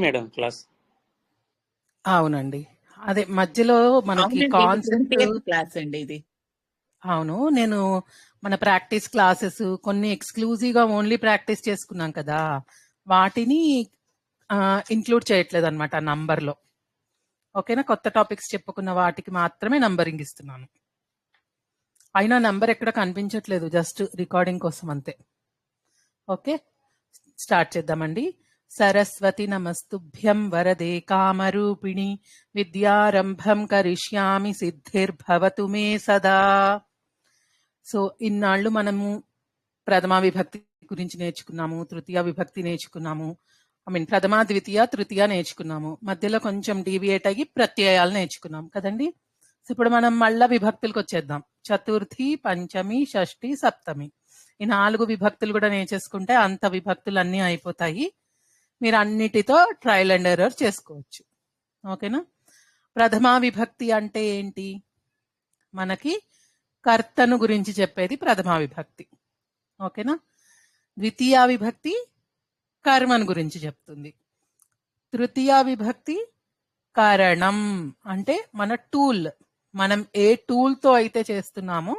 Madam class. అవునండి, అదే మధ్యలో మనకి అవునండి, కాన్సెప్ట్ 20th క్లాస్ అండి ఇది. అవును, నేను మన ప్రాక్టీస్ క్లాసెస్ కొన్ని ఎక్స్క్లూజివ్ గా ఓన్లీ ప్రాక్టీస్ చేసుకున్నాం కదా, వాటిని ఇంక్లూడ్ చేయట్లేదు అనమాట నంబర్ లో. ఓకేనా, కొత్త టాపిక్స్ చెప్పుకున్న వాటికి మాత్రమే నంబరింగ్ ఇస్తున్నాను. అయినా నంబర్ ఎక్కడ కనిపించట్లేదు, జస్ట్ రికార్డింగ్ కోసం అంతే. ఓకే, స్టార్ట్ చేద్దామండి. సరస్వతి నమస్తుభ్యం వరదే కామరూపిణి విద్యారంభం కరిష్యామి సిద్ధిర్భవతు మే సదా. సో ఇన్నాళ్ళు మనము ప్రథమా విభక్తి గురించి నేర్చుకున్నాము, తృతీయ విభక్తి నేర్చుకున్నాము, ప్రథమ ద్వితీయ తృతీయ నేర్చుకున్నాము, మధ్యలో కొంచెం డీవియేట్ అయ్యి ప్రత్యయాలు నేర్చుకున్నాం కదండి. సో ఇప్పుడు మనం మళ్ళా విభక్తులకు వచ్చేద్దాం. చతుర్థి, పంచమి, షష్ఠి, సప్తమి, ఈ 4 విభక్తులు కూడా నేర్చేసుకుంటే అంత విభక్తులు అన్నీ అయిపోతాయి. మీరు అన్నిటితో ట్రయల్ అండ్ ఎర్రర్ చేసుకోవచ్చు. ఓకేనా. ప్రథమా విభక్తి అంటే ఏంటి? మనకి కర్తను గురించి చెప్పేది ప్రథమా విభక్తి. ఓకేనా. ద్వితీయ విభక్తి కర్మను గురించి చెప్తుంది. తృతీయ విభక్తి కారణం అంటే మన టూల్, మనం ఏ టూల్ తో అయితే చేస్తున్నామో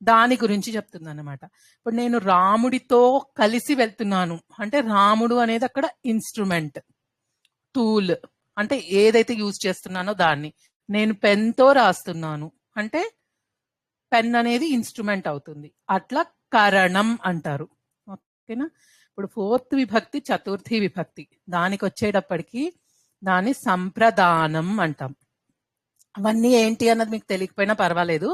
దాని గురించి చెప్తుంది అన్నమాట. ఇప్పుడు నేను రాముడితో కలిసి వెళ్తున్నాను అంటే రాముడు అనేది అక్కడ ఇన్స్ట్రుమెంట్, టూల్ అంటే ఏదైతే యూజ్ చేస్తున్నానో దాన్ని. నేను పెన్ తో రాస్తున్నాను అంటే పెన్ అనేది ఇన్స్ట్రుమెంట్ అవుతుంది. అట్లా కారణం అంటారు. ఓకేనా. ఇప్పుడు 4th విభక్తి చతుర్థి విభక్తి, దానికి వచ్చేటప్పటికి దాన్ని సంప్రదానం అంటాం. అవన్నీ ఏంటి అన్నది మీకు తెలియకపోయినా పర్వాలేదు.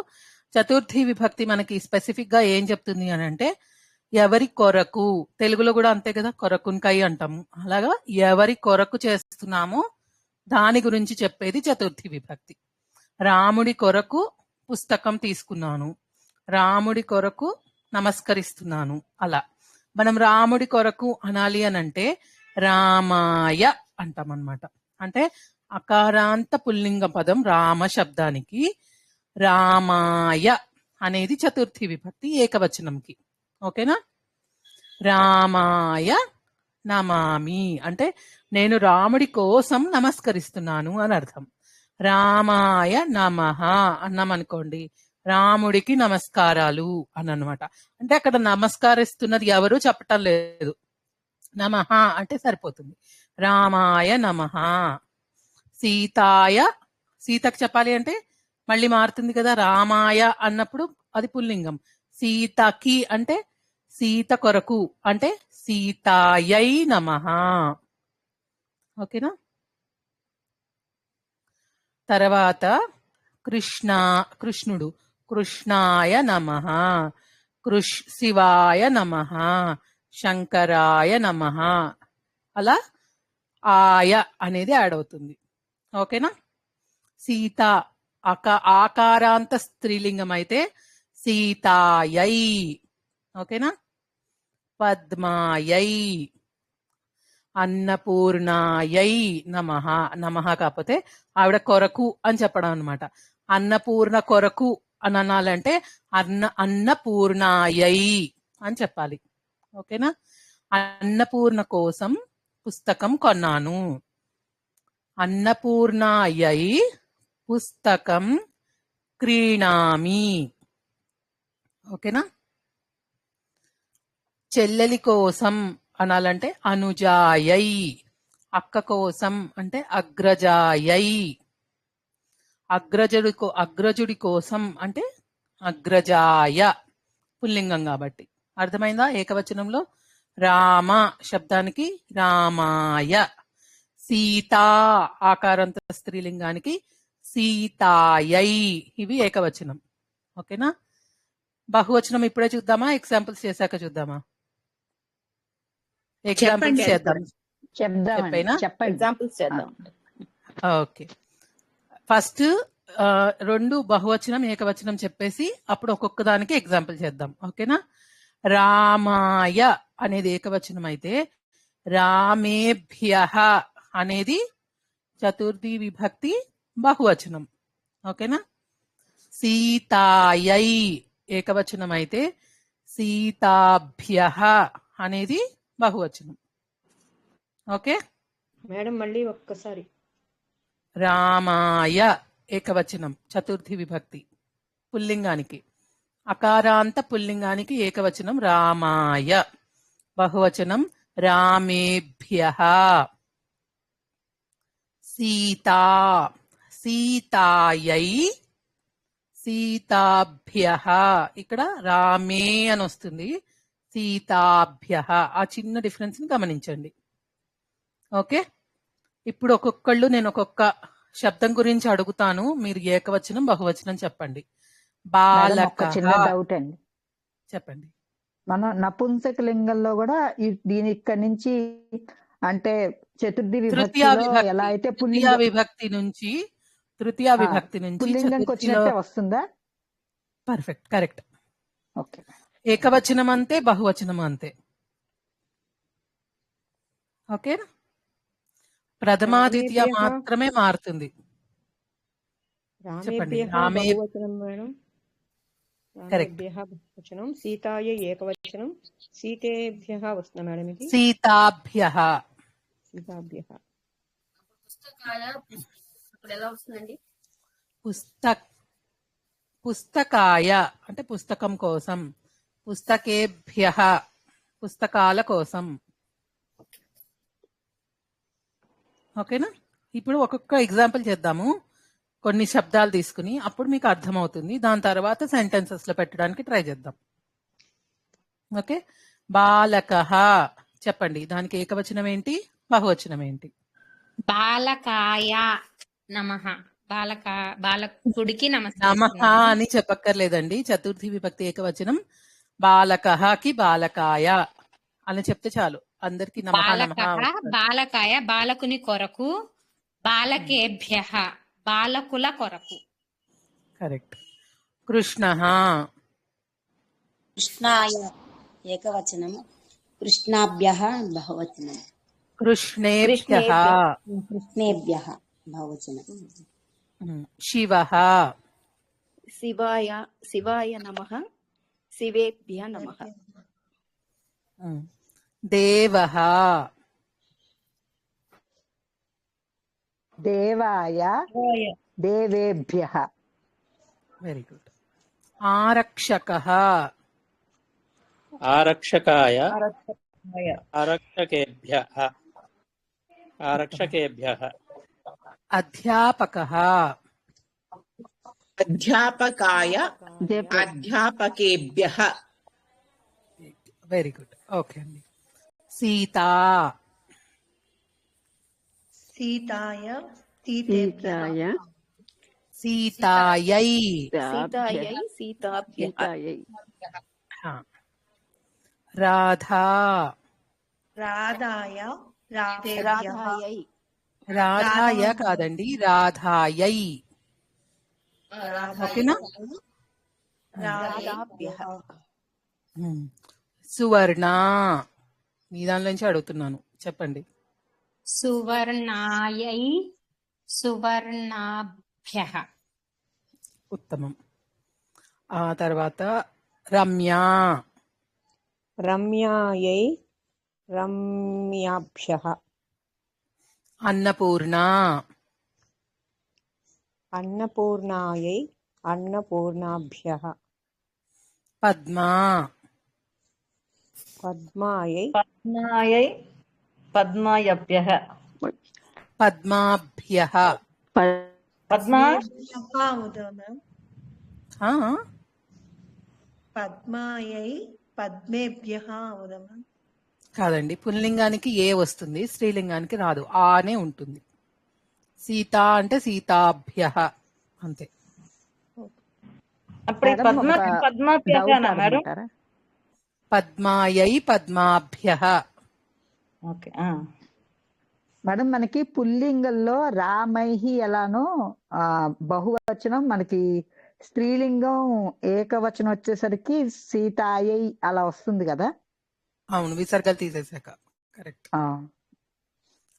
చతుర్థి విభక్తి మనకి స్పెసిఫిక్ గా ఏం చెప్తుంది అని అంటే ఎవరి కొరకు, తెలుగులో కూడా అంతే కదా, కొరకున్కై అంటాము. అలాగా ఎవరి కొరకు చేస్తున్నామో దాని గురించి చెప్పేది చతుర్థి విభక్తి. రాముడి కొరకు పుస్తకం తీసుకున్నాను, రాముడి కొరకు నమస్కరిస్తున్నాను. అలా మనం రాముడి కొరకు అనాలి అని అంటే రామాయ అంటాం అన్నమాట. అంటే అకారాంత పుల్లింగ పదం రామ శబ్దానికి రామాయ అనేది చతుర్థి విభక్తి ఏకవచనంకి. ఓకేనా. రామాయ నమామి అంటే నేను రాముడి కోసం నమస్కరిస్తున్నాను అని అర్థం. రామాయ నమః అన్నామనుకోండి, రాముడికి నమస్కారాలు అని అనమాట. అంటే అక్కడ నమస్కరిస్తున్నది ఎవరు చెప్పటం లేదు, నమః అంటే సరిపోతుంది. రామాయ నమః. సీతాయ, సీతకు చెప్పాలి అంటే మళ్ళీ మారుతుంది కదా, రామాయ అన్నప్పుడు అది పుల్లింగం. సీతకి అంటే సీత కొరకు అంటే సీతాయై నమః. ఓకేనా. తర్వాత కృష్ణుడు, కృష్ణాయ నమః, శివాయ నమః, శంకరాయ నమః. అలా ఆయ అనేది యాడ్ అవుతుంది. ఓకేనా. సీత ఆకారాంత స్త్రీలింగం అయితే సీతాయై. ఓకేనా. పద్మాయై, అన్నపూర్ణాయై నమః. నమః కాకపోతే ఆవిడ కొరకు అని చెప్పడం అనమాట. అన్నపూర్ణ కొరకు అని అనాలంటే అన్నపూర్ణాయై అని చెప్పాలి. ఓకేనా. అన్నపూర్ణ కోసం పుస్తకం కొన్నాను, అన్నపూర్ణాయై పుస్తకం క్రీణామి. ఓకేనా. చెల్లెలి కోసం అనాలంటే అనుజాయై, అక్క కోసం అంటే అగ్రజాయై, అగ్రజుడి కోసం అంటే అగ్రజాయ, పుల్లింగం కాబట్టి. అర్థమైందా? ఏకవచనంలో రామ శబ్దానికి రామాయ, సీతా ఆకారంత స్త్రీలింగానికి సీతాయై. ఇవి ఏకవచనం. ఓకేనా. బహువచనం ఇప్పుడే చూద్దామా, ఎగ్జాంపుల్స్ చేశాక చూద్దామా? ఎగ్జాంపుల్స్ చేద్దాం. ఎగ్జాంపుల్స్ చేద్దాం. ఓకే, ఫస్ట్ 2 బహువచనం ఏకవచనం చెప్పేసి అప్పుడు ఒక్కొక్క దానికి ఎగ్జాంపుల్ చేద్దాం. ఓకేనా. రామాయ అనేది ఏకవచనం అయితే రామేభ్యః అనేది చతుర్థి విభక్తి బహువచనం. ఓకేనా. సీతాయై ఏకవచనం అయితే సీతాభ్యః అనేది బహువచనం. ఓకే. మేడం మళ్ళీ ఒక్కసారి. రామాయ ఏకవచనం చతుర్థి విభక్తి పుల్లింగానికి. అకారాంత పుల్లింగానికి ఏకవచనం రామాయ. బహువచనం రామేభ్యః. సీతా సీతాయై సీతాభ్యః. ఇక్కడ రామే అని వస్తుంది, సీతాభ్యః. ఆ చిన్న డిఫరెన్స్ ని గమనించండి. ఓకే, ఇప్పుడు ఒక్కొక్కళ్ళు నేను ఒక్కొక్క శబ్దం గురించి అడుగుతాను, మీరు ఏకవచనం బహువచనం చెప్పండి. మేడం బాలక ఒక చిన్న డౌట్ అండి. చెప్పండి. మనం నపుంసక లింగంలో కూడా దీని ఇక్కడి నుంచి అంటే చతుర్థి తృతీయ విభక్తిలో ఎలా అయితే తృతీయ విభక్తి నుంచి పుల్లింగంకి చతుర్థిలో వచ్చినట్టే వస్తుందా? Perfect, correct. ఓకే. ఏకవచనం అంతే, బహువచనం అంతే. ఓకే, ప్రథమాదిత్య రామేభ్యః మాత్రమే మారుతుంది. చెప్పండి. రామేభ్యః రామే బహువచనం మేడం. కరెక్ట్. రామేభ్యః బహువచనం, సీతాయ ఏకవచనం, సీతేభ్యః వస్తుందా మేడం ఇది? సీతాభ్యః. సీతాభ్యః. పుస్తకాయ అప్పుడు ఎలా వస్తుందండి? పుస్తకాయ అంటే పుస్తకం కోసం, పుస్తకేభ్యః పుస్తకాల కోసం. ఓకేనా? ఇప్పుడు ఒక్కొక్క ఎగ్జాంపుల్ చేద్దాము, కొన్ని శబ్దాలు తీసుకుని, అప్పుడు మీకు అర్థమవుతుంది. దాని తర్వాత సెంటెన్సెస్ లో పెట్టడానికి ట్రై చేద్దాం. ఓకే, బాలకః చెప్పండి. దానికి ఏకవచనం ఏంటి, బహువచనం ఏంటి? బాలకాయ నమః. బాలకుడికి నమః నమస్కరిస్తున్నాను. అని చెప్పక్కర్లేదండి. చతుర్థి విభక్తి ఏకవచనం. బాలకఃకి బాలకాయ అని చెప్తే చాలు, అందరికి నమః నమః బాలకః వస్తుంది. బాలకాయ బాలకుని కొరకు, బాలకేభ్యః బాలకుల కొరకు. కరెక్ట్. కృష్ణః కృష్ణాయ ఏకవచనం, కృష్ణాభ్యః బహువచనం, కృష్ణేభ్యః. కృష్ణేభ్యః బహువచనం. శివః శివాయ నమః, శివేభ్య నమః. దేవః దేవాయ దేవేభ్యః. Very good. ఆరక్షకః ఆరక్షకాయ ఆరక్షకేభ్యః ఆరక్షకేభ్యః. అధ్యాపకః అధ్యాపకాయ అధ్యాపకేభ్యః. Very good. ఓకే అండి. సీతా సీతాయ సీతాయ సీతాయై. సీతాయై సీతాభ్యః. రాధా రాధాయ రాధాయై. రాధాయ కాదండి, రాధాయై. ఓకేనా? రాధాభ్యః. సువర్ణ మీ దానిలో నుంచి అడుగుతున్నాను, చెప్పండి. సువర్ణాయై సువర్ణాభ్యః. ఉత్తమం. ఆ తర్వాత రమ్య రమ్యాయై రమ్యాభ్యః. అన్నపూర్ణ అన్నపూర్ణాయై అన్నపూర్ణాభ్యః. పద్మ పద్మాయై పద్మాయభ్యః. పద్మాభ్యః. ఆ, పద్మాయై పద్మేభ్యః అవుదమ్మా. కాదండి, పుల్లింగానికి ఏ వస్తుంది, స్త్రీలింగానికి రాదు, ఆనే ఉంటుంది. సీత అంటే సీతాభ్యః అంతే. పద్మాయై పద్మాభ్యః. మేడం మనకి పుల్లింగంలో రామైహి ఎలానో బహువచనం, మనకి స్త్రీలింగం ఏకవచనం వచ్చేసరికి సీతాయై అలా వస్తుంది కదా. అవును, విసర్గలు తీసేసాక. కరెక్ట్.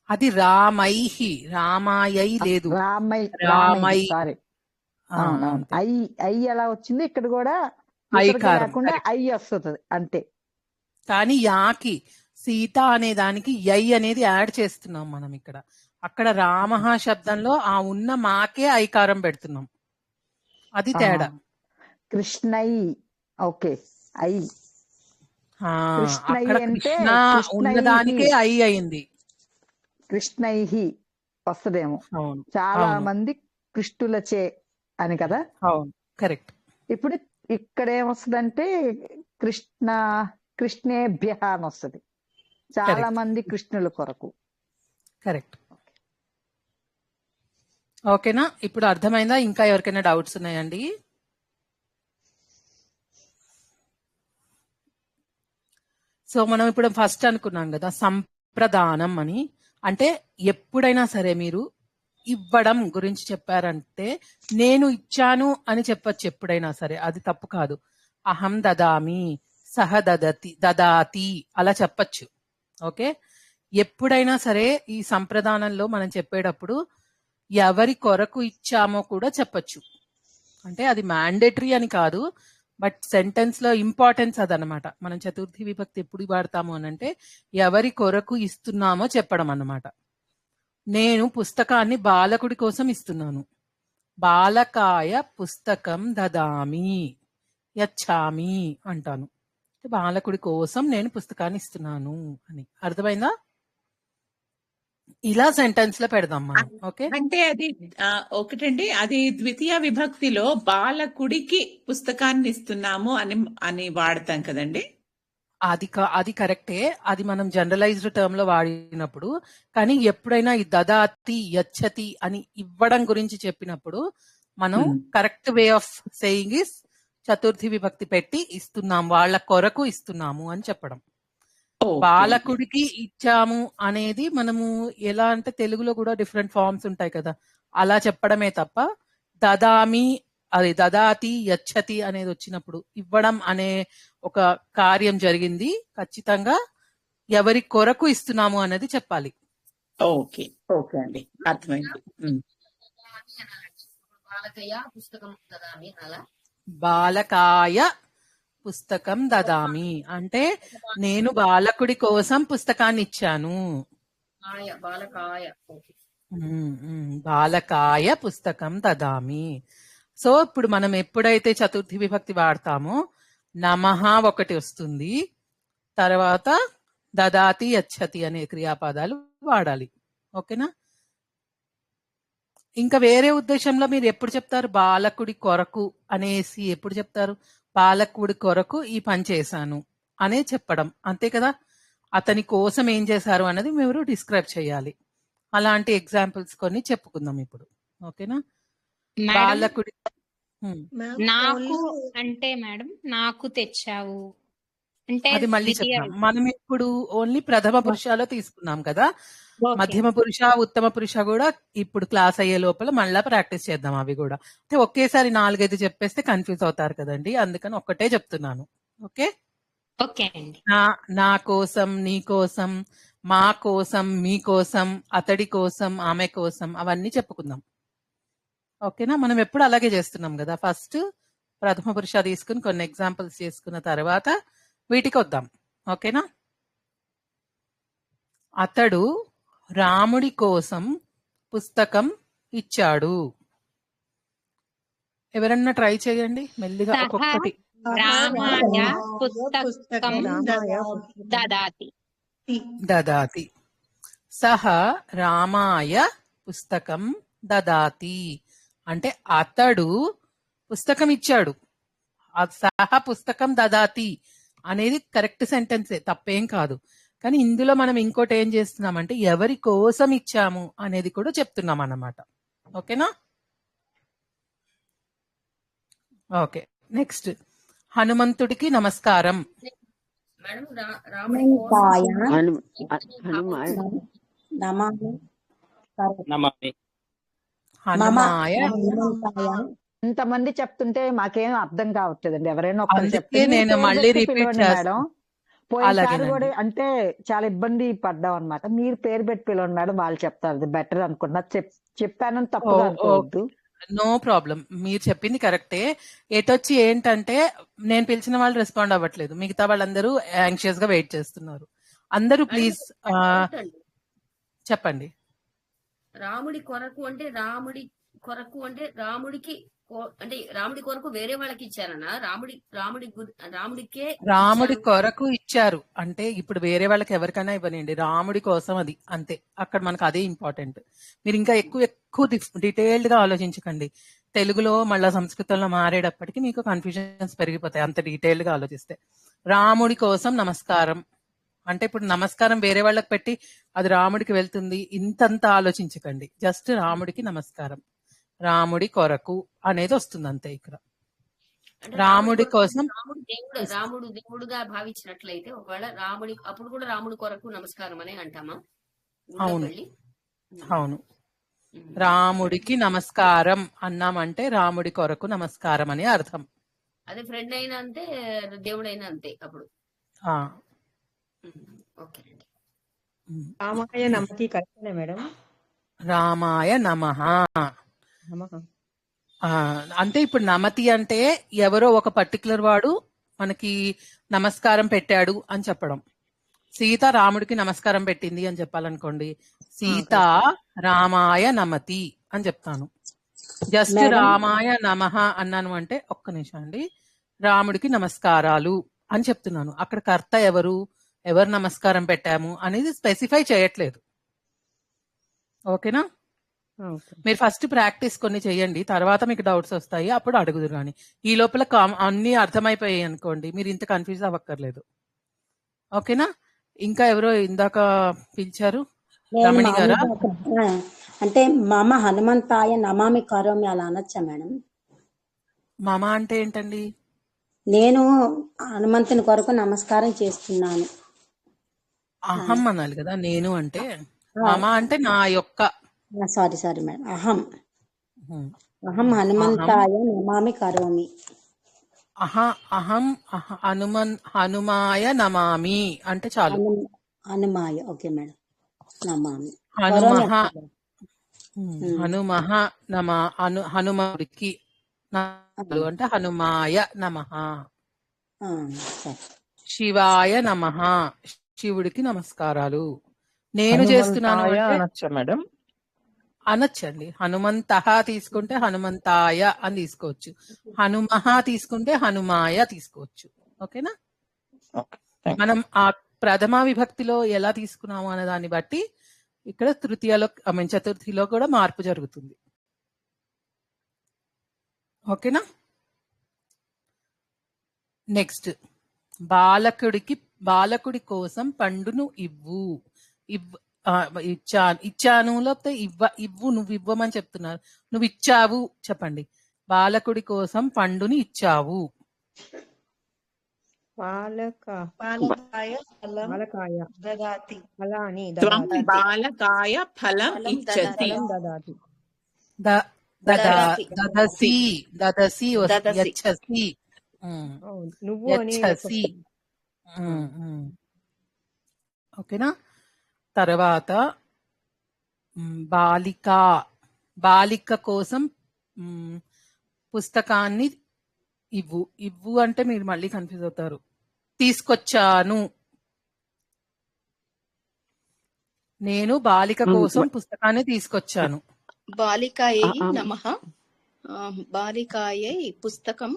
అది రామైహి, రామాయై లేదు, రామై. సారీ, ఐ ఎలా వచ్చింది, ఇక్కడ కూడా ఐకారం లేకుండా ఐ వస్తుంది అంతే. కానీ యాకి సీత అనే దానికి యై అనేది యాడ్ చేస్తున్నాం మనం ఇక్కడ. అక్కడ రామః శబ్దంలో ఆ ఉన్న మాకే ఐకారం పెడుతున్నాం. అది తేడా. కృష్ణై. ఓకే. ఐ. ఆ, కృష్ణై అక్కడ అంటే కృష్ణ కృష్ణైహి. ఉన్నదానికే ఐ అయింది. కృష్ణైహి వస్తదేమో. అవును చాలా అవును మంది కృష్ణులచే అని కదా. అవును కరెక్ట్. ఇప్పుడు ఇక్కడ ఏమొస్తుందంటే కృష్ణ కృష్ణేభ్య అని వస్తుంది. చాలా కరెక్ట్ మంది కృష్ణుల కొరకు. కరెక్ట్. ఓకేనా? ఇప్పుడు అర్థమైందా? ఇంకా ఎవరికైనా డౌట్స్ ఉన్నాయండి? సో మనం ఇప్పుడు ఫస్ట్ అనుకున్నాం కదా సంప్రదానం అని. అంటే ఎప్పుడైనా సరే మీరు ఇవ్వడం గురించి చెప్పారంటే నేను ఇచ్చాను అని చెప్పచ్చు ఎప్పుడైనా సరే, అది తప్పు కాదు. అహం దదామి, సహ దదాతి అలా చెప్పచ్చు. ఓకే, ఎప్పుడైనా సరే ఈ సంప్రదానంలో మనం చెప్పేటప్పుడు ఎవరి కొరకు ఇచ్చామో కూడా చెప్పచ్చు. అంటే అది మ్యాండేటరీ అని కాదు, బట్ సెంటెన్స్ లో ఇంపార్టెన్స్ అదనమాట. మనం చతుర్థి విభక్తి ఎప్పుడు వాడతాము అని అంటే ఎవరి కొరకు ఇస్తున్నామో చెప్పడం అన్నమాట. నేను పుస్తకాన్ని బాలకుడి కోసం ఇస్తున్నాను. బాలకాయ పుస్తకం దదామి యచ్చామి అంటాను. బాలకుడి కోసం నేను పుస్తకాన్ని ఇస్తున్నాను అని. అర్థమైందా? ఇలా సెంటెన్స్ లో పెడదాం మనం. ఓకే, అంటే అది ఒకటండి, అది ద్వితీయ విభక్తిలో బాలకుడికి పుస్తకాన్ని ఇస్తున్నాము అని అని వాడతాం కదండి. అది కరెక్టే. అది మనం జనరలైజ్డ్ టర్మ్ లో వాడినప్పుడు. కానీ ఎప్పుడైనా ఈ దదాతి యచ్చతి అని ఇవ్వడం గురించి చెప్పినప్పుడు మనం correct way of saying is Chaturthi విభక్తి పెట్టి ఇస్తున్నాం, వాళ్ళ కొరకు ఇస్తున్నాము అని చెప్పడం. బాలకుడికి ఇచ్చాము అనేది మనము ఎలా అంటే తెలుగులో కూడా డిఫరెంట్ ఫార్మ్స్ ఉంటాయి కదా, అలా చెప్పడమే తప్ప దదామి అది దదాతి యచ్చతి అనేది వచ్చినప్పుడు ఇవ్వడం అనే ఒక కార్యం జరిగింది, ఖచ్చితంగా ఎవరి కొరకు ఇస్తున్నాము అనేది చెప్పాలి. ఓకే ఓకే అండి, అర్థమైంది. బాలకాయ పుస్తకం దదామి అంటే నేను బాలకుడి కోసం పుస్తకాన్ని ఇచ్చాను. బాలకాయ పుస్తకం దదామి. సో ఇప్పుడు మనం ఎప్పుడైతే చతుర్థి విభక్తి వాడతామో నమః ఒకటి వస్తుంది, తర్వాత దదాతి యచ్చతి అనే క్రియాపదాలు వాడాలి. ఓకేనా? ఇంకా వేరే ఉద్దేశంలో మీరు ఎప్పుడు చెప్తారు బాలకుడి కొరకు అనేసి? ఎప్పుడు చెప్తారు? బాలకుడి కొరకు ఈ పని చేశాను అనే చెప్పడం, అంతే కదా. అతని కోసం ఏం చేశారు అనేది మీరు డిస్క్రైబ్ చేయాలి. అలాంటి ఎగ్జాంపుల్స్ కొన్ని చెప్పుకుందాం ఇప్పుడు. ఓకేనా? బాలకుడి నాకు అంటే మేడం నాకు తెచ్చావు అంటే అది మళ్ళీ చెప్తాం. మనం ఇప్పుడు ఓన్లీ ప్రథమ పురుషాలో తీసుకున్నాం కదా, మధ్యమ పురుష ఉత్తమ పురుష కూడా ఇప్పుడు క్లాస్ అయ్యే లోపల మళ్ళా ప్రాక్టీస్ చేద్దాం. అవి కూడా అంటే ఒకేసారి 4-5 చెప్పేస్తే కన్ఫ్యూజ్ అవుతారు కదండి, అందుకని ఒక్కటే చెప్తున్నాను. ఓకే ఓకే అండి. నా కోసం, నీ కోసం, మా కోసం, మీ కోసం, అతడి కోసం, ఆమె కోసం, అవన్నీ చెప్పుకుందాం. ఓకేనా? మనం ఎప్పుడు అలాగే చేస్తున్నాం కదా. ఫస్ట్ ప్రథమ పురుష తీసుకుని కొన్ని ఎగ్జాంపుల్స్ చేసుకున్న తర్వాత వీటికి వద్దాం. ఓకేనా? అతడు రాముడి కోసం పుస్తకం ఇచ్చాడు. ఎవరన్నా ట్రై చేయండి మెల్లిగా ఒక్కొక్కటి. రామాయ పుస్తకం దదాతి. సహ రామాయ పుస్తకం దదాతి అంటే అతడు పుస్తకం ఇచ్చాడు. సహ పుస్తకం దదాతి అనేది కరెక్ట్ సెంటెన్సే, తప్పేం కాదు. కానీ ఇందులో మనం ఇంకోటి ఏం చేస్తున్నామంటే ఎవరి కోసం ఇచ్చాము అనేది కూడా చెప్తున్నాం అన్నమాట. ఓకేనా? ఓకే, నెక్స్ట్ హనుమంతుడికి నమస్కారం. హనుమాయ. ఇంతమంది చెప్తుంటే మాకేం అర్థం కావట్లేదండి. ఎవరైనా ఒక్కరు చెప్తే నేను మళ్ళీ రిపీట్ చేస్తాను. పోయినసారి కూడా అంటే చాలా ఇబ్బంది పడ్డాం అనమాట. మీరు పేరు పెట్టి పిలవండి మేడం, వాళ్ళు చెప్తారు, బెటర్ అనుకున్నా. చెప్పానని తప్పుగా అనుకోవద్దు. నో ప్రాబ్లం, మీరు చెప్పింది కరెక్టే. ఎటొచ్చి ఏంటంటే నేను పిలిచిన వాళ్ళు రెస్పాండ్ అవ్వట్లేదు, మిగతా వాళ్ళందరూ యాంగ్షియస్ గా వెయిట్ చేస్తున్నారు. అందరూ మేడం ప్లీజ్ డౌట్ అండి. చెప్పండి. రాముడి కొరకు అంటే రాముడికి అంటే రాముడి కొరకు వేరే వాళ్ళకి ఇచ్చారనా? రాముడికే రాముడి ఇచ్చాను. కొరకు ఇచ్చారు అంటే ఇప్పుడు వేరే వాళ్ళకి ఎవరికైనా ఇవ్వనండి, రాముడి కోసం అది అంతే. అక్కడ మనకు అదే ఇంపార్టెంట్. మీరు ఇంకా ఎక్కువ డీటెయిల్డ్ గా ఆలోచించకండి. తెలుగులో మళ్ళా సంస్కృతంలో మారేటప్పటికి మీకు కన్ఫ్యూజన్స్ పెరిగిపోతాయి అంత డీటెయిల్డ్ గా ఆలోచిస్తే. రాముడి కోసం నమస్కారం అంటే ఇప్పుడు నమస్కారం వేరే వాళ్ళకి పెట్టి అది రాముడికి వెళ్తుంది ఇంతంత ఆలోచించకండి. జస్ట్ రాముడికి నమస్కారం, రాముడి కొరకు అనేది వస్తుంది అంతే. ఇక్కడ అంటే రాముడి కోసం రాముడు దేవుడుగా భావించినట్లయితే ఒకవేళ అప్పుడు కూడా రాముడి కొరకు నమస్కారం అనే అంటామా? అవును అవును, రాముడికి నమస్కారం అన్నామంటే రాముడి కొరకు నమస్కారం అని అర్థం. అదే ఫ్రెండ్ అయినా అంతే, దేవుడైనా అంతే అప్పుడు. ఓకే అండి. రామాయ నమతి కరెక్టేనా మేడం? రామాయ నమః అంటే ఇప్పుడు నమతి అంటే ఎవరో ఒక పర్టికులర్ వాడు మనకి నమస్కారం పెట్టాడు అని చెప్పడం. సీత రాముడికి నమస్కారం పెట్టింది అని చెప్పాలనుకోండి, సీత రామాయ నమతి అని చెప్తాను. జస్ట్ రామాయ నమః అన్నాను అంటే ఒక్క నిమిషం అండి, రాముడికి నమస్కారాలు అని చెప్తున్నాను. అక్కడ కర్త ఎవరు నమస్కారం పెట్టాము అనేది స్పెసిఫై చేయట్లేదు. ఓకేనా? మీరు ఫస్ట్ ప్రాక్టీస్ కొన్ని చేయండి, తర్వాత మీకు డౌట్స్ వస్తాయి, అప్పుడు అడుగుదురు. కానీ ఈ లోపల అన్ని అర్థమైపోయాయి అనుకోండి, మీరు ఇంత కన్ఫ్యూజ్ అవ్వక్కర్లేదు. ఓకేనా? ఇంకా ఎవరో ఇందాక పిలిచారు, రమణి గారా? అంటే మమ హనుమంతాయ నమామి కరోమి అలా అనొచ్చా మేడం? మమ అంటే ఏంటండి? నేను హనుమంతుని కొరకు నమస్కారం చేస్తున్నాను. అహం అనాలి కదా. నేను అంటే మమ అంటే నా యొక్క. సారీ మేడం, అహం హనుమంతాయ నమామి కరోమి. అహం హనుమాయ నమామి అంటే చాలు. హనుమాయ, ఓకే మేడం. నమామి హనుమడికి అంటే హనుమాయ నమః. శివాయ నమః, శివుడికి నమస్కారాలు. నేను చేస్తున్నాను మేడం అనొచ్చండి. హనుమంతః తీసుకుంటే హనుమంతాయ అని తీసుకోవచ్చు, హనుమః తీసుకుంటే హనుమాయ తీసుకోవచ్చు. ఓకేనా? మనం ఆ ప్రథమ విభక్తిలో ఎలా తీసుకున్నాము అనే దాన్ని బట్టి ఇక్కడ తృతీయలో చతుర్థిలో కూడా మార్పు జరుగుతుంది. ఓకేనా? నెక్స్ట్, బాలకుడి కోసం పండును ఇచ్చాను లేకపోతే నువ్వు ఇవ్వమని చెప్తున్నారు. నువ్వు ఇచ్చావు చెప్పండి. బాలకుడి కోసం పండుని ఇచ్చావు. బాలకాయ ఫలం దదాతి. బాలకాయ ఫలం ఇచ్చతి. దదసి యచ్చసి. ఓకేనా? తర్వాత బాలిక కోసం పుస్తకాన్ని ఇవ్వు అంటే మీరు మళ్ళీ కన్ఫ్యూజ్ అవుతారు. తీసుకొచ్చాను. నేను బాలిక కోసం పుస్తకాన్ని తీసుకొచ్చాను. బాలికాయై నమః. బాలికాయై పుస్తకం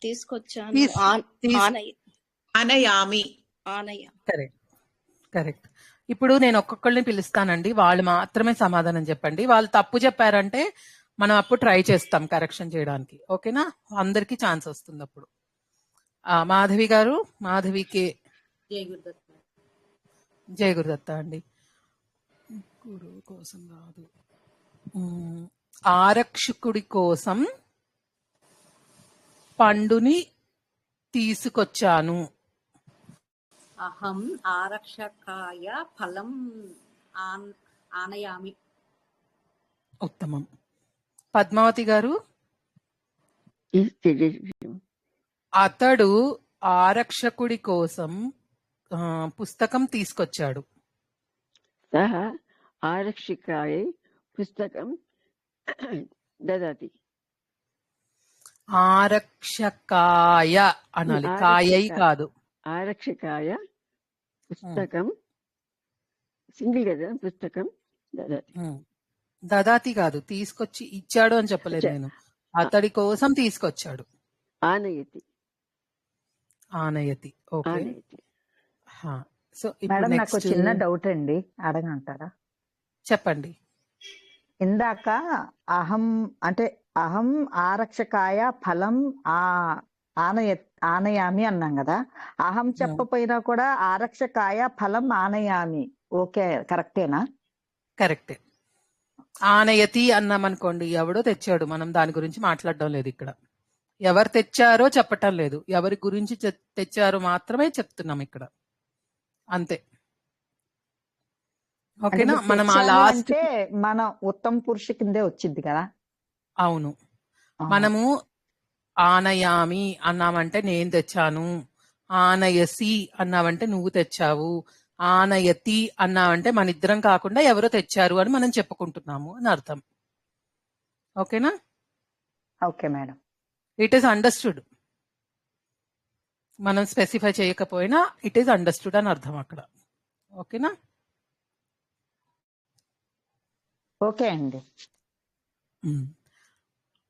తీసుకొచ్చాను. ఆనయామి. కరెక్ట్. ఇప్పుడు నేను ఒక్కొక్కరిని పిలుస్తానండి, వాళ్ళు మాత్రమే సమాధానం చెప్పండి. వాళ్ళు తప్పు చెప్పారంటే మనం అప్పుడు ట్రై చేస్తాం కరెక్షన్ చేయడానికి. ఓకేనా? అందరికి ఛాన్స్ వస్తుంది అప్పుడు. మాధవి గారు, మాధవికే. జయ గురుదత్త అండి. గురువు కోసం రాదు. ఆరక్షకుడి కోసం పండుని తీసుకొచ్చాను. అహం ఆరక్షకాయ ఫలం ఆనయామి. ఉత్తమం. పద్మావతి గారు, అతడు ఆరక్షకుడి కోసం పుస్తకం తీసుకొచ్చాడు. సహ ఆరక్షకాయ పుస్తకం దదాతి. ఆరక్షకాయ అనాలి, కాయై కాదు. ఆరక్షకాయ పుస్తకం సింగిల్ కదా పుస్తకం దదాతి. దదాతి కాదు, తీసుకొచ్చి ఇచ్చాడు అని చెప్పలేదు నేను. అతడి కోసం తీసుకొచ్చాడు. ఆనయతి. ఆనయతి. ఓకే. ఆనయతి. సో ఇప్పుడు మేడం నాకు నెక్స్ట్ చిన్న డౌట్ అండి, అడగంటారా? చెప్పండి. ఇందాక అహం అంటే అహం ఆరక్షకాయ ఫలం ఆనయామి అన్నాం కదా. అహం చెప్పపోయినా కూడా ఆరక్షకాయ ఫలం ఆనయామి ఓకే, కరెక్టేనా? కరెక్టే. ఆనయతి అన్నామనుకోండి, ఎవడో తెచ్చాడు, మనం దాని గురించి మాట్లాడడం లేదు ఇక్కడ. ఎవరు తెచ్చారో చెప్పటం లేదు, ఎవరి గురించి తెచ్చారో మాత్రమే చెప్తున్నాం ఇక్కడ, అంతే. ఓకేనా? మనం ఆ లాస్ట్ అంటే మనం ఉత్తమ పురుష కిందే వచ్చింది కదా. అవును, మనము ఆనయామి అన్నామంటే నేను తెచ్చాను, ఆనయసి అన్నావంటే నువ్వు తెచ్చావు, ఆనయతి అన్నావంటే మన ఇద్దరం కాకుండా ఎవరో తెచ్చారు అని మనం చెప్పుకుంటున్నాము అని అర్థం. ఓకేనా? Okay madam. It is understood. మనం స్పెసిఫై చేయకపోయినా ఇట్ ఈస్ అండర్స్టూడ్ అని అర్థం అక్కడ. ఓకేనా? ఓకే అండి.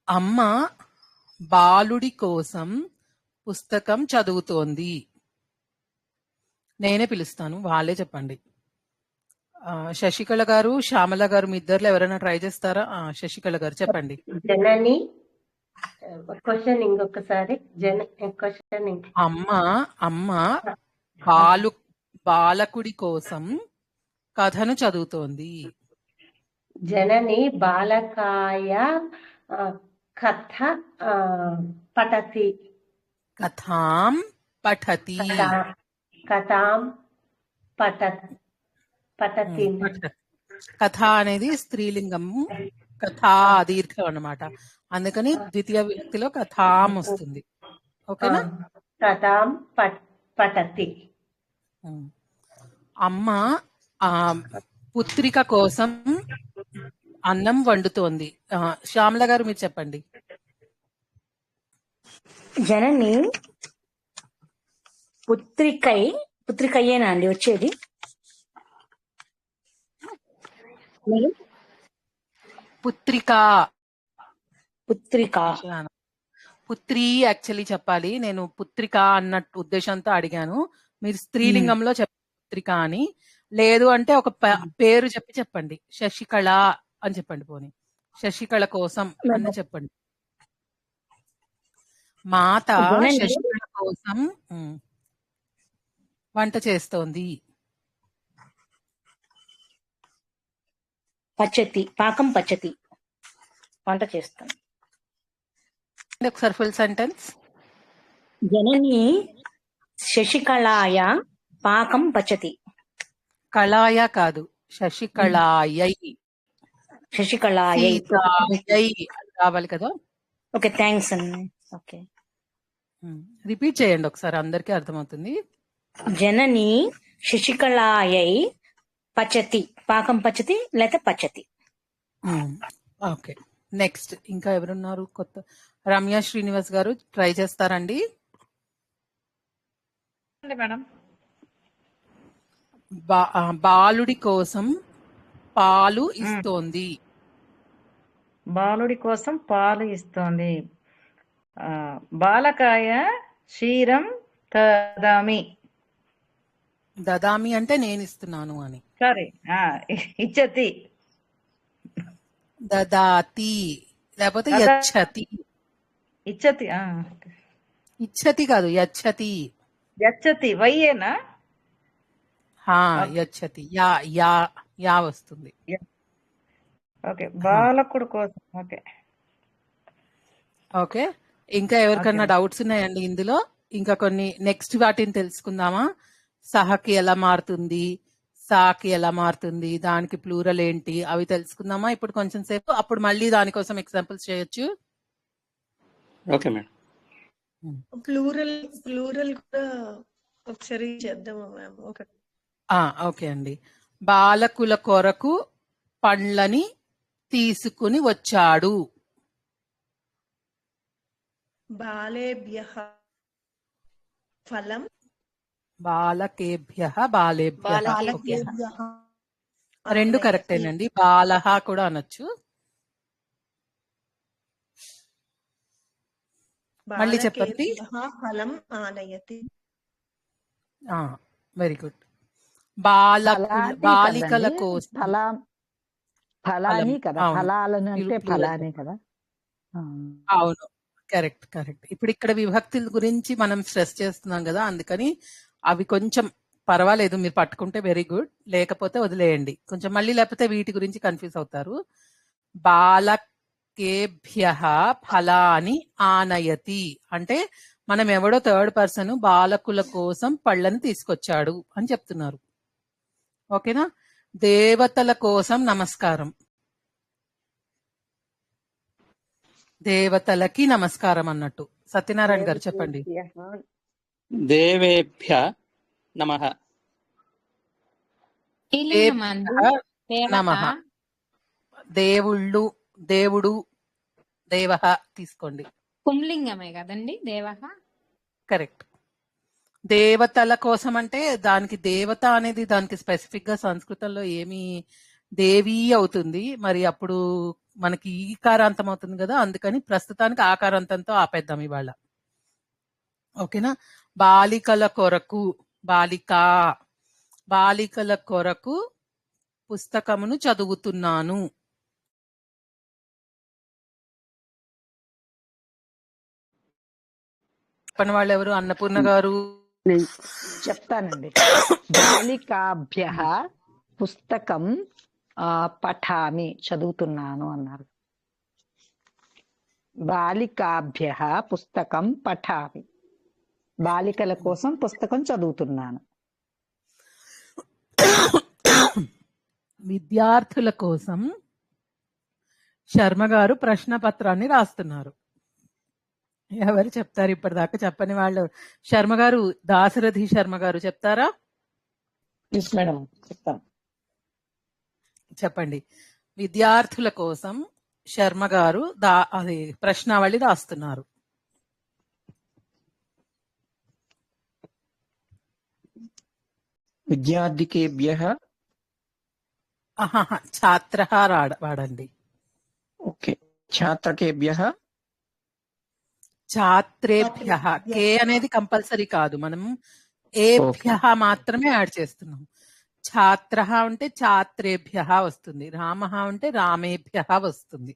అమ్మ బాలుడి కోసం పుస్తకం చదువుతోంది. నేనే పిలుస్తాను, వాళ్ళే చెప్పండి. శశికళ గారు, శ్యామల గారు, మీ ఇద్దరులో ఎవరైనా ట్రై చేస్తారా? శశికళ గారు చెప్పండి. జనని క్వశ్చన్ ఇంకొకసారి అమ్మ బాలకుడి కోసం కథను చదువుతోంది. జనని బాలకాయ కథ పఠతి. కథాం పఠతి. కథాం పఠతి. కథ అనేది స్త్రీలింగం, కథా దీర్ఘం అన్నమాట. అందుకని ద్వితీయ విభక్తిలో కథాం వస్తుంది. ఓకేనా? కథాం పఠతి. అమ్మ పుత్రిక కోసం అన్నం వండుతోంది. శ్యామల గారు మీరు చెప్పండి. జనని పుత్రికయ్యేనా అండి వచ్చేది? పుత్రిక పుత్రి యాక్చువల్లీ చెప్పాలి. నేను పుత్రిక అన్నట్టు ఉద్దేశంతో అడిగాను. మీరు స్త్రీలింగంలో పుత్రిక అని. లేదు అంటే ఒక పేరు చెప్పండి. శశికళ అని చెప్పండి. పోనీ శశికళ కోసం అని చెప్పండి. మాత శశికళ కోసం వంట చేస్తోంది. పాకం పచ్చతి, వంట చేస్తాం. ఒకసారి ఫుల్ సెంటెన్స్. జనని శశికళాయ పాకం పచ్చతి. కళాయ కాదు, శశికళాయై. శశికళాయై రావాలి కదా. ఓకే, థ్యాంక్స్ అండి. ఓకే, రిపీట్ చేయండి ఒకసారి, అందరికీ అర్థమవుతుంది. జనని శశికళాయై పచ్చతి, పాకం పచ్చతి లేక పచ్చతి. ఓకే, నెక్స్ట్ ఇంకా ఎవరున్నారు? కొత్త రమ్య శ్రీనివాస్ గారు ట్రై చేస్తారండి. మేడం. బాలుడి కోసం పాలు ఇస్తోంది. బాలుడి కోసం పాలు ఇస్తోంది. బాలకాయ క్షీరం దదామి. దదామి అంటే నేను ఇస్తున్నాను అని. సారీ, ఇచ్చతి. దదాతి లేకపోతే యచ్చతి. ఇచ్చతి. ఇచ్చతి కాదు, యచ్చతి. యచ్చతి వయ్యేనా? యచ్చతి యా వస్తుంది. ఓకే, బాలకుడు కోసం. ఓకే ఓకే, ఇంకా ఎవరికన్నా డౌట్స్ ఉన్నాయండి ఇందులో? ఇంకా కొన్ని నెక్స్ట్ వాటిని తెలుసుకుందామా? సహకి ఎలా మారుతుంది, సాకి ఎలా మారుతుంది, దానికి ప్లూరల్ ఏంటి, అవి తెలుసుకుందామా ఇప్పుడు కొంచెం సేపు? అప్పుడు మళ్ళీ దానికోసం ఎగ్జాంపుల్స్ చేయొచ్చు. Okay madam. ప్లూరల్ కూడా ఒకసారి చేద్దామా మ్యామ్? ఓకే అండి. బాలకుల కొరకు పండ్లని తీసుకుని వచ్చాడు. బాలేభ్యః ఫలం బాలకేభ్యః బాలేభ్యః. ఓకే, బాలకేభ్యః రెండు ఆనయతి కరెక్టేనండి. బాలహ కూడా అనొచ్చు. మళ్ళీ చెప్పండి. బాలకేభ్యః ఫలం ఆనయతి. Very good. బాలకుల ఫలాని బాలికల కదండి, కోసం ఫలం ఫలం. ఫలాని కదా, అవును, ఫలాలను అంటే ప్లూరల్ ఫలాని కదా. ఆ. అవును, కరెక్ట్ కరెక్ట్. ఇప్పుడు ఇక్కడ విభక్తుల గురించి మనం స్ట్రెస్ చేస్తున్నాం కదా, అందుకని అవి కొంచెం పర్వాలేదు, మీరు పట్టుకుంటే వెరీ గుడ్, లేకపోతే వదిలేయండి కొంచెం మళ్ళీ, లేకపోతే వీటి గురించి కన్ఫ్యూజ్ అవుతారు. బాలకేభ్యః ఫలాని ఆనయతి అంటే మనం ఎవడో థర్డ్ పర్సన్ బాలకుల కోసం పళ్ళని తీసుకొచ్చాడు అని చెప్తున్నారు. ఓకేనా? దేవతల కోసం నమస్కారం, దేవతలకి నమస్కారం అన్నట్టు. సత్యనారాయణ గారు చెప్పండి. దేవేభ్య నమః. స్త్రీలింగమందు దేవేభ్యః దేవత నమః. దేవుళ్ళు, దేవుడు, దేవః తీసుకోండి. పుంలింగమే కదండి దేవహ. కరెక్ట్. దేవతల కోసం అంటే దానికి దేవత అనేది దానికి స్పెసిఫిక్ గా సంస్కృతంలో ఏమి దేవి అవుతుంది, మరి అప్పుడు మనకి ఈకారాంతం అవుతుంది కదా, అందుకని ప్రస్తుతానికి ఆకారాంతంతో ఆపేద్దాం ఇవాళ. ఓకేనా? బాలికల కొరకు, బాలికల కొరకు పుస్తకమును చదువుతున్నాను. చెప్పని వాళ్ళు ఎవరు? అన్నపూర్ణ గారు. నేను చెప్తానండి. బాలికాభ్యః పుస్తకం పఠామి, చదువుతున్నాను అన్నారు. బాలికాభ్యః పుస్తకం పఠామి, బాలికల కోసం పుస్తకం చదువుతున్నాను. విద్యార్థుల కోసం శర్మ గారు ప్రశ్న పత్రాన్ని రాస్తున్నారు. ఎవరు చెప్తారు? ఇప్పటిదాకా చెప్పని వాళ్ళు. శర్మ గారు, దాశరథి శర్మ గారు చెప్తారా? ఎస్ మేడం, చెప్తాను. చెప్పండి. విద్యార్థుల కోసం శర్మ గారు అది ప్రశ్నావళి రాస్తున్నారు. విద్యార్థికేభ్యః ఛాత్రః వాడండి. ఓకే. ఛాత్రకేభ్యః ఛాత్రేభ్యః. కే అనేది కంపల్సరీ కాదు, మనం ఏభ్యః మాత్రమే యాడ్ చేస్తున్నాం. ఛాత్రః ఉంటే ఛాత్రేభ్యః వస్తుంది, రామః ఉంటే రామేభ్యః వస్తుంది.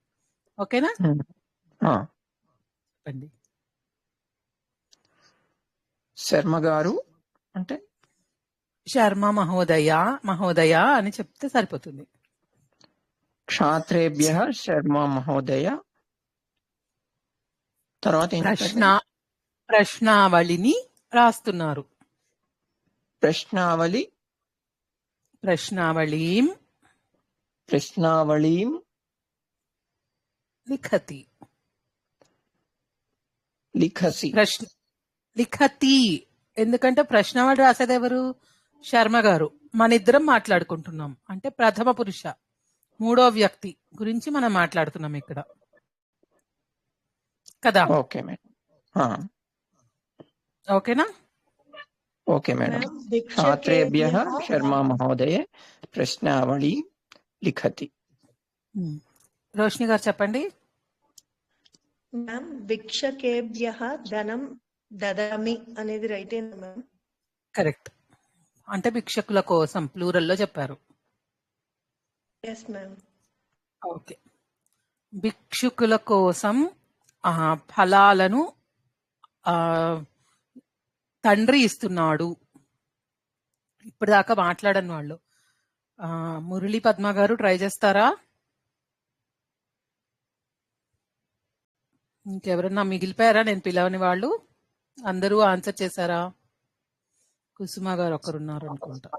ఓకేనా? చెప్పండి. శర్మ గారు అంటే శర్మ మహోదయ అని చెప్తే సరిపోతుంది. క్షాత్రేభ్యః శర్మ మహోదయ. తర్వాత ప్రశ్నావళిని రాస్తున్నారు. ప్రశ్నావళీం లిఖతి. ఎందుకంటే ప్రశ్నావళి రాసేది ఎవరు? శర్మ గారు. మన ఇద్దరం మాట్లాడుకుంటున్నాం అంటే ప్రథమ పురుష, మూడో వ్యక్తి గురించి మనం మాట్లాడుతున్నాం ఇక్కడ కదా. Okay madam. ఓకేనా? Okay madam. ఛాత్రేభ్యః శర్మ మహోదయ ప్రశ్నావళి లిఖతి. రోషిని గారు చెప్పండి. మ్యామ్ భిక్షకేభ్యః ధనం దదామి అనేది రైటేనా మ్యామ్? కరెక్ట్. అంటే భిక్షకుల కోసం ప్లూరల్లో చెప్పారు. Yes ma'am. ఓకే. భిక్షుకుల కోసం ఫలాలను తండ్రి ఇస్తున్నాడు. ఇప్పటిదాకా మాట్లాడని వాళ్ళు. మురళీ పద్మ గారు ట్రై చేస్తారా? ఇంకెవరన్నా మిగిలిపోయారా నేను పిలవని వాళ్ళు? అందరూ ఆన్సర్ చేశారా? కుసుమ గారు ఒకరున్నారు అనుకుంటా.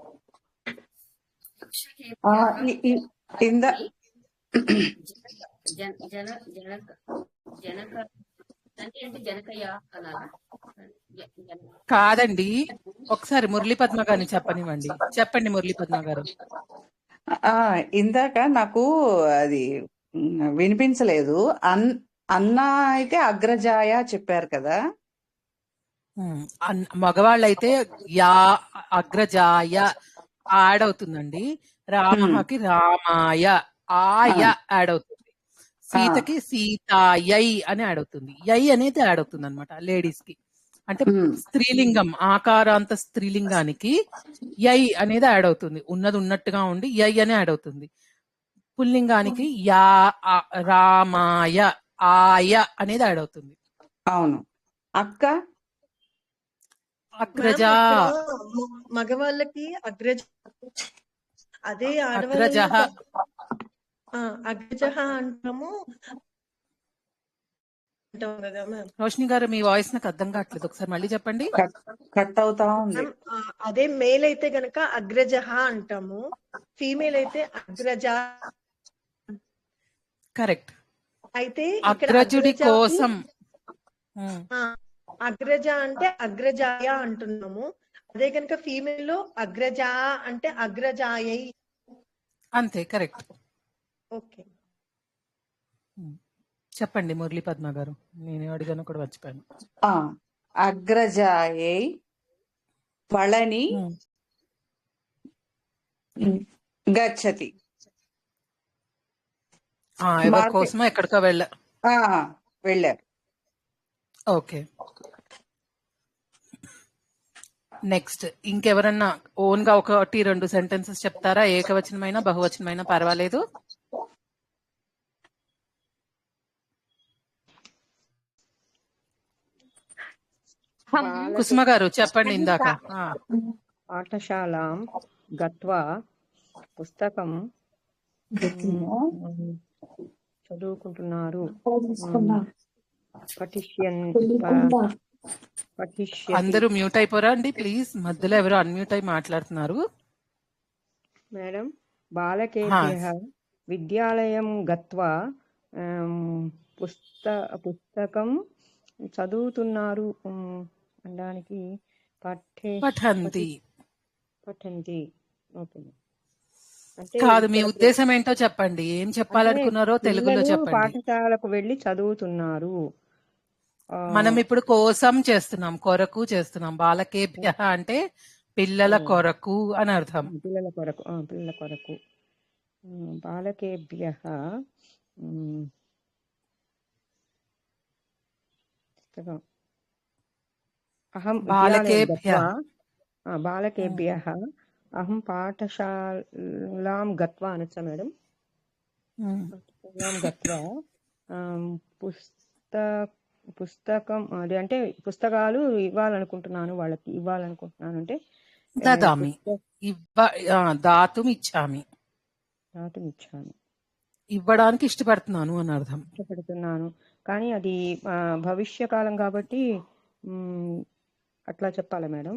కాదండి, ఒకసారి మురళీ పద్మ గారిని చెప్పనివ్వండి. చెప్పండి మురళీ పద్మ గారు. ఇందాక నాకు అది వినిపించలేదు. అన్న అయితే అగ్రజాయ చెప్పారు కదా. మగవాళ్ళైతే యా అగ్రజాయ యాడ్ అవుతుందండి. రామకి రామాయ ఆయ యాడ్ అవుతుంది. సీతకి సీతాయై అని యాడ్ అవుతుంది. యై అనేది యాడ్ అవుతుంది అనమాట లేడీస్ కి. అంటే స్త్రీలింగం ఆకారాంత స్త్రీలింగానికి యై అనేది యాడ్ అవుతుంది. ఉన్నది ఉన్నట్టుగా ఉండి యై అని యాడ్ అవుతుంది. పుల్లింగానికి యా రామాయ ఆయ అనేది యాడ్ అవుతుంది. అవును అక్క. అగ్రజ మగవాళ్ళకి అగ్రజ, అదే అగ్రజ అగ్రజ అంటాము కదా మ్యామ్. రోషిని గారు మీ వాయిస్ నాకు అర్థం కావట్లేదు, ఒకసారి మళ్ళీ చెప్పండి. కట్ అవుతా ఉంది. అదే మేల్ అయితే గనక అగ్రజ అంటాము, ఫీమేల్ అయితే అగ్రజ. కరెక్ట్. అయితే అగ్రజుడి కోసం అగ్రజ అంటే అగ్రజాయ అంటున్నాము. అదే కనుక ఫీమేల్ లో అగ్రజ అంటే అగ్రజాయై. అంతే, కరెక్ట్. ఓకే చెప్పండి మురళీ పద్మ గారు, నేను అడిగాను కూడా మర్చిపోయాను. అగ్రజాయై ఫళని గచ్చతి. ఎవరి కోసమో ఎక్కడికో వెళ్ళారు. ఓకే, నెక్స్ట్ ఇంకెవరన్నా ఓన్ గా 1-2 సెంటెన్సెస్ చెప్తారా? ఏకవచనమైన బహువచనమైన పర్వాలేదు. కుసుమ గారు చెప్పండి. ఇందాక పాఠశాలాం గత్వా పుస్తకం చదువుకుంటున్నారు. అందరూ మ్యూట్ అయిపోరా అండి ప్లీజ్, మధ్యలో ఎవరు అన్మ్యూట్ అయి మాట్లాడుతున్నారు. మేడం బాలకేభ్యః విద్యాలయం గత్వా పుస్తకం చదువుతున్నారు అనడానికి పఠంతి. ఓకే. కాదు, మీ ఉద్దేశం ఏంటో చెప్పండి. ఏం చెప్పాలనుకున్నారో తెలుగులో చెప్పండి. పాఠశాలకు వెళ్ళి చదువుతున్నారు. మనం ఇప్పుడు కోసం చేస్తున్నాం, కొరకు చేస్తున్నాం. బాలకేభ్యః అంటే పిల్లల కొరకు అని అర్థం. పిల్లల కొరకు. బాలకేభ్యః అహం బాలకేభ్యః అహం పాఠశాలాం గత్వా అనొచ్చా మేడం? పాఠశాలాం గత్వా పుస్తకం అది అంటే పుస్తకాలు ఇవ్వాలనుకుంటున్నాను, వాళ్ళకి ఇవ్వాలనుకుంటున్నాను అంటే దదామి, దాతుం ఇచ్చామి. ఇవ్వడానికి ఇష్టపడుతున్నాను అని అర్థం. ఇష్టపడుతున్నాను కానీ అది భవిష్యకాలం కాబట్టి అట్లా చెప్పాలా మేడం?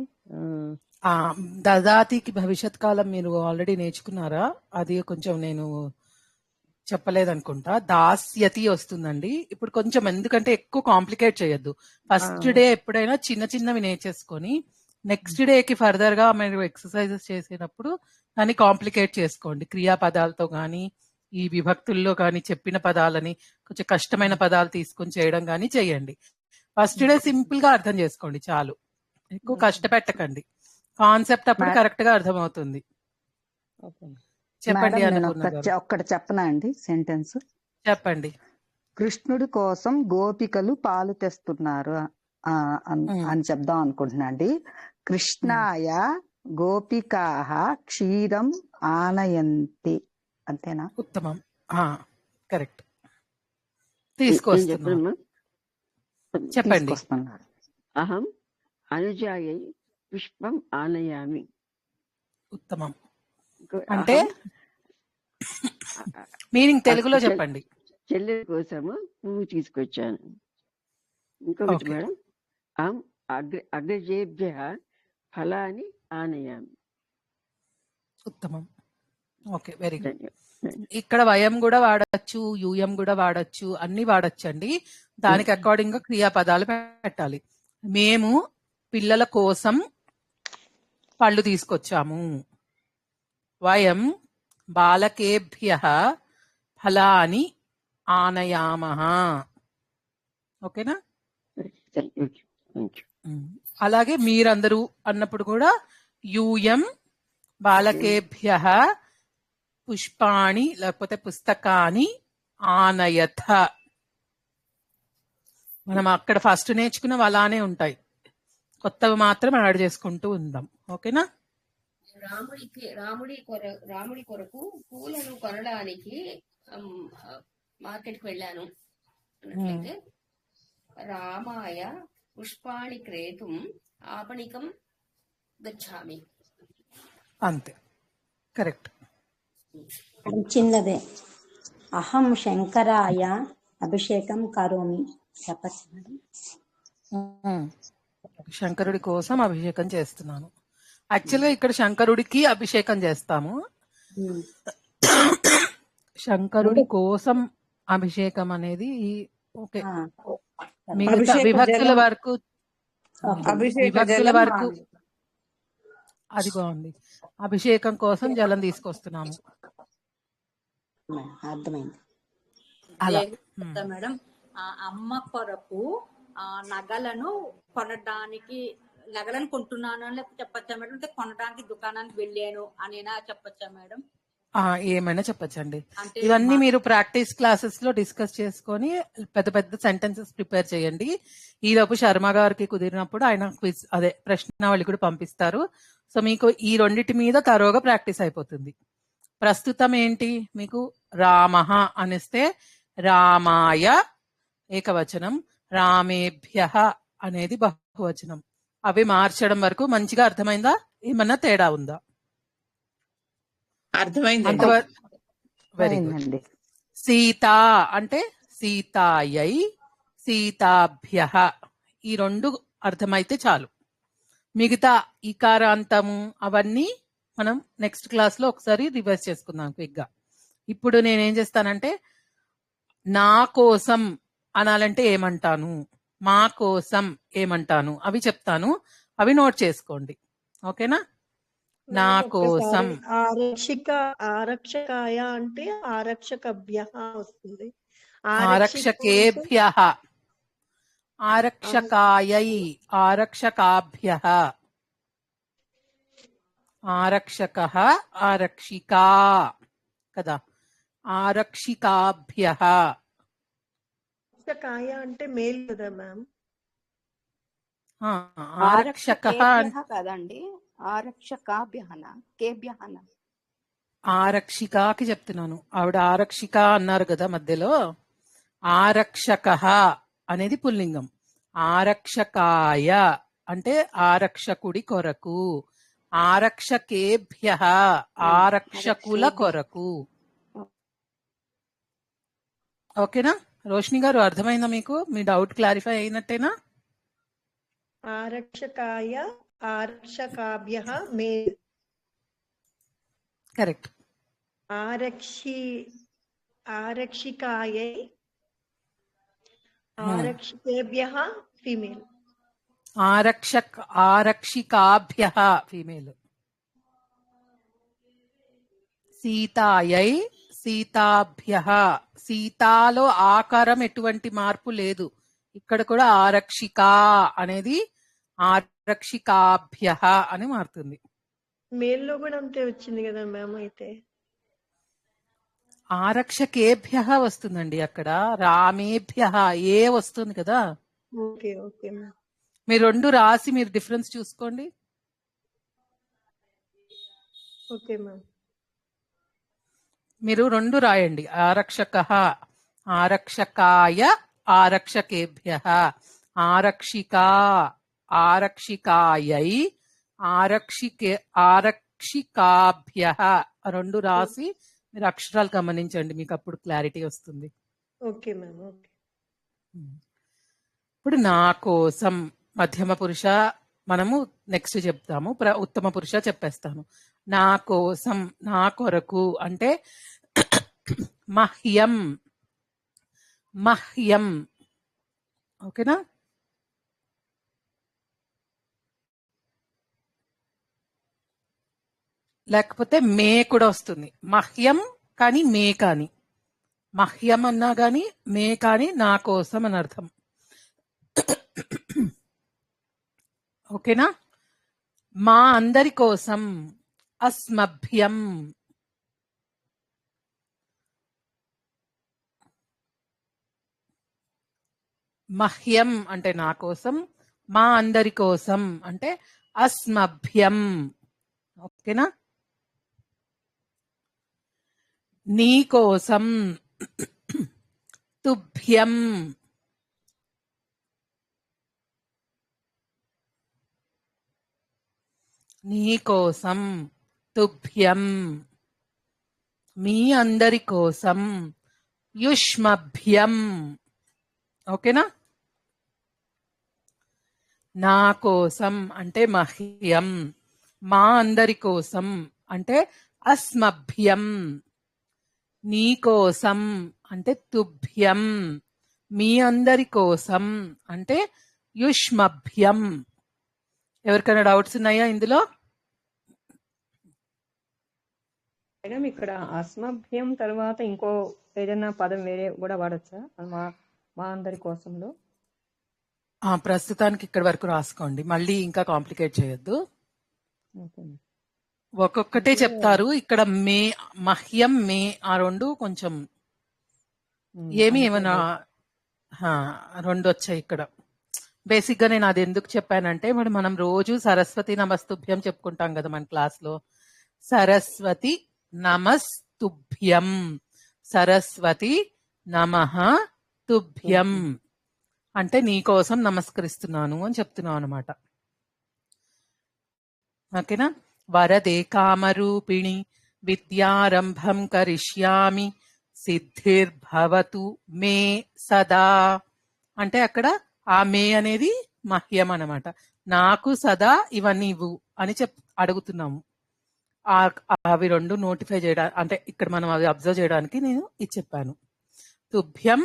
దదాతికి భవిష్యత్ కాలం మీరు ఆల్రెడీ నేర్చుకున్నారా? అది కొంచెం నేను చెప్పలేదనుకుంటా. దాస్యతి వస్తుందండి ఇప్పుడు కొంచెం, ఎందుకంటే ఎక్కువ కాంప్లికేట్ చేయొద్దు. ఫస్ట్ డే ఎప్పుడైనా చిన్న చిన్నవి నేర్చేసుకొని నెక్స్ట్ డేకి ఫర్దర్ గా మీరు ఎక్సర్సైజెస్ చేసేటప్పుడు దాన్ని కాంప్లికేట్ చేసుకోండి. క్రియాపదాలతో కానీ ఈ విభక్తుల్లో కానీ చెప్పిన పదాలని కొంచెం కష్టమైన పదాలు తీసుకొని చేయడం కానీ చేయండి. ఫస్ట్ డే సింపుల్ గా అర్థం చేసుకోండి చాలు, ఎక్కువ కష్టపెట్టకండి. కాన్సెప్ట్ అప్పుడు కరెక్ట్ గా అర్థమవుతుంది. చెప్పండి. ఒక్కటి చెప్పనా అండి సెంటెన్స్? చెప్పండి. కృష్ణుడి కోసం గోపికలు పాలు తెస్తున్నారు అని చెప్దాం అనుకుంటున్నా అండి. కృష్ణాయ గోపికాః క్షీరం ఆనయంతి. అంతేనా? ఉత్తమం, కరెక్ట్. తీసుకొస్తున్నా, చెప్పండి. అహం అనుజాయై పుష్పం ఆనయామి. ఉత్తమం అంటే మీనింగ్ తెలుగులో చెప్పండి. చెల్లె కోసము పువ్వు తీసుకొచ్చాను. ఇంకొకటి మేడం, అహం అగ్రజేభ్యః ఫలాని ఆనయామి. ఉత్తమం. Okay, very good. ఇక్కడ వయం కూడా వాడచ్చు, యూయం కూడా వాడచ్చు, అన్ని వాడచ్చు అండి. దానికి అకార్డింగ్ గా క్రియాపదాలు పెట్టాలి. మేము పిల్లల కోసం పళ్ళు తీసుకొచ్చాము. వయం బాలకేభ్యః ఫలాని ఆనయామః. ఓకేనా? అలాగే మీరందరూ అన్నప్పుడు కూడా యూయం బాలకేభ్యః పుష్పాణి లేకపోతే పుస్తకాన్ని ఆనయథ. మనం అక్కడ ఫస్ట్ నేర్చుకున్నవి అలానే ఉంటాయి, కొత్తవి మాత్రం యాడ్ చేసుకుంటూ ఉందాం. ఓకేనా? రాముడి కొరకు పూలను కొనడానికి మార్కెట్ కి వెళ్ళాను అన్నట్లయితే రామాయ పుష్పాణి క్రేతుం ఆపణికం గచ్చామి. అంతే, కరెక్ట్. చిన్నదే. అహం శంకరాయ అభిషేకం కరోమి. చెప్పచ్చు మేడం? శంకరుడి కోసం అభిషేకం చేస్తున్నాను. యాక్చువల్గా ఇక్కడ శంకరుడికి అభిషేకం చేస్తాము, శంకరుడి కోసం అభిషేకం అనేది ఓకే. మిగతా విభక్తుల వరకు అది బాగుంది. అభిషేకం కోసం జలం తీసుకొస్తున్నాము. అర్థమైంది. మేడం అమ్మ కొరకు నగలను కొనడానికి నగలను కొంటున్నాను అని చెప్పచ్చా మేడం? అంటే కొనడానికి దుకాణానికి వెళ్ళాను అనేనా చెప్పచ్చా మేడం? ఏమైనా చెప్పచ్చండి. ఇవన్నీ మీరు ప్రాక్టీస్ క్లాసెస్ లో డిస్కస్ చేసుకొని పెద్ద పెద్ద సెంటెన్సెస్ ప్రిపేర్ చేయండి. ఈలోపు శర్మ గారికి కుదిరినప్పుడు ఆయన క్విజ్ అదే ప్రశ్నావళి కూడా పంపిస్తారు. సో మీకు ఈ రెండిటి మీద తరోగా ప్రాక్టీస్ అయిపోతుంది. ప్రస్తుతం ఏంటి మీకు రామః అనిస్తే రామాయ ఏకవచనం, రామేభ్యః అనేది బహువచనం. అవి మార్చడం వరకు మంచిగా అర్థమైందా? ఏమన్నా తేడా ఉందా? అర్థమైంది. Very good. సీత అంటే సీతాయై సీతాభ్యః, ఈ రెండు అర్థమైతే చాలు. మిగతా ఈకారాంతము అవన్నీ మనం నెక్స్ట్ క్లాస్ లో ఒకసారి రివర్స్ చేసుకుందాం క్విక్ గా. ఇప్పుడు నేనేం చేస్తానంటే నా కోసం అనాలంటే ఏమంటాను, మా కోసం ఏమంటాను అవి చెప్తాను, అవి నోట్ చేసుకోండి. ఓకేనా? నా కోసం ఆరక్షకాయ అంటే ఆరక్షకభ్యః వస్తుంది. ఆరక్షకేభ్యః, ఆరక్షకాయై ఆరక్షకాభ్యః, ఆరక్షకః ఆరక్షికా కదా, ఆరక్షికాభ్యః. ఆరక్షకాయ అంటే మేల్ కదా మ్యామ్? ఆరక్షకః కదండి, ఆరక్షకాభ్యఃన కేభ్యఃన. ఆరక్షికాకి చెప్తున్నాను, ఆవిడ ఆరక్షిక అన్నారు కదా మధ్యలో. ఆరక్షకః అనేది పుల్లింగం, ఆరక్షకాయ అంటే ఆరక్షకుడి కొరకు, ఆరక్షకేభ్యః ఆరక్షకుల కొరకు. ఓకేనా? రోషిని గారు అర్థమైందా మీకు? మీ డౌట్ క్లారిఫై అయినట్టేనా? ఆరక్షకాయ ఆరక్షకాభ్యః మేల్. కరెక్ట్. ఆరక్షికాయై ఆరక్షికేభ్యః ఫీమేల్. ఆరక్షికాభ్యః ఫీమేల్. సీతాయై సీతాభ్యః, సీతాలో ఆకారం ఎటువంటి మార్పు లేదు, ఇక్కడ కూడా ఆరక్షిక అనేది ఆరక్షికాభ్యః అని మారుతుంది. మేల్లో కూడా అంతే వచ్చింది కదా మ్యామ్? అయితే ఆరక్షకేభ్యః వస్తుందండి, అక్కడ రామేభ్యః ఏ వస్తుంది కదా. Okay okay ma'am. మీరు రెండు రాసి మీరు డిఫరెన్స్ చూసుకోండి. Okay ma'am. మీరు రెండు రాయండి, ఆరక్షకః ఆరక్షకాయ ఆరక్షకేభ్యః, ఆరక్షికా ఆరక్షికాయై ఆరక్షికాభ్యః రెండు రాసి మీరు అక్షరాలు గమనించండి, మీకు అప్పుడు క్లారిటీ వస్తుంది. Okay ma'am. ఓకే. ఇప్పుడు నా కోసం మధ్యమ పురుష మనము నెక్స్ట్ చెప్తాము, ఉత్తమ పురుష చెప్పేస్తాను. నా కోసం, నా కొరకు అంటే మహ్యం, మహ్యం. ఓకేనా? లేకపోతే మే కూడా వస్తుంది, మహ్యం కానీ మే కానీ, మహ్యం అన్నా కానీ మే కానీ నా కోసం అని అర్థం. ఓకేనా? మా అందరి కోసం అస్మభ్యం. మహ్యం అంటే నా కోసం, మా అందరి కోసం అంటే అస్మభ్యం. ఓకేనా? నీ కోసం తుభ్యం. నీ కోసం తుభ్యం. మీ అందరి కోసం యుష్మభ్యం. ఓకేనా? నా కోసం అంటే మహ్యం, మా అందరి కోసం అంటే అస్మభ్యం, నీ కోసం అంటే తుభ్యం, మీ అందరి కోసం అంటే యుష్మభ్యం. ఎవరికైనా డౌట్స్ ఉన్నాయా ఇందులో? మేడం ఇక్కడ అస్మభ్యం తర్వాత ఇంకో ఏదైనా పదం వేరే కూడా వాడచ్చా మా అందరి కోసంలో? ప్రస్తుతానికి ఇక్కడ వరకు రాసుకోండి, మళ్ళీ ఇంకా కాంప్లికేట్ చేయొద్దు. ఒక్కొక్కటే చెప్తారు ఇక్కడ. మే, మహ్యం, మే ఆ రెండు కొంచెం ఏమైనా రెండు వచ్చాయి ఇక్కడ. బేసిక్ గా నేను అది ఎందుకు చెప్పానంటే మరి మనం రోజు సరస్వతి నమస్తుభ్యం చెప్పుకుంటాం కదా మన క్లాస్ లో. సరస్వతి నమస్తుభ్యం, సరస్వతి నమః తుభ్యం అంటే నీ కోసం నమస్కరిస్తున్నాను అని చెప్తున్నాను అనమాట. ఓకేనా? వరదే కామరూపిణి విద్యారంభం కరిష్యామి సిద్ధిర్భవతు మే సదా అంటే అక్కడ ఆ మే అనేది మహ్యం అనమాట. నాకు సదా ఇవన్నీ ఇవ్వు అని అడుగుతున్నాము. అవి రెండు నోటిఫై చేయడానికి అంటే ఇక్కడ మనం అవి అబ్జర్వ్ చేయడానికి నేను ఇది చెప్పాను. తుభ్యం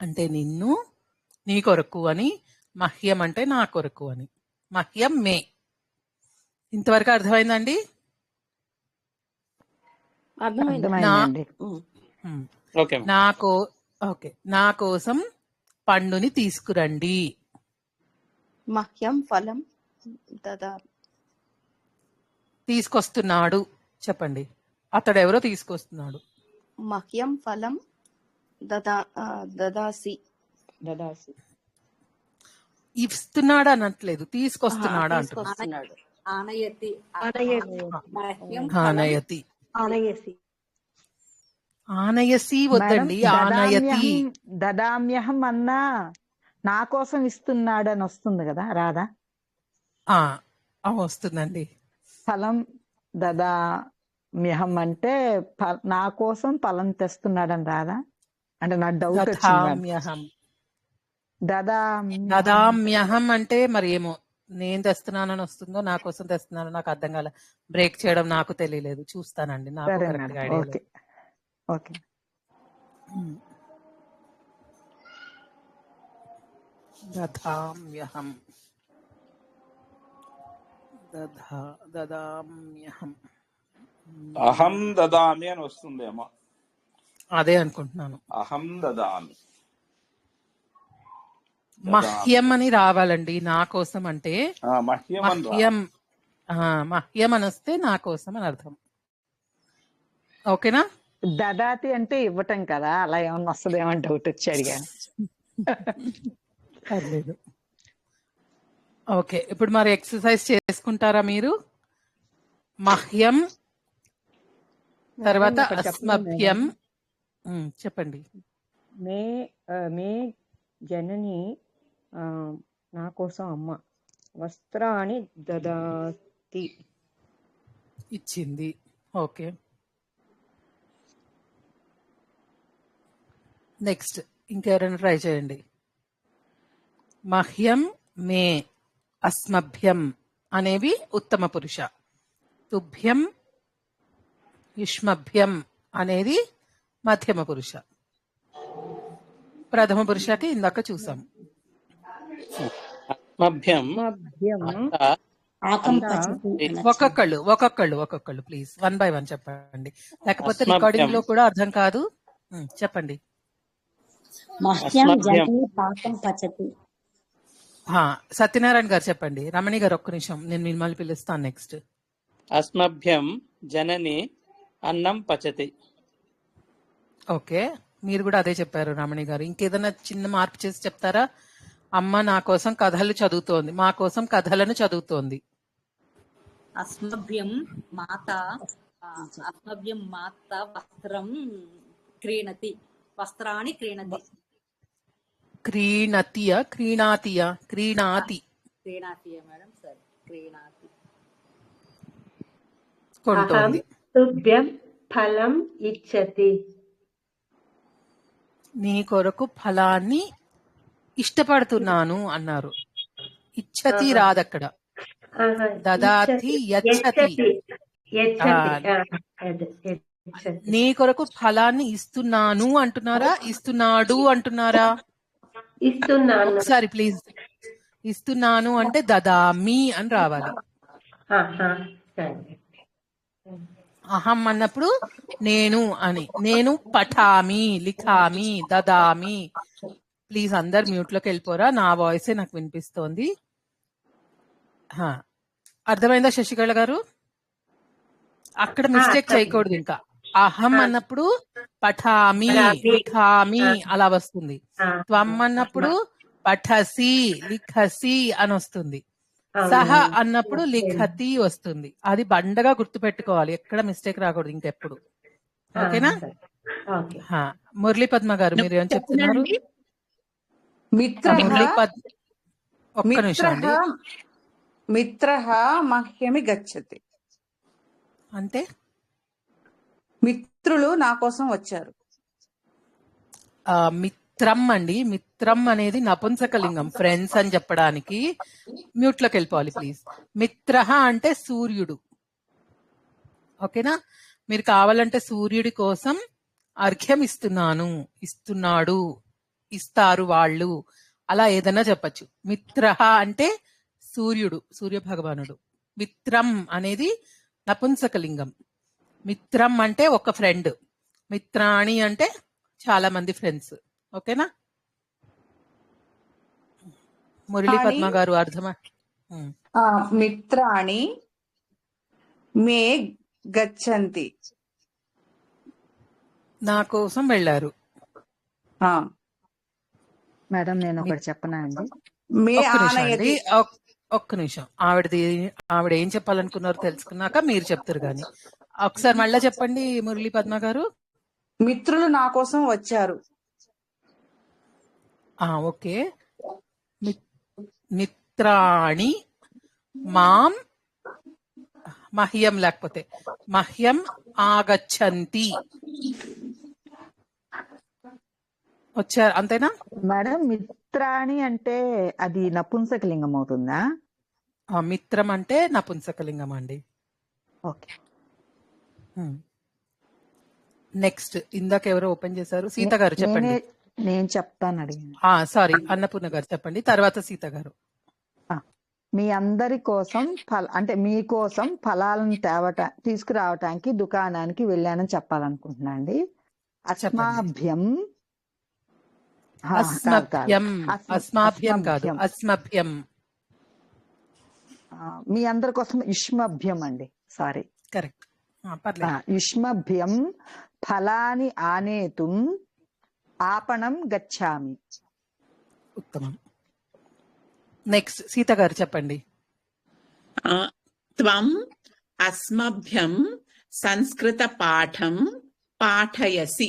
అంటే నిన్ను, నీ కొరకు అని, మహ్యం అంటే నా కొరకు అని. మహ్యం మే. ఇంతవరకు అర్థమైందండి? నా కోసం పండుని తీసుకురండి. మహ్యం ఫలం తీసుకొస్తున్నాడు. చెప్పండి, అతడు ఎవరో తీసుకొస్తున్నాడు. మహ్యం ఫలం దదాసి. ఇస్తున్నాడు అనట్లేదు, తీసుకొస్తున్నాడు అంటున్నాడు. ఆనయతి. ఆనయతి. ఆనయసి వద్దండి, ఆనయతి. దదామ్యహం అన్నా నా కోసం ఇస్తున్నాడు అని వస్తుంది కదా, రాదా? వస్తుందండి. ఫలం దదామ్యహం అంటే నా కోసం ఫలం తెస్తున్నాడని రాదా? అంటే నా డౌట్ దదామ్యహం. దదామ్యహం అంటే మరి ఏమో నేను తెస్తున్నానని వస్తుందో నా కోసం తెస్తున్నానో నాకు అర్థం కాలే. బ్రేక్ చేయడం నాకు తెలియలేదు, చూస్తానండి. నాకు కరెక్ట్ ఐడియా లేదు. ఓకే. దదామ్యహం. దదామ్యహం. అహం దదామి అని వస్తుందేమో. అదే అనుకుంటున్నాను. అహం దదామి. మహ్యం అని రావాలండి. నా కోసం అంటే మహ్యం అని వస్తే నా కోసం అని అర్థం. ఓకేనా? దదాతి అంటే ఇవ్వటం కదా, అలా ఏమన్నా వస్తుందేమో డౌట్ వచ్చి అడిగాను. పర్లేదు. ఓకే, ఇప్పుడు మరి ఎక్సర్సైజ్ చేసుకుంటారా మీరు? మహ్యం తర్వాత అస్మభ్యం. చెప్పండి. మే జనని నా కోసం అమ్మ వస్త్రాన్ని దదాతి ఇచ్చింది. ఓకే, నెక్స్ట్ ఇంకెవరైనా ట్రై చేయండి. మహ్యం, మే, అస్మభ్యం అనేవి ఉత్తమ పురుష. తుభ్యం, యుష్మభ్యం అనేది మధ్యమ పురుష. ప్రథమ పురుషకి ఇందాక చూసాం. ఒక్కొక్కళ్ళు ప్లీజ్ 1 by 1 చెప్పండి, లేకపోతే రికార్డింగ్ లో కూడా అర్థం కాదు. చెప్పండి. మహ్యం జనని పాకం పచతి. సత్యనారాయణ గారు చెప్పండి. రమణి గారు ఒక్క నిమిషం, నేను మిమ్మల్ని పిలుస్తాను నెక్స్ట్. అస్మభ్యం జనని అన్నం పచతి. ఓకే, మీరు కూడా అదే చెప్పారు రమణి గారు. ఇంకేదైనా చిన్న మార్పు చేసి చెప్తారా? అమ్మ నా కోసం కథలు చదువుతోంది, మా కోసం కథలను చదువుతోంది. అస్మభ్యం మాత అస్మభ్యం మాత వస్త్రం క్రీణతి, వస్త్రాన్ని క్రీణతి. క్రీణతియా క్రీణాతియా? క్రీణాతి. క్రీణాతియా మేడం? సరే, క్రీణాతి. కొంటోంది. తుభ్యం ఫలం ఇచ్చతి. నీ కొరకు ఫలాన్ని ఇష్టపడుతున్నాను అన్నారు. ఇచ్చతి రాదక్కడ. దదాతి యచ్చతి. నీ కొరకు ఫలాన్ని ఇస్తున్నాను అంటున్నారా, ఇస్తున్నాడు అంటున్నారా? ఇస్తున్నాను. ఒకసారి ప్లీజ్. ఇస్తున్నాను అంటే దదామి అని రావాలి. అహం అన్నప్పుడు నేను అని. నేను పఠామి, లిఖామి, దదామి. ప్లీజ్ అందరు మ్యూట్ లోకి వెళ్ళిపోరా, నా వాయిసే నాకు వినిపిస్తోంది. అర్థమైందా శశికళ గారు? అక్కడ మిస్టేక్ చేయకూడదు. ఇంకా అహం అన్నప్పుడు పఠామి, లిఖామి అలా వస్తుంది. త్వం అన్నప్పుడు పఠసి, లిఖసి అని వస్తుంది. సహ అన్నప్పుడు లిఖతి వస్తుంది. అది బండగా గుర్తు పెట్టుకోవాలి, ఎక్కడ మిస్టేక్ రాకూడదు ఇంకెప్పుడు. ఓకేనా? మురళీ పద్మ గారు మీరు ఏం చెప్తున్నారు? మురళీ పద్మ ఒక్క నిమిషం అండి. మిత్రః మహ్యమి గచ్చతి అంటే మిత్రులు నా కోసం వచ్చారు. మిత్రం అండి. మిత్రం అనేది నపుంసకలింగం, ఫ్రెండ్స్ అని చెప్పడానికి. మ్యూట్ లోకి వెళ్ళిపోవాలి ప్లీజ్. మిత్ర అంటే సూర్యుడు. ఓకేనా? మీరు కావాలంటే సూర్యుడి కోసం అర్ఘ్యం ఇస్తున్నాను, ఇస్తున్నాడు, ఇస్తారు వాళ్ళు, అలా ఏదైనా చెప్పచ్చు. మిత్ర అంటే సూర్యుడు, సూర్య భగవానుడు. మిత్రం అనేది నపుంసకలింగం. మిత్రం అంటే ఒక ఫ్రెండ్. మిత్రాణి అంటే చాలా మంది ఫ్రెండ్స్. ఓకేనా? మురళీ పద్మ గారు అర్థమా? మిత్రాణి మే గచ్చంతి. నా కోసం వెళ్ళారు. మేడం నేను ఒకటి చెప్పనా అండి? ఒక్క నిమిషం. ఆవిడ ఏం చెప్పాలనుకున్నారో తెలుసుకున్నాక మీరు చెప్తారు గాని. ఒకసారి మళ్ళా చెప్పండి మురళీ పద్మ గారు. మిత్రులు నా కోసం వచ్చారు. ఓకే. మిత్రాణి మాం మహ్యం, లేకపోతే మహ్యం ఆగచ్చంతి. వచ్చారు, అంతేనా మేడం? మిత్రాణి అంటే అది నపుంసకలింగం అవుతుందా? మిత్రం అంటే నపుంసకలింగం అండి. ఓకే. నెక్స్ట్ ఇందాక ఎవరో ఓపెన్ చేశారు? సీత గారు చెప్పండి. నేను చెప్తాను అడిగాను. సారీ, అన్నపూర్ణ గారు చెప్పండి, తర్వాత సీత గారు. మీ అందరి కోసం అంటే మీకోసం ఫలాలను తీసుకురావటానికి దుకాణానికి వెళ్ళానని చెప్పాలనుకుంటున్నా అండి. అస్మాభ్యం అస్మాభ్యం కాదు, అస్మభ్యం. మీ అందరి కోసం యుష్మభ్యం అండి. Sorry, correct. యుష్మభ్యం ఫలాని ఆనేతుం ఆపణం గచ్చామి. ఉత్తమం. నెక్స్ట్ సీత గారు చెప్పండి. త్వం అస్మభ్యం సంస్కృత పాఠం పాఠయసి.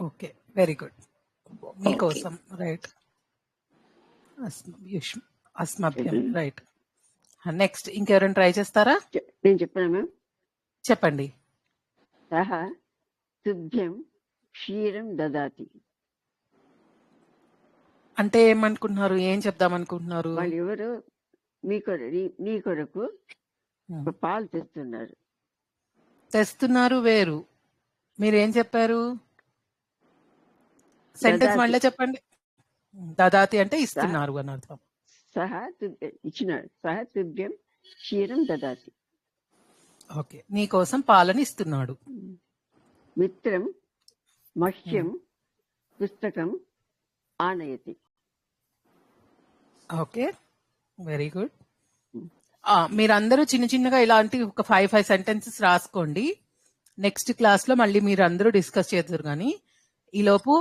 Okay, very good. మీకోసం రైట్. అస్మభ్యం రైట్. నెక్స్ట్ ఇంకెవరైనా ట్రై చేస్తారా? నేను చెప్పాను మ్యామ్. చెప్పండి. సహ తుభ్యం క్షీరం దదాతి. అంటే ఏమనుకుంటున్నారు? ఏం చెప్దాం అనుకుంటున్నారు? వాళ్ళు ఎవరు నీ కొరకు పాలు తెస్తున్నారు వేరు. మీరేం చెప్పారు? సెంటెన్స్ మళ్ళీ చెప్పండి. దదాతి అంటే ఇస్తున్నారు అని అర్థం. సహా ఇచ్చినాడు. సహ తుభ్యం క్షీరం దదాతి. ఓకే, నీ కోసం పాలని ఇస్తున్నాడు. మిత్రం మహ్యం పుస్తకం ఆనయతి. Okay, very good. మీరందరూ చిన్న చిన్నగా ఇలాంటి ఒక 5 సెంటెన్సెస్ రాసుకోండి. నెక్స్ట్ క్లాస్ లో మళ్ళీ మీరు అందరూ డిస్కస్ చేద్దరు. కానీ ఈలోపు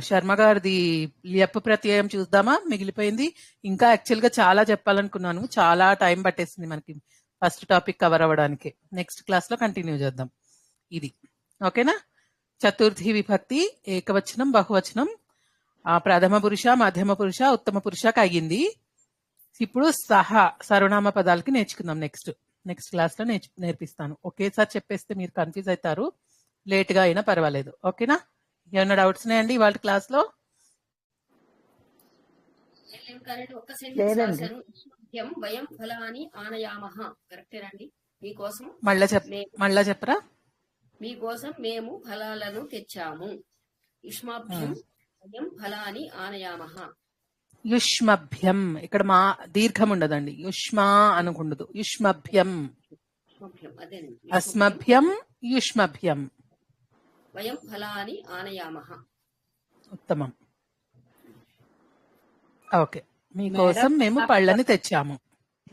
శర్మ గారిది లియప్ ప్రత్యయం చూద్దామా? మిగిలిపోయింది ఇంకా. యాక్చువల్ గా చాలా చెప్పాలనుకున్నాను, చాలా టైం పట్టేసింది మనకి ఫస్ట్ టాపిక్ కవర్ అవ్వడానికి. నెక్స్ట్ క్లాస్ లో కంటిన్యూ చేద్దాం ఇది. ఓకేనా? చతుర్థి విభక్తి ఏకవచనం బహువచనం ప్రథమ పురుష మధ్యమ పురుష ఉత్తమ పురుషకి అయ్యింది. ఇప్పుడు సర్వనామ పదాలకి నేర్చుకుందాం. నెక్స్ట్ క్లాస్ లో నేర్పిస్తాను. ఒకేసారి చెప్పేస్తే మీరు కన్ఫ్యూజ్ అవుతారు, లేట్ గా అయినా పర్వాలేదు. ఓకేనా? ఏమన్నా డౌట్స్ ఉన్నాయండి ఇవాళ క్లాస్ లో? ఒక్క సెంటెన్స్ రాశారు. వయం ఫలాని ఆనయామః. కరెక్టేనండి? మీకోసం మళ్ళా చెప్పరా? మీకోసం మేము ఫలాలను తెచ్చాము. యుష్మాభ్యం వయం ఫలాని ఆనయామః. యుష్మభ్యం, ఇక్కడ మా దీర్ఘం ఉండదండి, యుష్మా అనుకుండదు, యుష్మభ్యం. అస్మభ్యం యుష్మభ్యం. వయం ఫలాని ఆనయామః. ఉత్తమం. ఓకే, మీకోసం మేము పళ్ళని తెచ్చాము.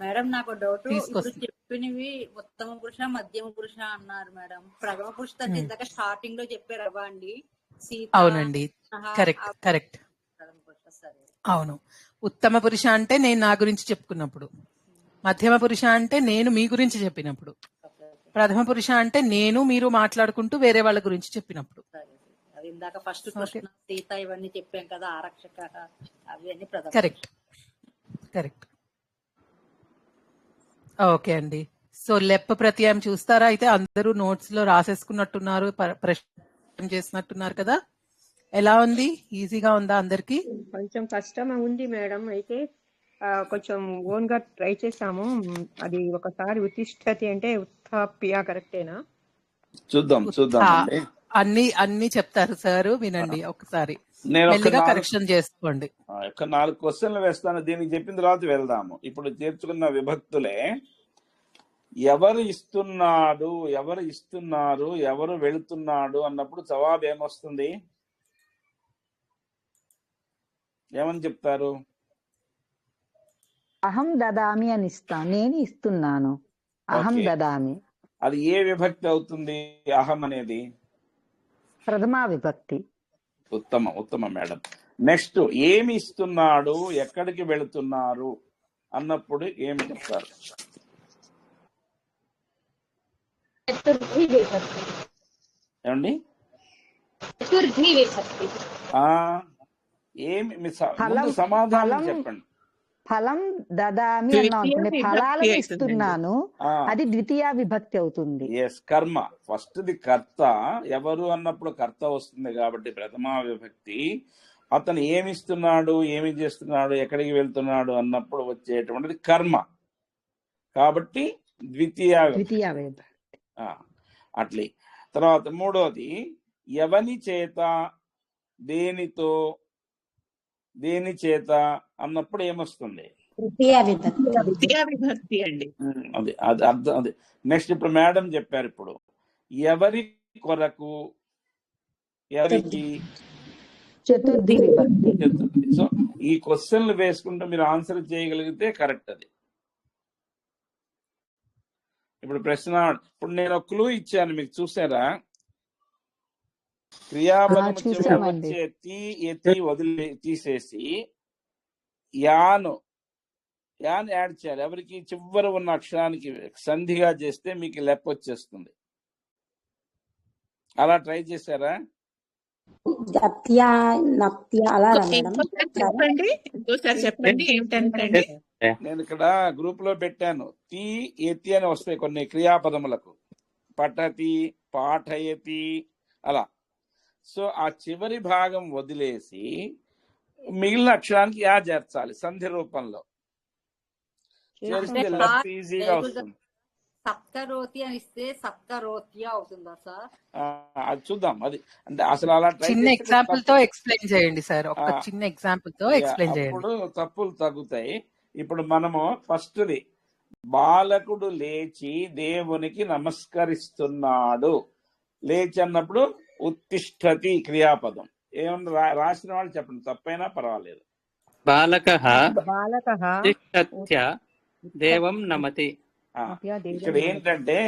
మేడం నాకు డౌట్, ఇప్పుడు తీసుకొస్తాం. చెప్పినవి ఉత్తమ పురుష మధ్యమ పురుష అన్నారు మేడం. ప్రథమ పురుష అంటే ఇందాక స్టార్టింగ్ లో చెప్పారవ్వా అండి, సీత. అవునండి, కరెక్ట్. సరే, అవును. ఉత్తమ పురుష అంటే నేను నా గురించి చెప్పుకున్నప్పుడు, మధ్యమ పురుష అంటే నేను మీ గురించి చెప్పినప్పుడు, ప్రథమ పురుష అంటే నేను మీరు మాట్లాడుకుంటూ వేరే వాళ్ళ గురించి చెప్పినప్పుడు. అది ఇందాక ఫస్ట్ కృష్ణ సీత ఇవన్నీ చెప్పాం కదా, ఆరక్షక అవన్నీ ప్రథమ. కరెక్ట్. ఓకే అండి. సో లెప్ ప్రత్యయం చూస్తారా? అయితే అందరూ నోట్స్ లో రాసేసుకున్నట్టున్నారు, ప్రశ్న చేసినట్టున్నారు కదా. ఎలా ఉంది? ఈజీగా ఉందా అందరికి? కొంచెం కష్టం ఉంది మేడం. అయితే కొంచెం ఓన్ గా ట్రై చేసాము. అది ఒకసారి ఉత్తిష్టతి అంటే ఉత్థాప్య కరెక్టేనా? చూద్దాం. అన్ని చెప్తారు సార్, వినండి ఒకసారి, నేను మెల్లిగా కరెక్షన్ చేసుకోండి. 4 క్వశ్చన్లు వేస్తాను, దీనికి చెప్పిన తర్వాత వెళ్దాము. ఇప్పుడు చేర్చుకున్న విభక్తులే ఎవరు ఇస్తున్నారు, ఎవరు వెళుతున్నాడు అన్నప్పుడు జవాబు ఏమొస్తుంది? ఏమని చెప్తారు? అహం దదామి అని ఇస్తాను, నేను ఇస్తున్నాను. అహం దదామి. అది ఏ విభక్తి అవుతుంది? అహం అనేది ప్రథమా విభక్తి. ఉత్తమం మేడం. నెక్స్ట్, ఏమి ఇస్తున్నాడు, ఎక్కడికి వెళుతున్నారు అన్నప్పుడు ఏమి చెప్తారు? ఏమండి? ఏమి ముందు సమాధానం చెప్పండి. ఫలం దదామి అన్న ఫలాలను ఇస్తున్నాను, అది ద్వితీయ విభక్తి అవుతుంది. కర్మ. ఫస్ట్ ది కర్త, ఎవరు అన్నప్పుడు కర్త వస్తుంది కాబట్టి ప్రథమా విభక్తి. అతను ఏమిస్తున్నాడు, ఏమి చేస్తున్నాడు, ఎక్కడికి వెళ్తున్నాడు అన్నప్పుడు వచ్చేటువంటిది కర్మ కాబట్టి ద్వితీయ విభక్తి. అట్లే. తర్వాత మూడోది, ఎవని చేత, దేని చేత అన్నప్పుడు ఏమొస్తుంది? ద్వితీయ విభక్తి అండి. అది అర్థం. అది నెక్స్ట్. ఇప్పుడు మేడం చెప్పారు, ఇప్పుడు ఎవరి కొరకు, ఎవరికి, చతుర్థి విభక్తి. సో ఈ క్వశ్చన్లు వేసుకుంటూ మీరు ఆన్సర్ చేయగలిగితే కరెక్ట్. అది ఇప్పుడు ప్రశ్న. ఇప్పుడు నేను ఒక క్లూ ఇచ్చాను మీకు, చూసారా? క్రియాపదం చివర వచ్చే ఎత్తి వదిలి తీసేసి యాన్ యాడ్ చేయాలి. ఎవరికి? చివర ఉన్న అక్షరానికి సంధిగా చేస్తే మీకు లెప్ వచ్చేస్తుంది. అలా ట్రై చేశారా? చెప్పండి ఏంటంటే, నేను ఇక్కడ గ్రూప్ లో పెట్టాను. ఎత్తి అని వస్తాయి కొన్ని క్రియాపదములకు, పఠతి, పాఠయతి అలా. సో ఆ చివరి భాగం వదిలేసి మిగిలిన అక్షరానికి యా చేర్చాలి సంధి రూపంలో. చేస్తే ఈజీగా వస్తుంది. సప్తరోతి అని ఇస్తే సప్తరోత్య అవుతుందా సార్? అది చూద్దాం. అది అంటే అసలు అలా చిన్న ఎగ్జాంపుల్ తో ఎక్స్ప్లెయిన్ చేయండి సార్. ఒక చిన్న ఎగ్జాంపుల్ తో ఎక్స్ప్లెయిన్ చేయండి, అప్పుడు తప్పులు తగ్గుతాయి. ఇప్పుడు మనము ఫస్ట్ది, బాలకుడు లేచి దేవునికి నమస్కరిస్తున్నాడు. లేచి అన్నప్పుడు ఉత్తిష్టతి క్రియాపదం. ఏమన్నా రాసిన వాళ్ళు చెప్పండి, తప్పైనా పర్వాలేదు. బాలకః బాలకః తిష్టత్య దేవం నమతి. ఇక్కడ ఏంటంటే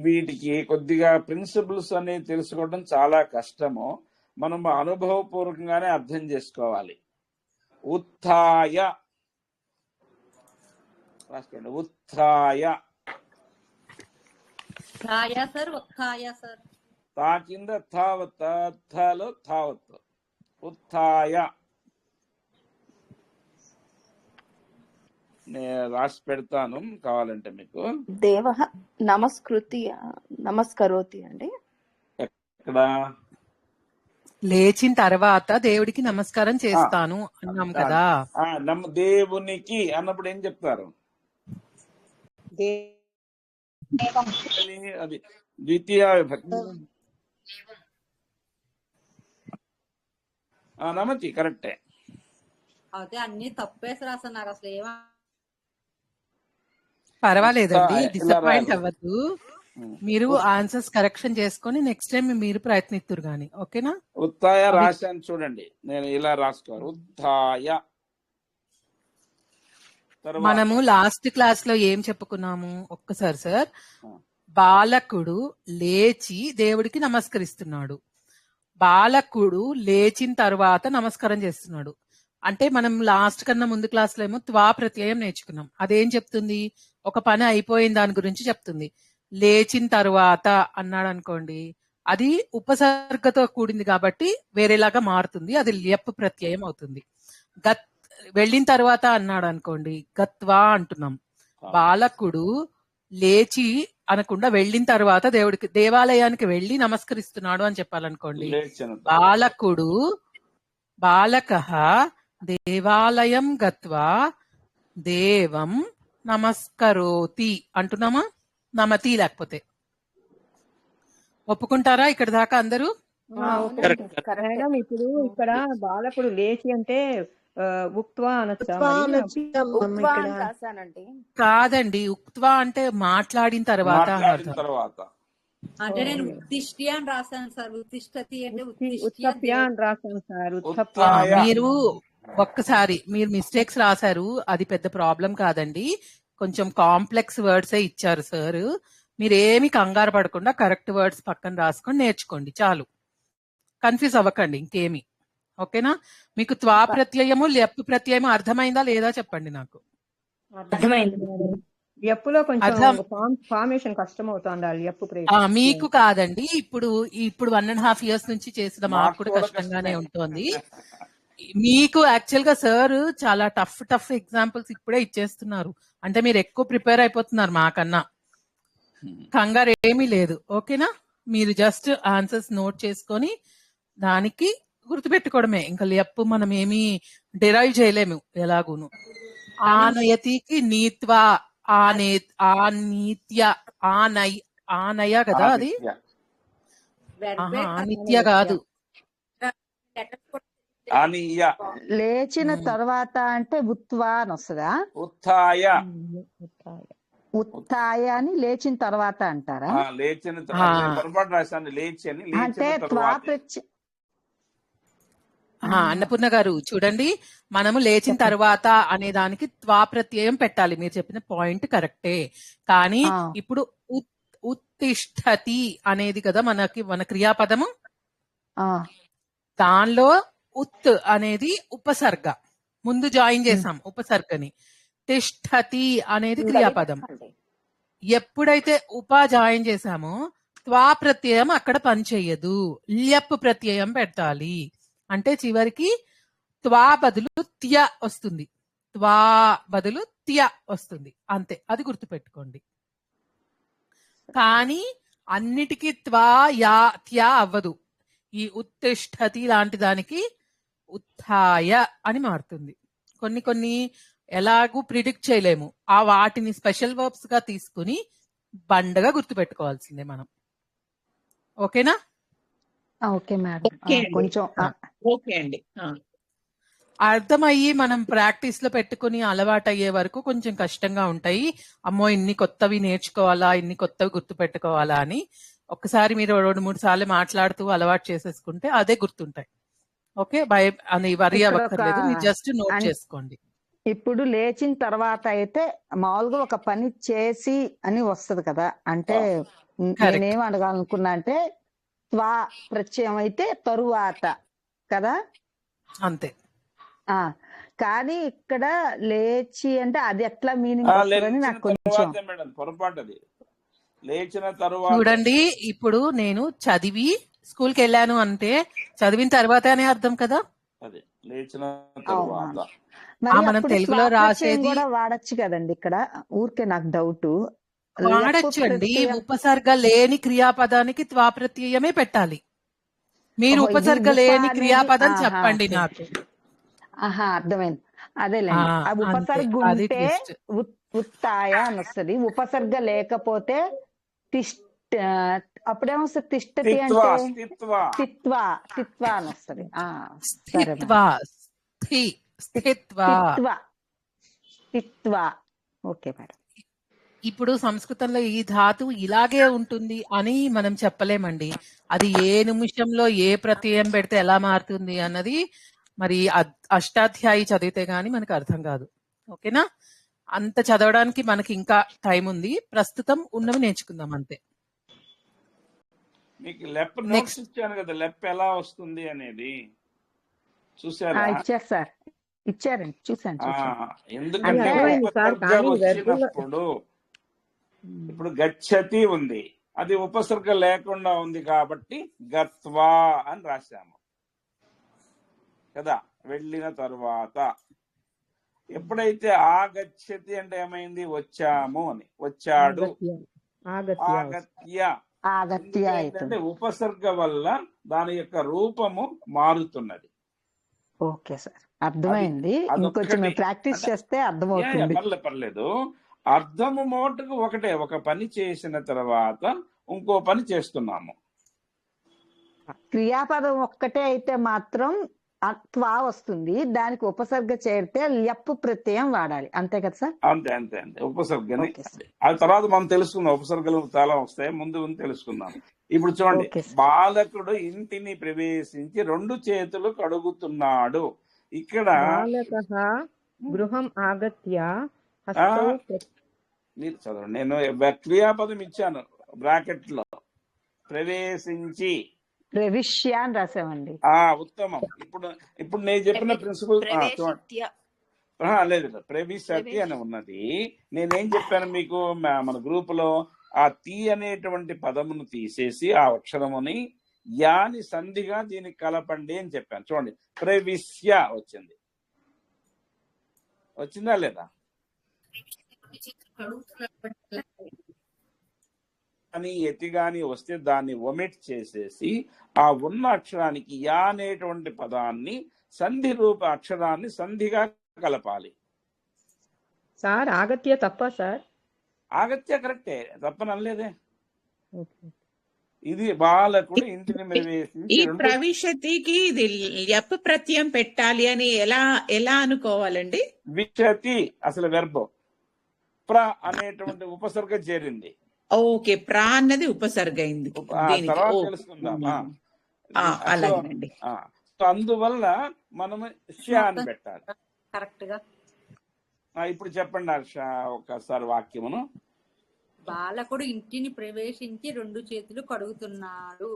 వీటికి కొద్దిగా ప్రిన్సిపల్స్ అనేవి తెలుసుకోవడం చాలా కష్టము. మనం అనుభవపూర్వకంగానే అర్థం చేసుకోవాలి. ఉత్థాయ రాసుకోండి. ఉత్థాయ సార్ ఉత్థాయ సార్ తా కింద థావత్, థలో థావత్. ఉత్థాయ నేను రాసి పెడతాను కావాలంటే మీకు. దేవః నమస్కరోతి అండి. ఎక్కడ లేచిన తర్వాత దేవుడికి నమస్కారం చేస్తాను అన్నాం కదా. దేవునికి అన్నప్పుడు ఏం చెప్తారు? అది ద్వితీయ విభక్తి. నమతి కరెక్టే. అయితే అన్ని తప్పేసి రాసాను. నాకు అసలు ఏమా పర్వాలేదండి, డిసప్పాయింట్ అవ్వద్దు. మీరు ఆన్సర్స్ కరెక్షన్ చేసుకొని నెక్స్ట్ టైం మీరు ప్రయత్నిస్తురు గాని. ఓకేనా? ఉత్తాయ రాశాను చూడండి, నేను ఇలా రాసుకోవాలి. ఉత్తాయ. మనము లాస్ట్ క్లాస్ లో ఏం చెప్పుకున్నాము ఒక్కసారి సార్? బాలకుడు లేచి దేవుడికి నమస్కరిస్తున్నాడు. బాలకుడు లేచిన తర్వాత నమస్కారం చేస్తున్నాడు. అంటే మనం లాస్ట్ కన్నా ముందు క్లాస్ లో ఏమో త్వా ప్రత్యయం నేర్చుకున్నాం. అదేం చెప్తుంది? ఒక పని అయిపోయిన దాని గురించి చెప్తుంది. లేచిన తర్వాత అన్నాడు అనుకోండి, అది ఉపసర్గతో కూడింది కాబట్టి వేరేలాగా మారుతుంది, అది ల్యప్ ప్రత్యయం అవుతుంది. వెళ్ళిన తర్వాత అన్నాడు అనుకోండి, గత్వా అంటున్నాం. బాలకుడు లేచి అనకుండా వెళ్ళిన తర్వాత దేవుడికి దేవాలయానికి వెళ్ళి నమస్కరిస్తున్నాడు అని చెప్పాలనుకోండి. బాలకః దేవాలయం గత్వా దేవం నమస్కరోతి అంటున్నామా? నమతి. లేకపోతే ఒప్పుకుంటారా ఇక్కడ దాకా అందరూ? మేడం ఇప్పుడు ఇక్కడ బాలకుడు లేచి అంటే ఉక్త్వా అనొచ్చా? కాదండి, ఉక్త్వా అంటే మాట్లాడిన తర్వాత. అంటే నేను ఉత్తిష్టి అని రాశాను సార్. ఉత్తిష్టతి అంటే ఉత్థప్య అని రాశాను సార్. మీరు ఒక్కసారి మీరు మిస్టేక్స్ రాశారు, అది పెద్ద ప్రాబ్లం కాదండి. కొంచెం కాంప్లెక్స్ వర్డ్సే ఇచ్చారు సార్. మీరేమి కంగారు పడకుండా కరెక్ట్ వర్డ్స్ పక్కన రాసుకొని నేర్చుకోండి చాలు. కన్ఫ్యూజ్ అవ్వకండి ఇంకేమి. ఓకేనా? మీకు త్వా ప్రత్యయము ల్యప్ ప్రత్యయము అర్థమైందా లేదా చెప్పండి నాకు. ల్యప్పులో కొంచెం ఫార్మేషన్ కష్టం అవుతుంది. మీకు కాదండి, ఇప్పుడు 1.5 years నుంచి చేసిన మాకు కూడా కష్టంగానే ఉంటుంది. మీకు యాక్చువల్ గా సార్ చాలా టఫ్ ఎగ్జాంపుల్స్ ఇప్పుడే ఇచ్చేస్తున్నారు. అంటే మీరు ఎక్కువ ప్రిపేర్ అయిపోతున్నారు మాకన్నా. కంగారు ఏమీ లేదు. ఓకేనా? మీరు జస్ట్ ఆన్సర్స్ నోట్ చేసుకొని దానికి గుర్తుపెట్టుకోవడమే. ఇంకా ల్యప్ మనం ఏమి డిరైవ్ చేయలేము ఎలాగూను. ఆనయతికి నీత్వా ఆనీత్య ఆనయ కదా అది. ఆనిత్య కాదు, లేచిన తర్వాత అంటే ఉత్వా అని వస్తుందా? ఉత్థాయ. ఉత్థాయ అని లేచిన తర్వాత అంటారా? లేచిన పొరపాటు రాశాను, లేచి అని. అంటే త్వా ప్రత్యయం. అన్నపూర్ణ గారు చూడండి, మనము లేచిన తర్వాత అనే దానికి త్వా ప్రత్యయం పెట్టాలి. మీరు చెప్పిన పాయింట్ కరెక్టే. కానీ ఇప్పుడు ఉత్తిష్టతి అనేది కదా మన క్రియాపదము. దానిలో ఉత్ అనేది ఉపసర్గ, ముందు జాయిన్ చేసాం ఉపసర్గని. తిష్టతి అనేది క్రియాపదం. ఎప్పుడైతే జాయిన్ చేసామో త్వా ప్రత్యయం అక్కడ పనిచేయదు, ల్యప్ ప్రత్యయం పెట్టాలి. అంటే చివరికి త్వా బదులు త్య వస్తుంది, త్వా బదులు త్య వస్తుంది, అంతే. అది గుర్తుపెట్టుకోండి. కానీ అన్నిటికీ త్వా యా త్య అవ్వదు. ఈ ఉత్తిష్టతి లాంటి దానికి ఉత్థాయ అని మారుతుంది. కొన్ని ఎలాగూ ప్రిడిక్ట్ చేయలేము. ఆ వాటిని స్పెషల్ వర్బ్స్ గా తీసుకుని బండగా గుర్తుపెట్టుకోవాల్సిందే మనం. ఓకేనా? Okay madam. కొంచెం ఓకే అండి. అర్థమయ్యి మనం ప్రాక్టీస్ లో పెట్టుకుని అలవాటు అయ్యే వరకు కొంచెం కష్టంగా ఉంటాయి. అమ్మో ఇన్ని కొత్తవి నేర్చుకోవాలా, ఇన్ని కొత్తవి గుర్తు పెట్టుకోవాలా అని. ఒక్కసారి మీరు 2-3 సార్లు మాట్లాడుతూ అలవాటు చేసేసుకుంటే అదే గుర్తుంటాయి. ఓకే, అని వరి ఇక్కడ ఒక అవ్వక్కర్లేదు, మీరు జస్ట్ నోట్ అన్- చేసుకోండి. ఇప్పుడు లేచిన తర్వాత అయితే మామూలుగా ఒక పని చేసి అని వస్తది కదా, అంటే కరెక్ట్. నేనేం అడగాలనుకున్నా అంటే త్వా ప్రత్యయం అయితే తరువాత కదా. అంతే. ఆ కానీ ఇక్కడ లేచి అంటే అది ఎట్లా మీనింగ్ వస్తుందని లేచిన నాకు కొంచెం తరువాతే మేడం, పొరపాటు అది. లేచిన తరువాత చూడండి, ఇప్పుడు నేను చదివి స్కూల్కి వెళ్ళాను అంటే చదివిన తర్వాతే అనే అర్థం కదా. అది లేచిన తరువాత. అవునవును. మరి మనం అప్పుడు తెలుగులో స్వాప్రత్యయం రాసేది కూడా వాడచ్చు కదండి ఇక్కడ. ఊరికే నాకు డౌట్. వాడచ్చు అండి. ఉపసర్గ లేని క్రియాపదానికి త్వాప్రత్యయమే పెట్టాలి. మీరు ఓహో, ఇది ఉపసర్గ ఉప లేని అనేది క్రియాపదం ఆహా చెప్పండి ఓకే నాకు. ఆహా అర్థమైంది. అదేలేండి. ఆ అంతే, ఉపసర్గ అది ఉంటే ట్విస్ట్. ఉత్తాయ అని వస్తుంది. ఉపసర్గ లేకపోతే తిష్ట అప్పుడేమొస్తుంది? తిష్టతి స్థిత్వా అంటే స్థిత్వా స్థిత్వా స్థిత్వా అని వస్తుంది. సరే మేడం. స్థిత్వా, స్థిత్వా. స్థిత్వా స్థిత్వా. Okay madam. ఇప్పుడు సంస్కృతంలో ఈ ధాతువు ఇలాగే ఉంటుంది అని మనం చెప్పలేమండి. అది ఏ నిమిషంలో ఏ ప్రత్యయం పెడితే ఎలా మారుతుంది అన్నది మరి అష్టాధ్యాయి చదివితే గానీ మనకు అర్థం కాదు. ఓకేనా? అంత చదవడానికి మనకి ఇంకా టైం ఉంది. ప్రస్తుతం ఉన్నవి నేర్చుకుందాం అంతే. మీకు లెప్ నోట్స్ ఇచ్చాను కదా, లెప్ ఎలా వస్తుంది అనేది చూసారా? ఇచ్చారు సార్, ఇచ్చారండి, చూసాను చూసాను. అది ఎందుకంటే అర్థమైంది సార్, ఉపసర్గ కానీ వెర్బుల్లో వచ్చినప్పుడు ఇప్పుడు గచ్చతి ఉంది, అది ఉపసర్గ లేకుండా ఉంది కాబట్టి గత్వా అని రాశాము కదా, వెళ్ళిన తరువాత. ఎప్పుడైతే ఆ గచ్చతి అంటే ఏమైంది? వచ్చాము అని, వచ్చాడు. ఆగత్య ఆగత్య అంటే ఉపసర్గ వల్ల దాని యొక్క రూపము మారుతున్నది. ఓకే సార్, అర్థమైంది. ఇంకొంచెం అదొక్కటి ప్రాక్టీస్ అంటే చేస్తే అర్థమవుతుంది. పర్లేదు. అర్థము మోటుకు ఒకటే, ఒక పని చేసిన తర్వాత ఇంకో పని చేస్తున్నాము. క్రియాపదం ఒక్కటే అయితే మాత్రం త్వా వస్తుంది, దానికి ఉపసర్గ చేరితే ల్యప్ ప్రత్యయం వాడాలి, అంతే కదా సార్? అంతే అంతే అంతే ఉపసర్గని. ఆ తర్వాత మనం తెలుసుకుందాం, ఉపసర్గలు చాలా వస్తాయి, ముందు తెలుసుకుందాం. ఇప్పుడు చూడండి, బాలకుడు ఇంటిని ప్రవేశించి 2 చేతులు కడుగుతున్నాడు. ఇక్కడ బాలకః గృహం ఆగత్య హస్తౌ మీరు చదవండి, నేను క్రియాపదం ఇచ్చాను బ్రాకెట్ లో, ప్రవేశించి ప్రవిశ్య అని రాసామండి. ఉత్తమం. ఇప్పుడు నేను చెప్పిన ప్రిన్సిపల్ లేదు, ప్రవిశతి అని ఉన్నది. నేనేం చెప్పాను మీకు మన గ్రూప్ లో? ఆ తి అనేటువంటి పదమును తీసేసి ఆ అక్షరముని యాని సంధిగా దీనికి కలపండి అని చెప్పాను. చూడండి, ప్రవిశ్య వచ్చిందా లేదా? అని ఎతిగాని వస్తే దాన్ని ఒమిట్ చేసేసి ఆ ఉన్న అక్షరానికి యా అనేటువంటి పదాన్ని సంధి రూప అక్షరాన్ని సంధిగా కలపాలి. సార్ ఆగత్య తప్ప సార్? ఆగత్య కరెక్టే, తప్పనలేదే. ఇది బాలకుడు ఇంటిని ఈ ప్రవిశతికి ఇది యప్ ప్రత్యయం పెట్టాలి అని ఎలా అనుకోవాలండి? విశతి అసలు వెర్బ్, ప్ర అనేటువంటి ఉపసర్గ చేరింది. ఓకే, ప్రా అన్నది ఉపసర్గ అయింది. తర్వాత తెలుసుకుందాం. అలాగేనండి. అందువల్ల మనము శ్య అని పెట్టాలి. కరెక్ట్ గా. ఇప్పుడు చెప్పండి హర్ష ఒకసారి వాక్యమును. బాలకుడు ఇంటిని ప్రవేశించి 2 చేతులు కడుగుతున్నాడు.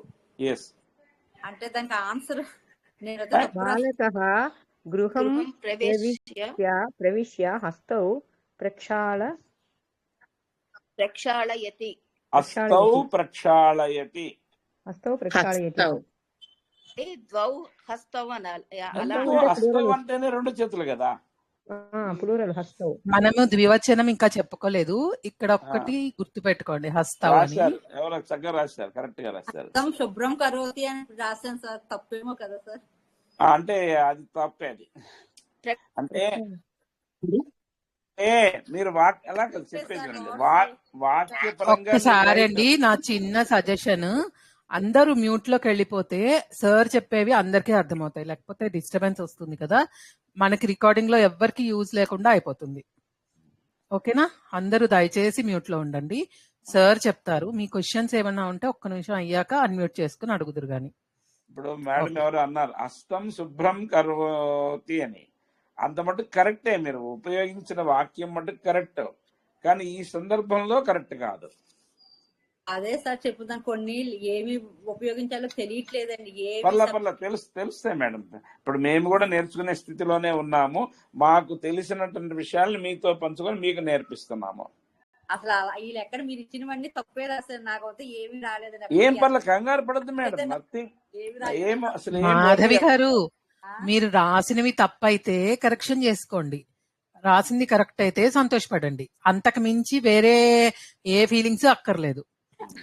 అంటే దానికి ఆన్సర్ బాలకః గృహం ప్రవిశ్య హస్తౌ ప్రక్షాళయతి. హస్తౌ ప్రక్షాళయతి. ద్వౌ హస్తౌ అనాలి. హస్తౌ అంటేనే 2 చేతులు కదా. మనము ద్వివచనం ఇంకా చెప్పుకోలేదు, ఇక్కడ ఒక్కటి గుర్తు పెట్టుకోండి, హస్తౌ అని. ఎవరో చక్కగా రాశారు, కరెక్ట్ గా రాశారు. శుభ్రం కరోతి అని రాశాను సార్, తప్పేమో కదా సార్? అంటే అది తప్పే. అది అంటే మీరు ఎలా చెప్పేసి వాక్యపరంగా ఒక్కసారి అండి నా చిన్న సజెషన్, అందరూ మ్యూట్ లోకి వెళ్ళిపోతే సార్ చెప్పేవి అందరికీ అర్థమవుతాయి, లేకపోతే డిస్టర్బెన్స్ వస్తుంది కదా, మనకి రికార్డింగ్ లో ఎవ్వరికి యూజ్ లేకుండా అయిపోతుంది. ఓకేనా? అందరూ దయచేసి మ్యూట్ లో ఉండండి, సార్ చెప్తారు. మీ క్వశ్చన్స్ ఏమన్నా ఉంటే ఒక్క నిమిషం అయ్యాక అన్మ్యూట్ చేసుకుని అడుగుదురు గాని. ఇప్పుడు మేడం ఓకే ఎవరు అన్నారు హస్తం శుభ్రం కరోతి అని, అంత మటుకు కరెక్టే, మీరు ఉపయోగించిన వాక్యం మటుకు కరెక్ట్, కానీ ఈ సందర్భంలో కరెక్ట్ కాదు. అదే సార్ చెప్తున్నాను, కొన్ని ఏమి ఉపయోగించాలో తెలియట్లేదండి. ఏమి పర్ల తెలుస్తాయి మేడం. ఇప్పుడు మేము కూడా నేర్చుకునే స్థితిలోనే ఉన్నాము. మాకు తెలిసినటువంటి విషయాలను మీతో పంచుకొని మీకు నేర్పిస్తున్నాము. అసలు ఈ లెక్కన మీరు ఇచ్చినవన్నీ తప్పే రాశారు. నాకైతే ఏమీ రాలేదండి. ఏం పర్ల, కంగారు పడద్దు మేడం. నథింగ్. ఏం అసలు ఏం మాధవి గారు, మీరు రాసినవి తప్పైతే కరెక్షన్ చేసుకోండి, రాసింది కరెక్ట్ అయితే సంతోషపడండి. అంతకు మించి వేరే ఏ ఫీలింగ్స్ అక్కర్లేదు.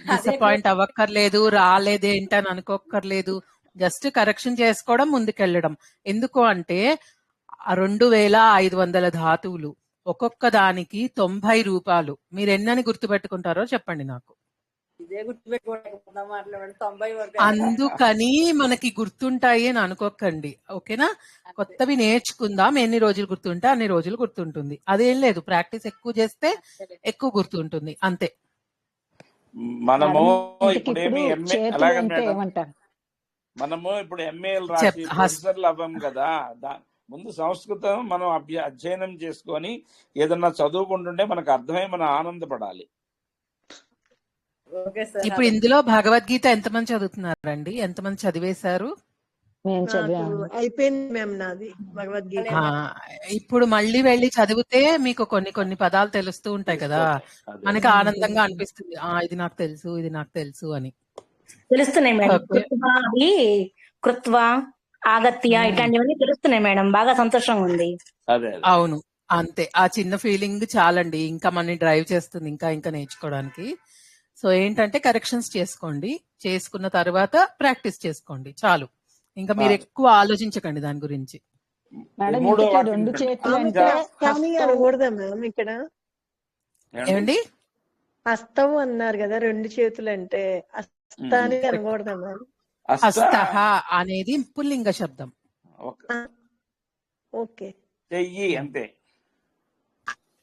డిసప్పాయింట్ అవ్వక్కర్లేదు, రాలేదేంటని అనుకోక్కర్లేదు. జస్ట్ కరెక్షన్ చేసుకోవడం, ముందుకెళ్ళడం. ఎందుకు అంటే 2500 ధాతువులు, ఒక్కొక్క దానికి 90 రూపాయలు. మీరు ఎన్నని గుర్తుపెట్టుకుంటారో చెప్పండి నాకు. ఇదే గుర్తుపెట్టుకోవడం మాట్లాడండి 90 వరకు. అందుకని మనకి గుర్తుంటాయి అని అనుకోకండి, ఓకేనా? కొత్తవి నేర్చుకుందాం, ఎన్ని రోజులు గుర్తుంటే అన్ని రోజులు గుర్తుంటుంది. అదేం లేదు, ప్రాక్టీస్ ఎక్కువ చేస్తే ఎక్కువ గుర్తుంటుంది, అంతే. మనము ఇప్పుడేమి ఎంఏ అలాగే మేడం, మనము ఇప్పుడు ఎంఏలు రాసి ప్రొఫెసర్లు అవ్వం కదా. ముందు సంస్కృతం మనం అధ్యయనం చేసుకొని ఏదన్నా చదువుకుంటుంటే మనకు అర్థమై మనం ఆనందపడాలి. ఇప్పుడు ఇందులో భగవద్గీత ఎంతమంది చదువుతున్నారండి? ఎంతమంది చదివేశారు? అయిపోయింది మ్యామ్ నాది భగవద్గీత. ఇప్పుడు మళ్ళీ వెళ్ళి చదివితే మీకు కొన్ని పదాలు తెలుస్తూ ఉంటాయి కదా, మనకి ఆనందంగా అనిపిస్తుంది. ఇది నాకు తెలుసు, ఇది నాకు తెలుసు అని తెలుస్తున్నాయి మేడం. కృత్వా, ఆగత్య ఇట్లాంటివన్నీ తెలుస్తున్నాయి మేడం. బాగా సంతోషంగా ఉంది. అవును, అంతే. ఆ చిన్న ఫీలింగ్ చాలండి, ఇంకా మనని డ్రైవ్ చేస్తుంది ఇంకా ఇంకా నేర్చుకోవడానికి. సో ఏంటంటే కరెక్షన్స్ చేసుకోండి, చేసుకున్న తర్వాత ప్రాక్టీస్ చేసుకోండి, చాలు. ఇంకా మీరు ఎక్కువ ఆలోచించకండి దాని గురించి. రెండు చేతులు కానీ అనకూడదా మ్యామ్ ఇక్కడ? ఏమండి హస్తము అన్నారు కదా, రెండు చేతులు అంటే హస్తాని అనకూడదా మ్యామ్? హస్తః అనేది పుల్లింగ శబ్దం. ఓకే, చెయ్యి అంతే.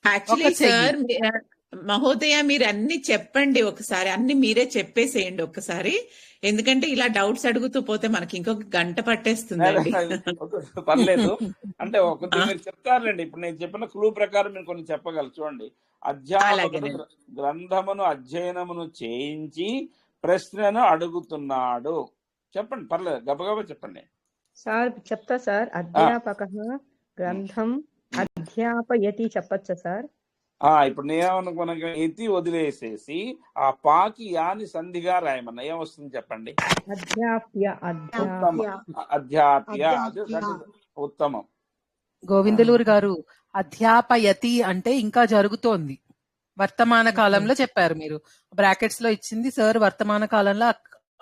యాక్చువల్లీ సార్ మహోదయ, మీరు అన్ని చెప్పండి ఒకసారి, అన్ని మీరే చెప్పేసేయండి ఒక్కసారి. ఎందుకంటే ఇలా డౌట్స్ అడుగుతూ పోతే మనకి ఇంకొక గంట పట్టేస్తుందండి. పర్లేదు, అంటే కొద్దిగా మీరు చెప్తారులేండి. ఇప్పుడు నేను చెప్పిన క్లూ ప్రకారం మీరు కొన్ని చెప్పగలరు. చూడండి, అధ్యాపకుడు గ్రంథమును అధ్యయనమును చేయించి ప్రశ్నను అడుగుతున్నాడు. చెప్పండి, పర్లేదు, గబగబా చెప్పండి సార్. చెప్తా సార్. అధ్యాపక గ్రంథం అధ్యాపయతి చెప్పచ్చా సార్? ఇప్పుడు నేనేమనుకున్నా, ఎతి వదిలేసేసి ఆ పాకి యాని సంధిగా రాయమన్నా ఏమొస్తుంది చెప్పండి? అధ్యాప్య. ఉత్తమం. గోవిందలూరు గారు, అధ్యాపయతి అంటే ఇంకా జరుగుతోంది, వర్తమాన కాలంలో చెప్పారు మీరు. బ్రాకెట్స్ లో ఇచ్చింది సార్ వర్తమాన కాలంలో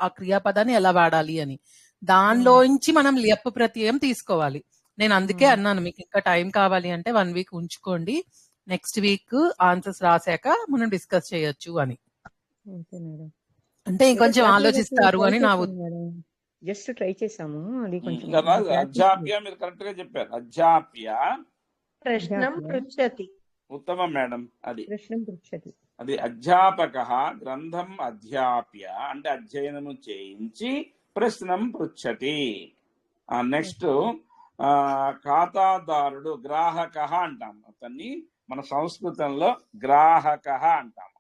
ఆ క్రియాపదాన్ని ఎలా వాడాలి అని. దానిలోంచి మనం లియప్ ప్రత్యయం తీసుకోవాలి. నేను అందుకే అన్నాను మీకు ఇంకా టైం కావాలి అంటే 1 వీక్ ఉంచుకోండి, నెక్స్ట్ వీక్ ఆన్సర్స్ రాశాక మనం డిస్కస్ చేయొచ్చు అని. అంటే ఇంకొంచెం ఆలోచిస్తారు అని నా జస్ట్ ట్రై చేసాము. అది కొంచెం అధ్యాప్య మీరు కరెక్ట్ గా చెప్పారు. అధ్యాప్య ప్రశ్నం పృచ్చతి. ఉత్తమం మేడం. అది ప్రశ్నం పృచ్చతి. అది అధ్యాపక గ్రంథం అధ్యాప్య అంటే అధ్యయనము చేయించి ప్రశ్నం పృచ్చతి. నెక్స్ట్ ఖాతాదారుడు గ్రాహక అంటాం. అతన్ని మన సంస్కృతంలో గ్రాహక అంటాము.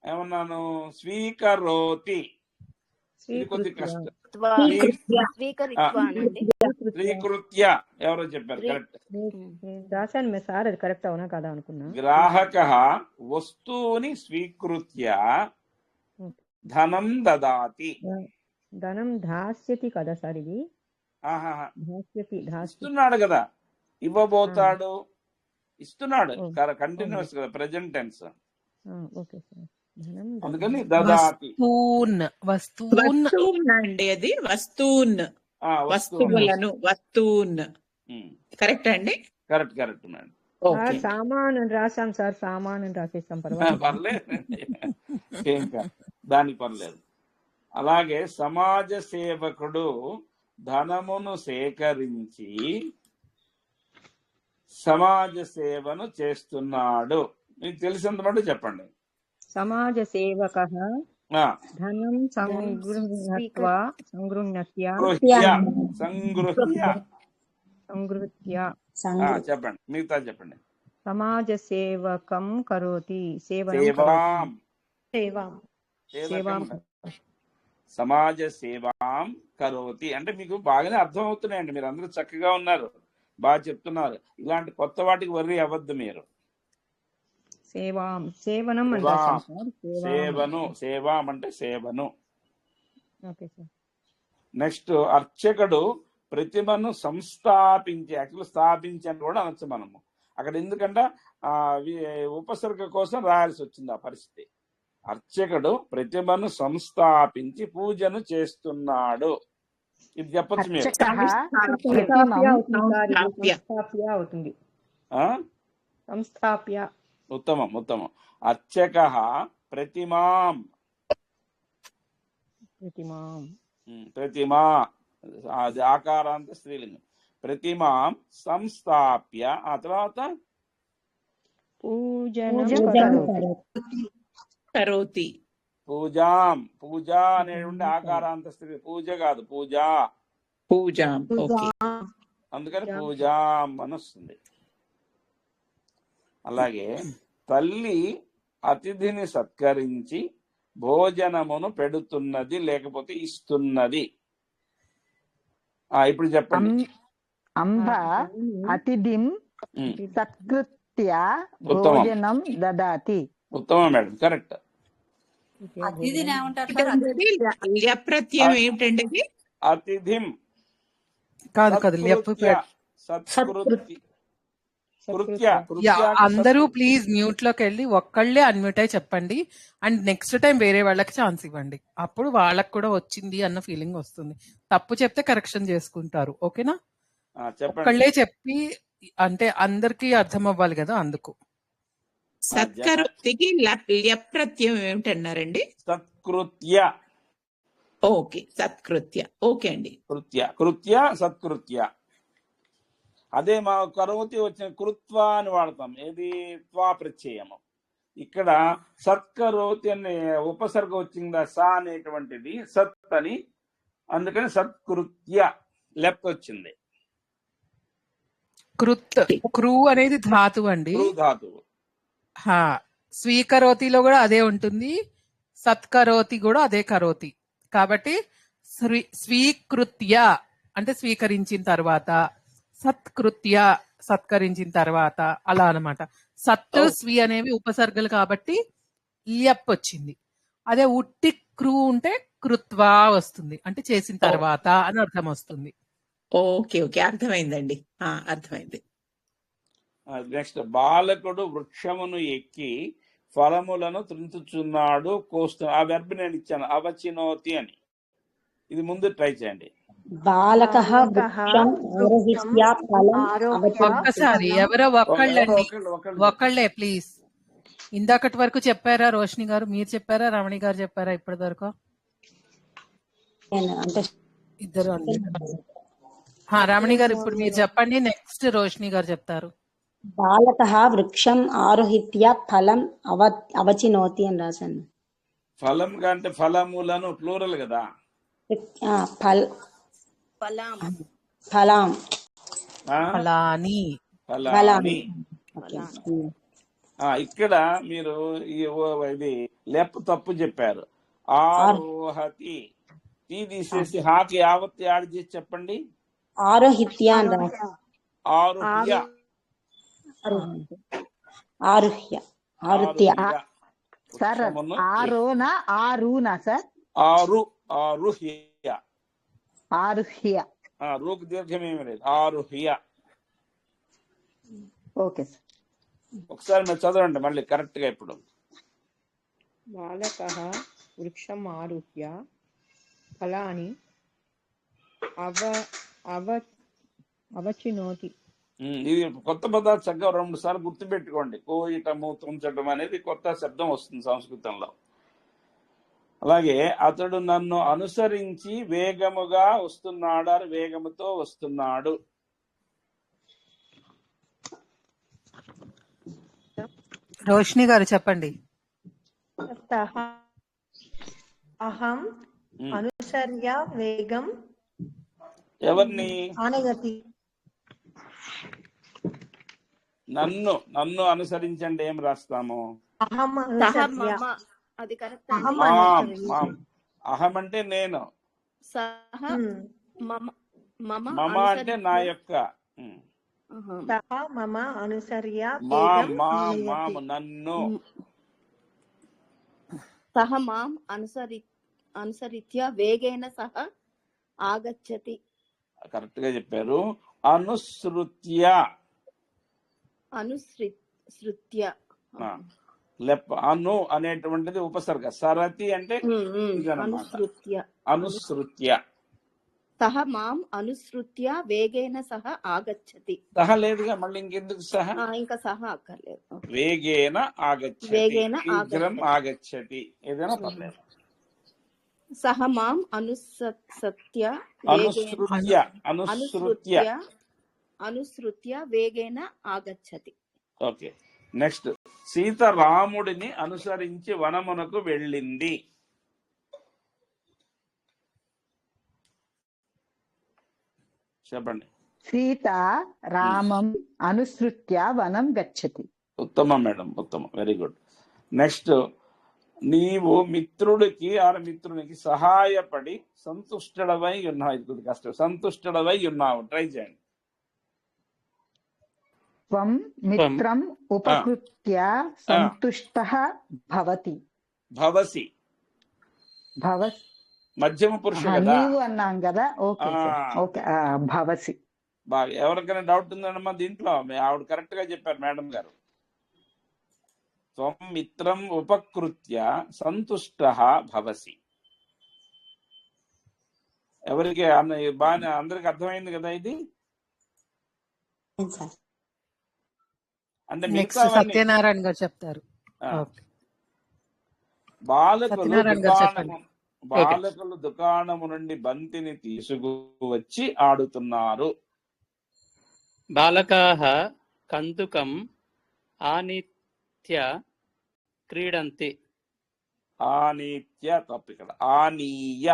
ఏమన్నాను? స్వీకరోతి. ఇది కొద్ది కష్టం. స్వీకృత్య ఎవరో చెప్పారు, కరెక్ట్ రాశాను సార్. అది కరెక్ట్ అవునా కదా అనుకున్నా. గ్రాహక వస్తువుని స్వీకృత్య ధనం దదాతి. ధనం దాస్యతి కదా సార్ ఇది? ఇస్తున్నాడు కదా, ఇవ్వబోతాడు, ఇస్తున్నాడు. కంటిన్యూస్ కదా, ప్రెజెంట్ టెన్స్. అందుకని దదాతి. వస్తూన్ అండి, అది వస్తూన్, వస్తువులను వస్తూన్. కరెక్ట్ అండి, కరెక్ట్ మేడం. సామాన్ రాసాం సార్, సామాన్ రాసేస్తాం, పర్లేదు, దానికి పర్లేదు. అలాగే సమాజ సేవకుడు ధనమును సేకరించి సమాజ సేవను చేస్తున్నాడు. మీకు తెలిసినంత మటు చెప్పండి. సమాజ సేవక ఆ, ధనం సంగృహ్ణత్వా సంగృహ్ణత్య సంగృహ్య సంగృహ్య చెప్పండి, మిగతా చెప్పండి. సమాజ సేవకం కరోతి సేవనం సేవాం సేవాం సేవాం సమాజ సేవాం కరోతి అంటే మీకు బాగానే అర్థం అవుతున్నాయండి. మీరు అందరూ చక్కగా ఉన్నారు, బాగా చెప్తున్నారు. ఇలాంటి కొత్త వాటికి వర్రీ అవ్వద్దు మీరు. సేవాం సేవనం సేవాం అంటే సేవను. Okay sir. నెక్స్ట్ అర్చకుడు ప్రతిమను సంస్థాపించి, యాక్చువల్ స్థాపించి అని కూడా అనొచ్చు మనము అక్కడ. ఎందుకంటే ఉపసర్గ కోసం రాయాల్సి వచ్చింది ఆ పరిస్థితి. అర్చకుడు ప్రతిమను సంస్థాపించి పూజను చేస్తున్నాడు, ఇది చెప్పచ్చు మీరు. అవుతుంది సంస్థాప్య. ఉత్తమం ఉత్తమం. అర్చకః ప్రతిమాం ప్రతిమా అది ఆకారాంత స్త్రీలింగం. ప్రతిమాం సంస్థాప్య ఆ తర్వాత కరోతి. పూజాం పూజ అనేటువంటి ఆకారాంత స్త్రీ, పూజ కాదు పూజా. అందుకని పూజాం అని వస్తుంది. అలాగే తల్లి అతిథిని సత్కరించి భోజనమును పెడుతున్నది లేకపోతే ఇస్తున్నది. ఇప్పుడు చెప్పండి. అంబ అతిథిం సత్కృత్య భోజనం దదాతి. ఉత్తమం మేడం, కరెక్ట్. అతిథిని ఏమంటారు? ప్రత్యయం ఏమిటండి? అతిథిం కాదు సత్కృత్య. అందరూ ప్లీజ్ మ్యూట్ లోకి వెళ్ళి ఒక్కళ్ళే అన్మ్యూట్ అయి చెప్పండి. అండ్ నెక్స్ట్ టైం వేరే వాళ్ళకి ఛాన్స్ ఇవ్వండి, అప్పుడు వాళ్ళకి కూడా వచ్చింది అన్న ఫీలింగ్ వస్తుంది. తప్పు చెప్తే కరెక్షన్ చేసుకుంటారు, ఓకేనా? ఒక్కళ్ళే చెప్పి అంటే అందరికీ అర్థం అవ్వాలి కదా, అందుకు. సత్కరోతికి ప్రత్యయం ఏమిటన్నారండి? సత్కృత్య. ఓకే, సత్కృత్య. ఓకే అండి. కృత్య సత్కృత్య. అదే మా కరోతి వచ్చిన కృత్వ అని వాడతాం, ఏది త్వా ప్రత్యయము. ఇక్కడ సత్కరోతి అనే ఉపసర్గ వచ్చిందా, సా అనేటువంటిది సత్ అని, అందుకని సత్కృత్య లెఫ్ట్ వచ్చింది. క్రూ అనేది ధాతువు అండి, ధాతువు. స్వీకరోతిలో కూడా అదే ఉంటుంది, సత్కరోతి కూడా అదే కరోతి. కాబట్టి స్వీకృత్య అంటే స్వీకరించిన తర్వాత, సత్కృత్య సత్కరించిన తర్వాత, అలా అన్నమాట. సత్ స్వీ అనేవి ఉపసర్గలు కాబట్టి ల్యప్ వచ్చింది. అదే ఉట్టి క్రూ ఉంటే కృత్వా వస్తుంది, అంటే చేసిన తర్వాత అని అర్థం వస్తుంది. ఓకే ఓకే, అర్థమైందండి, అర్థమైంది. నెక్స్ట్ బాలకుడు వృక్షమును ఎక్కి ఫలములను త్రుంచుచున్నాడు, కోస్తున్నాడు. ఆ వెర్బ్ నేను ఇచ్చాను, అవచినోతి అని. ఇది ముందు ట్రై చేయండి. బాలకః వృక్షం ఆరోహిత్య ఫలం ఒక్కసారి ఎవరో ఒక్కళ్ళే ప్లీజ్. ఇందాకటి వరకు చెప్పారా రోషిని గారు, మీరు చెప్పారా, రమణి గారు చెప్పారా ఇప్పటి వరకు? ఇద్దరు. రమణి గారు ఇప్పుడు మీరు చెప్పండి, నెక్స్ట్ రోషిని గారు చెప్తారు. బాలకః వృక్షం ఆరోహిత్య ఫలం అవచినోతి అని రాశాను. ఫలం అంటే ఫలములను ప్లూరల్ కదా. ఇక్కడ మీరు ఇది లెప్ తప్పు చెప్పారు. ఆరోహతి తీసేసి హాకి యావత్ యాడ్ చేసి చెప్పండి. ఆరోహిత్య ఆరుహ్య ఆరుహ్య ఆరుత్య సార్. ఆరోనా ఆరునా సార్? ఆరుహ్య ఆరుహ్య. రూకు దీర్ఘం ఏమీ లేదు, ఆరుహ్య. Okay sir. ఒకసారి మీరు చదవండి మళ్ళీ కరెక్ట్ గా. ఇప్పుడు బాలకః వృక్షం ఆరుహ్య ఫలాని అవచినోతి. ఇది కొత్త పదాలు చక్కగా 2 సార్లు గుర్తు పెట్టుకోండి. కోయటము తుంచటం అనేది కొత్త శబ్దం వస్తుంది సంస్కృతంలో. అలాగే అతడు నన్ను అనుసరించి వేగముగా వస్తున్నాడు, వేగముతో వస్తున్నాడు. రోషిని గారు చెప్పండి. అహం అనుసర్య వేగం ఎవరిని? ఆనయతి. నన్ను నన్ను అనుసరించండి ఏం రాస్తాము? అహం సహ అనుసర్య. మమ అది కరెక్ట్ అహం అండి. మాం అనుసర్య. మాం. అహం అంటే నేను, సహ మమ మమ మమ అంటే నా అనుసరిత్య యొక్క, అహం. సహ మమ అనుసర్య మాం వేగం మాం ఆనయతి. మాము నన్ను. సహ మాం అనుసరిత్య వేగేన సహ ఆగచ్చతి. కరెక్ట్ గా చెప్పారు. అనుసృత్య అనుసృత్య లెప్ అను అనేటువంటిది ఉపసర్గ. సరతి అంటే ఇదన్నమాట. అనుసృత్య అనుసృత్య. సహ మాం అనుసృత్య వేగేన సహ ఆగచ్చతి. సహ లేదుగా, మళ్ళీ ఇంకెందుకు సహ? ఇంకా సహ అక్కర్లేదు. ఓకే. వేగేన ఆగచ్చతి, వేగేన శీఘ్రం ఆగచ్చతి. ఆగచ్చతి, ఏదైనా పర్లేదు. సహ మాం అనుసృత్య అనుసృత్య అనుసృత్య. అనుసృత్య వేగేన ఆగచ్చతి. Okay, next. సీత రాముడిని అనుసరించి వనమునకు వెళ్ళింది. చెప్పండి. సీత రామం అనుసృత్య వనం గచ్చతి. ఉత్తమం మేడం, ఉత్తమం, వెరీ గుడ్. నెక్స్ట్. నీవు మిత్రుడికి మిత్రునికి సహాయపడి సంతుష్టుడవై ఉన్నావు. ఇది కొద్ది కష్టం. సంతుష్టుడవై ఉన్నావు, ట్రై చేయండి. త్వం మిత్రం ఉపకృత్య సంతుష్టః భవతి. భవసి భవసి మధ్యమ పురుషు కదా. నీవు అన్నాం కదా. Okay okay. భవసి. బాగా. ఎవరికైనా డౌట్ ఉందన్నమ్మా దీంట్లో? ఆవిడ కరెక్ట్ గా చెప్పారు మేడం గారు. త్వం మిత్రం ఉపకృత్య సంతుష్టః భవసి. ఎవరికి బాగా అందరికి అర్థమైంది కదా ఇది? అంటే నెక్స్ట్ సత్యనారాయణ గారు చెప్తారు. బాలకులు దుకాణము నుండి బంతిని తీసుకువచ్చి ఆడుతున్నారు. బాలకాః కందుకం ఆనిత్య క్రీడంతి. ఆనీత్య తప్పు ఇక్కడ. ఆనీయ.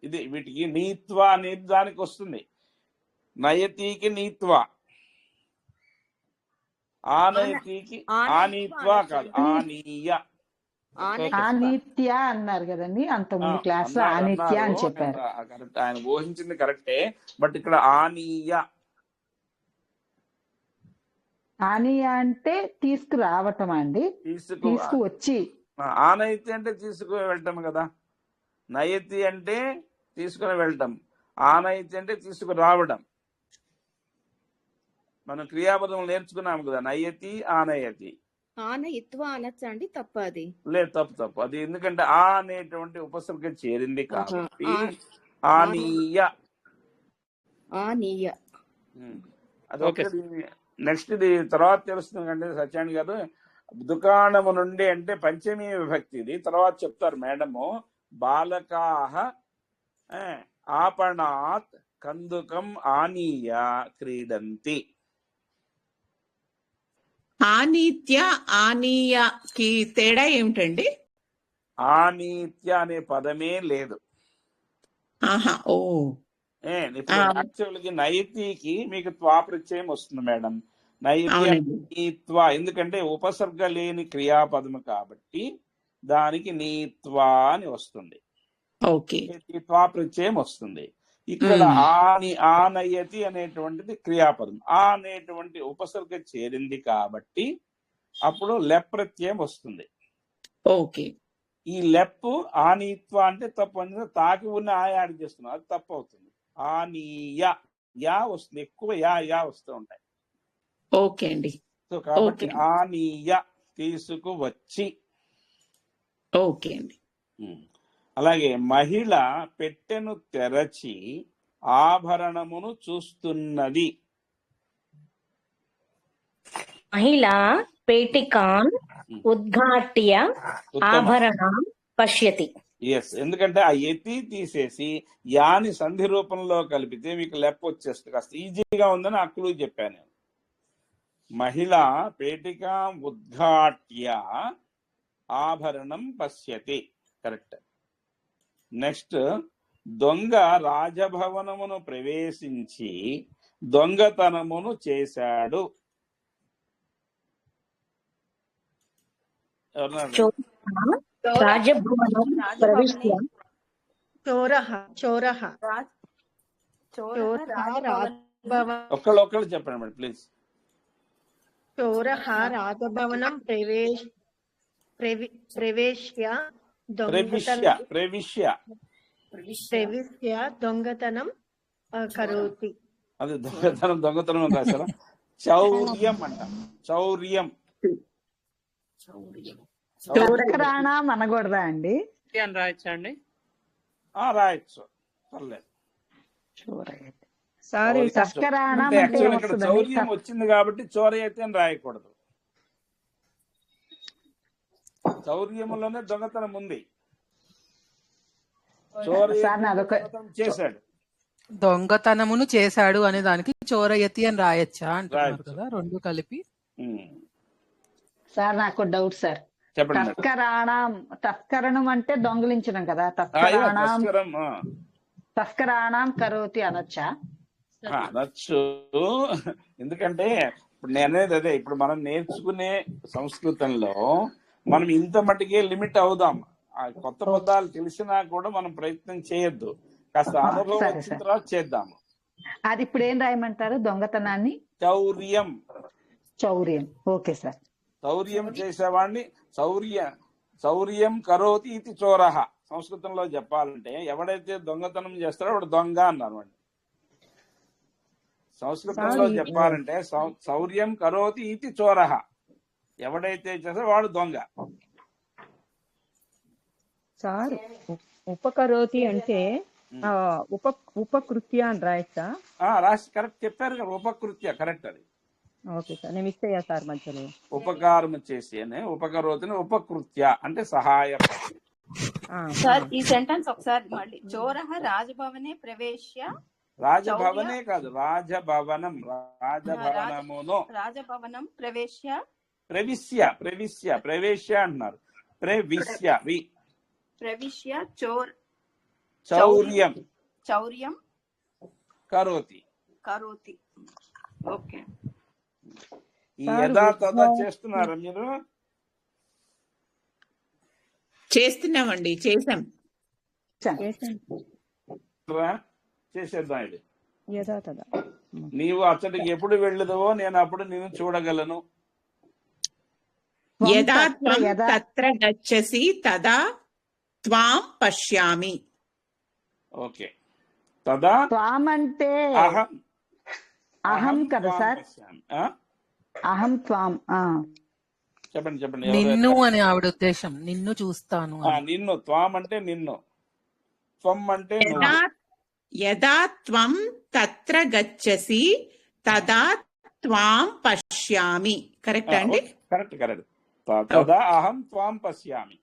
ఇది వీటికి నీత్వ అనేది దానికి వస్తుంది. నయతికి నీత్వ, ఆనయతికి ఆనీత్వ కాదు, ఆనీయ. ఆనిత్య అన్నారు కదండి అంత ముందు క్లాస్ లో. ఆనిత్య అని చెప్పారు. కరెక్ట్, ఆయన ఊహించింది కరెక్టే. బట్ ఇక్కడ ఆనీయ. ఆనియ అంటే తీసుకురావటం అండి, తీసుకువచ్చి. ఆనయతి అంటే తీసుకుని వెళ్ళటం కదా. నయతి అంటే తీసుకుని వెళ్ళటం, ఆనయతి అంటే తీసుకురావడం. మనం క్రియాపదం నేర్చుకున్నాము కదా, నయతి ఆనయతి. ఆనయిత్వ అనొచ్చా అండి? తప్ప అది? లేదు, తప్పు. అది ఎందుకంటే ఆ అనేటువంటి ఉపసర్గ చేరింది కాబట్టి ఆనీయ. ఆనీయ. అదొకటి. నెక్స్ట్ ఇది తర్వాత తెలుస్తుంది కండి సత్యాన్ని గారు. దుకాణము నుండి అంటే పంచమీ విభక్తి. ఇది తర్వాత చెప్తారు మేడము. బాలకాః ఆపణాత్ కందుకం ఆనీయ క్రీడంతి. ఆనీత్య ఆనీయకి తేడా ఏమిటండి? ఆనీత్య అనే పదమే లేదు. ఓ ఇప్పుడు యాక్చువల్గా నైతికి మీకు త్వాప్రత్యయం వస్తుంది మేడం. నీత్వ ఎందుకంటే ఉపసర్గ లేని క్రియాపదము కాబట్టి దానికి నీత్వా అని వస్తుంది. త్వాప్రత్యయం వస్తుంది. ఇక్కడ ఆనయతి అనేటువంటిది క్రియాపదం. ఆ అనేటువంటి ఉపసర్గ చేరింది కాబట్టి అప్పుడు లెప్రత్యయం వస్తుంది. ఓకే. ఈ లెప్పు ఆనీత్వ అంటే తప్పు అంటే తాకి ఉన్న యాడ్ చేస్తున్నాం, అది తప్పు అవుతుంది. ఆనీయ యా వస్తుంది, ఎక్కువ యా వస్తూ ఉంటాయి. ఓకే అండి. సో కాబట్టి ఆనీయ తీసుకువచ్చి. ఓకే అండి. అలాగే మహిళ పెట్టెను తెరచి ఆభరణమును చూస్తున్నది. మహిళ పేటికాన్ ఉద్ఘాట్య ఆభరణం పశ్యతి. ఎస్, ఎందుకంటే ఆ యతి తీసేసి యాని సంధి రూపంలో కలిపితే మీకు లెప్ వచ్చేస్తుంది. కాస్త ఈజీగా ఉందని ఆ క్లూ చెప్పాను నేను. మహిళ పేటికా ఉద్ఘాట్య ఆభరణం పశ్యతి. కరెక్ట్. నెక్స్ట్ దొంగ రాజభవనమును ప్రవేశించి దొంగతనమును చేశాడు. ఎవరన్నారు? రాజభవనం ప్రవిశ్య చోరః చోరః ఒక్కళ్ళు చెప్పండి మేడం ప్లీజ్. చోరః రాజభవనం ప్రవేశ్య దొంగతనం కరోతి. అది దొంగతనం అని రాశారా? చౌర్యం అంటాం. చౌర్యం. తస్కరాణం అనకూడదా అండి? అని రాయచ్చా అండి? రాయొచ్చు, పర్లేదు. చౌర్యం వచ్చింది కాబట్టి చోరయతి అని రాయకూడదు. చౌర్యములోనే దొంగతనం ఉంది. చేశాడు, దొంగతనమును చేశాడు అనే దానికి చోరయతి అని రాయచ్చా అంటున్నారు కదా, రెండు కలిపి. సార్ నాకు డౌట్ సార్. చెప్పండి. తస్కరణం అంటే దొంగలించడం కదా. తస్కరాణం కరోతి అనొచ్చా? అనొచ్చు. ఎందుకంటే ఇప్పుడు నేనేది అదే, ఇప్పుడు మనం నేర్చుకునే సంస్కృతంలో మనం ఇంత మటుకే లిమిట్ అవుదాం. ఆ కొత్త పదాలు తెలిసినా కూడా మనం ప్రయత్నం చేయొద్దు. కాస్త అనుభవం వచ్చిన తర్వాత చేద్దాము. అది ఇప్పుడు ఏం రాయమంటారు? దొంగతనాన్ని చౌర్యం. చౌర్యం. Okay sir. చౌర్యం చేసేవాడిని చౌర్యం కరోతి ఇది చోరః. సంస్కృతంలో చెప్పాలంటే ఎవడైతే దొంగతనం చేస్తాడో వాడు దొంగ అన్నారు. సంస్కృతంలో చెప్పాలంటే చౌర్యం కరోతి ఇది చోరః. ఎవడైతే చేస్తాడో వాడు దొంగ. సార్ ఉపకరోతి అంటే ఉపకృత్య అని రాయచ్చా? రాసి కరెక్ట్ చెప్పారు కదా, ఉపకృత్య కరెక్ట్. అది ఓకే సార్, నేను మిస్ అయ్యా సార్ మధ్యలో. ఉపకారం చేసి అని ఉపకరోతిని ఉపకృత్య అంటే సహాయం. సార్ ఈ సెంటెన్స్ ఒకసారి మళ్ళీ. చోరః రాజభవనే ప్రవేశ్య. రాజభవనే కాదు, రాజభవనం. రాజభవనమును రాజభవనం ప్రవేశ్య ప్రవేశ్య అంటున్నారు. ప్రవిశ్య చౌర్యం కరోతి. ఓకే. ఈ యథాతథ చేస్తున్నారా మీరు? చేస్తున్నామండి, చేసాం. చేసేద్దాం. ఇది యథాతథ. నీవు అతడికి ఎప్పుడు వెళ్ళదవో నేను అప్పుడు నేను చూడగలను. యదా త్వం తత్ర గచ్చసి తదా త్వాం పశ్యామి. ఓకే. తదా త్వాం అంటే అహం కదా సార్? అహం త్వాం. చెప్పండి. నిన్ను అని ఆవిడ ఉద్దేశం. నిన్ను చూస్తాను. నిన్ను. త్వాం అంటే నిన్ను. త్వం అంటే యదా త్వం తత్ర గచ్చసి తదా త్వాం పశ్యామి. కరెక్ట్ అండి? కరెక్ట్. తదా అహం త్వాం పశ్యామి.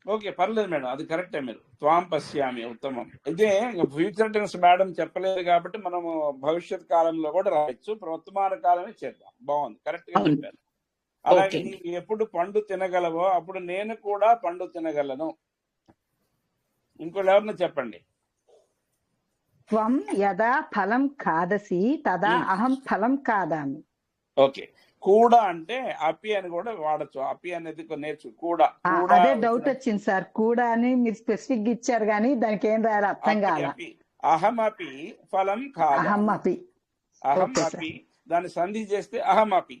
ఓకే, పర్లేదు మేడం, అది కరెక్టే. మీరు త్వాం పశ్యామి ఉత్తమం. ఇదే ఫ్యూచర్ టెన్స్ మేడం చెప్పలేదు కాబట్టి మనము భవిష్యత్ కాలంలో కూడా రాయొచ్చు. వర్తమాన కాలమే చేద్దాం. బాగుంది, కరెక్ట్ గా చెప్పాను. అలాగే నీవు ఎప్పుడు పండు తినగలవో అప్పుడు నేను కూడా పండు తినగలను. ఇంకోటి ఎవరన్నా చెప్పండి. త్వం యదా ఫలం ఖాదసి తదా అహం ఫలం ఖాదామి. ఓకే. కూడా అంటే అపి అని కూడా వాడచ్చు. అపి అనేది నేర్చు. కూడా. అదే డౌట్ వచ్చింది సార్. కూడా అని మీరు స్పెసిఫిక్ ఇచ్చారు కానీ దానికి ఏం రాయాలి అర్థం కాదు. అహమపి ఫలం ఖాదామి. అహమపి దాన్ని సంధి చేస్తే అహమపి.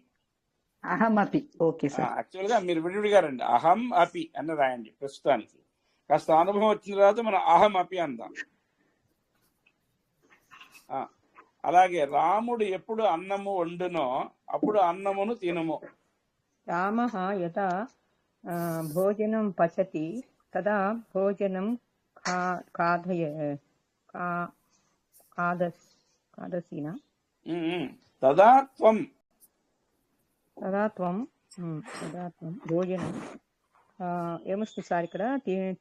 Okay sir. యాక్చువల్ గా మీరు విడివిడిగా రండి. అహం అపి అని రాయండి ప్రస్తుతానికి. కాస్త అనుభవం వచ్చిన తర్వాత మనం అహం అపి అందాం. అలాగే రాముడు ఎప్పుడు అన్నము వండునో అప్పుడు అన్నమును తినుము. రామః యదా భోజనం పచతి తదా భోజనం ఖాదసీనా. తదా త్వం భోజనం ఏమొస్తుంది సార్ ఇక్కడ?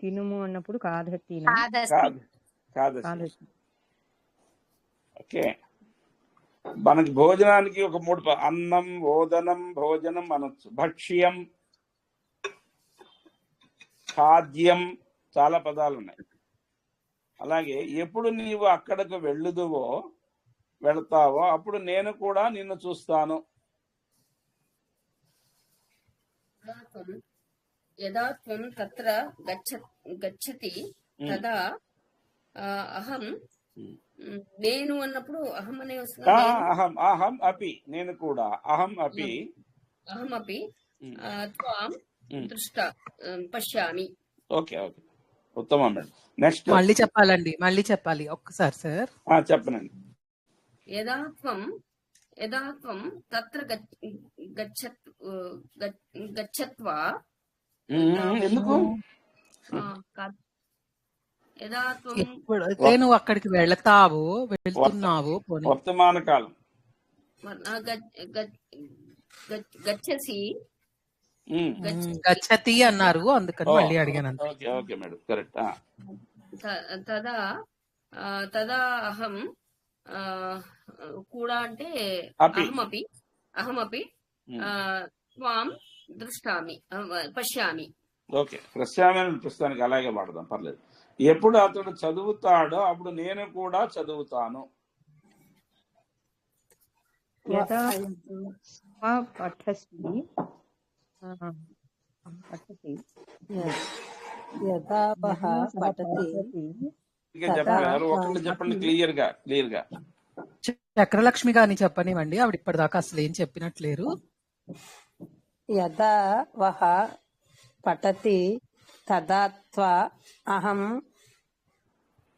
తినుము అన్నప్పుడు ఖాదసీనా. ఓకే. మనకి భోజనానికి ఒక 3 అన్నం, ఓదనం, భోజనం అనొచ్చు. భక్ష్యం, ఖాద్యం, చాలా పదాలు ఉన్నాయి. అలాగే ఎప్పుడు నీవు అక్కడకు వెళతావో అప్పుడు నేను కూడా నిన్ను చూస్తాను. యదా త్వం తత్ర గచ్చతి తదా అహం, నేను అన్నప్పుడు అహం అనే వస్తుంది. అహం అపి, నేను కూడా. అహం అపి త్వాం దృష్ట పశ్యామి. ఓకే ఓకే, ఉత్తమం మేడం. నెక్స్ట్ మళ్ళీ చెప్పాలండి, మళ్ళీ చెప్పాలి ఒక్కసారి సార్. చెప్పనండి. యదా త్వం తత్ర గచ్చత్వా. ఎందుకు? యదా త్వం ఎప్పుడైతే నువ్వు అక్కడికి వెళ్తున్నావు, వర్తమాన కాలం. గచ్చసి, గచ్చతి అన్నారు, అందుకని మళ్ళీ అడిగాను. Okay madam, correct. తదా అహం కూడా అంటే అహమపి త్వాం దృష్టామి పశ్యామి. ఓకే, పశ్యామి అని ప్రస్తుతానికి అలాగే వాడదాం, పర్లేదు. ఎప్పుడు అతడు చదువుతాడో అప్పుడు నేను కూడా చదువుతాను. చెప్పారు, ఒకటి చెప్పండి క్లియర్ గా. చక్రలక్ష్మి గారిని చెప్పనివ్వండి, ఆవిడ ఇప్పటిదాకా అసలు ఏం చెప్పినట్లేరు. యదా వహ పఠతి తదా త్వా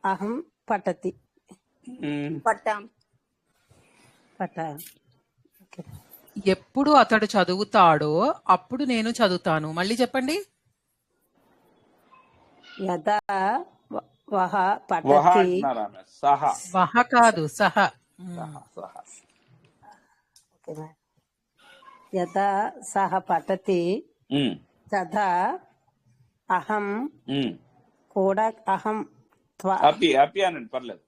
అహం పఠతి ఎప్పుడు అతడు చదువుతాడో అప్పుడు నేను చదువుతాను. మళ్ళీ చెప్పండి. యదా వహ పఠతి, వహ కాదు సహ. యదా సహ పఠతి తదా అహం కూడా అహం అపి అనండి, పర్లేదు.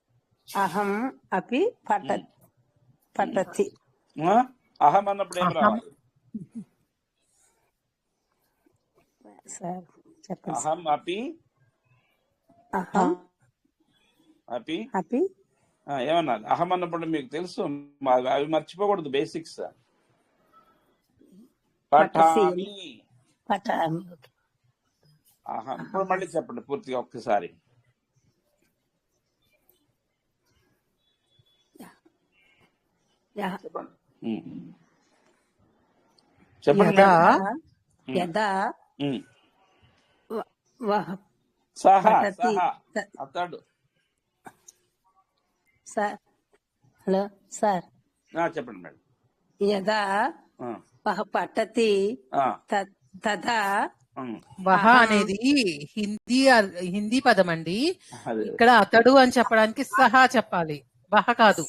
అహం అపి పఠతి. అహం అన్నప్పుడు ఏం రావాలి? సార్ చెప్పండి. అహం అపి ఏమన్నారు? అహం అన్నప్పుడు మీకు తెలుసు, అవి మర్చిపోకూడదు, బేసిక్స్. పఠామి. అహం. ఇప్పుడు మళ్ళీ చెప్పండి పూర్తిగా ఒక్కసారి. చెప్పండి. యదా అతడు. సార్, హలో సార్, చెప్పండి మేడం. యదా వహ పఠతి తదా. వహ అనేది హిందీ పదం అండి. ఇక్కడ అతడు అని చెప్పడానికి సహా చెప్పాలి, వహ కాదు.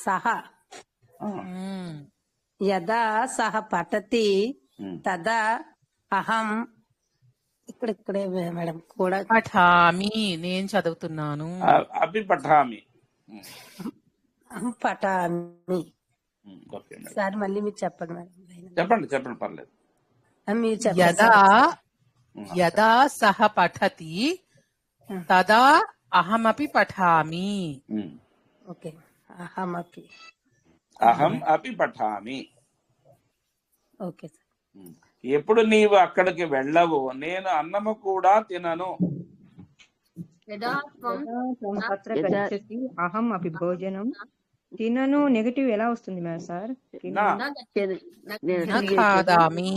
సహ. యదా సహ పఠతి తదా అహం, ఇక్కడే మేడం కూడా పఠామి, నేను చదువుతున్నాను. అపి పఠామి. పఠామి. సార్ మళ్ళీ మీరు చెప్పండి మేడం. చెప్పండి పర్లేదు. యదా సహ పఠతి తదా అహమపి పఠామి. ఓకే, అహం అపి పఠామి. Okay sir. ఎప్పుడు నీవు అక్కడికి వెళ్ళవు నేను అన్నము కూడా తినను. అహం అపి భోజనం తినను. నెగటివ్ ఎలా వస్తుంది మేడం సార్? ఖాదామి.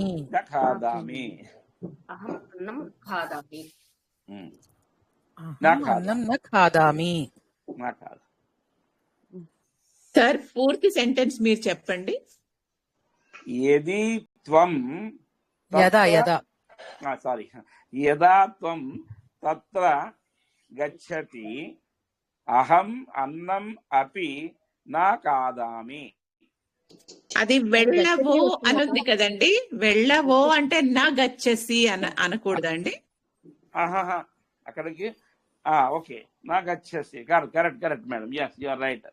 సార్ పూర్తి సెంటెన్స్ మీరు చెప్పండి. యది త్వం యదా త్వం తత్ర గచ్చతి అహం అన్నం అపి నా ఖాదామి. అది వెళ్ళవో అనుంది కదండి, వెళ్ళవో అంటే నా గచ్చసి అనకూడదండి. అక్కడికి ఓకే, నా గచ్చసి. Correct madam, yes you are right.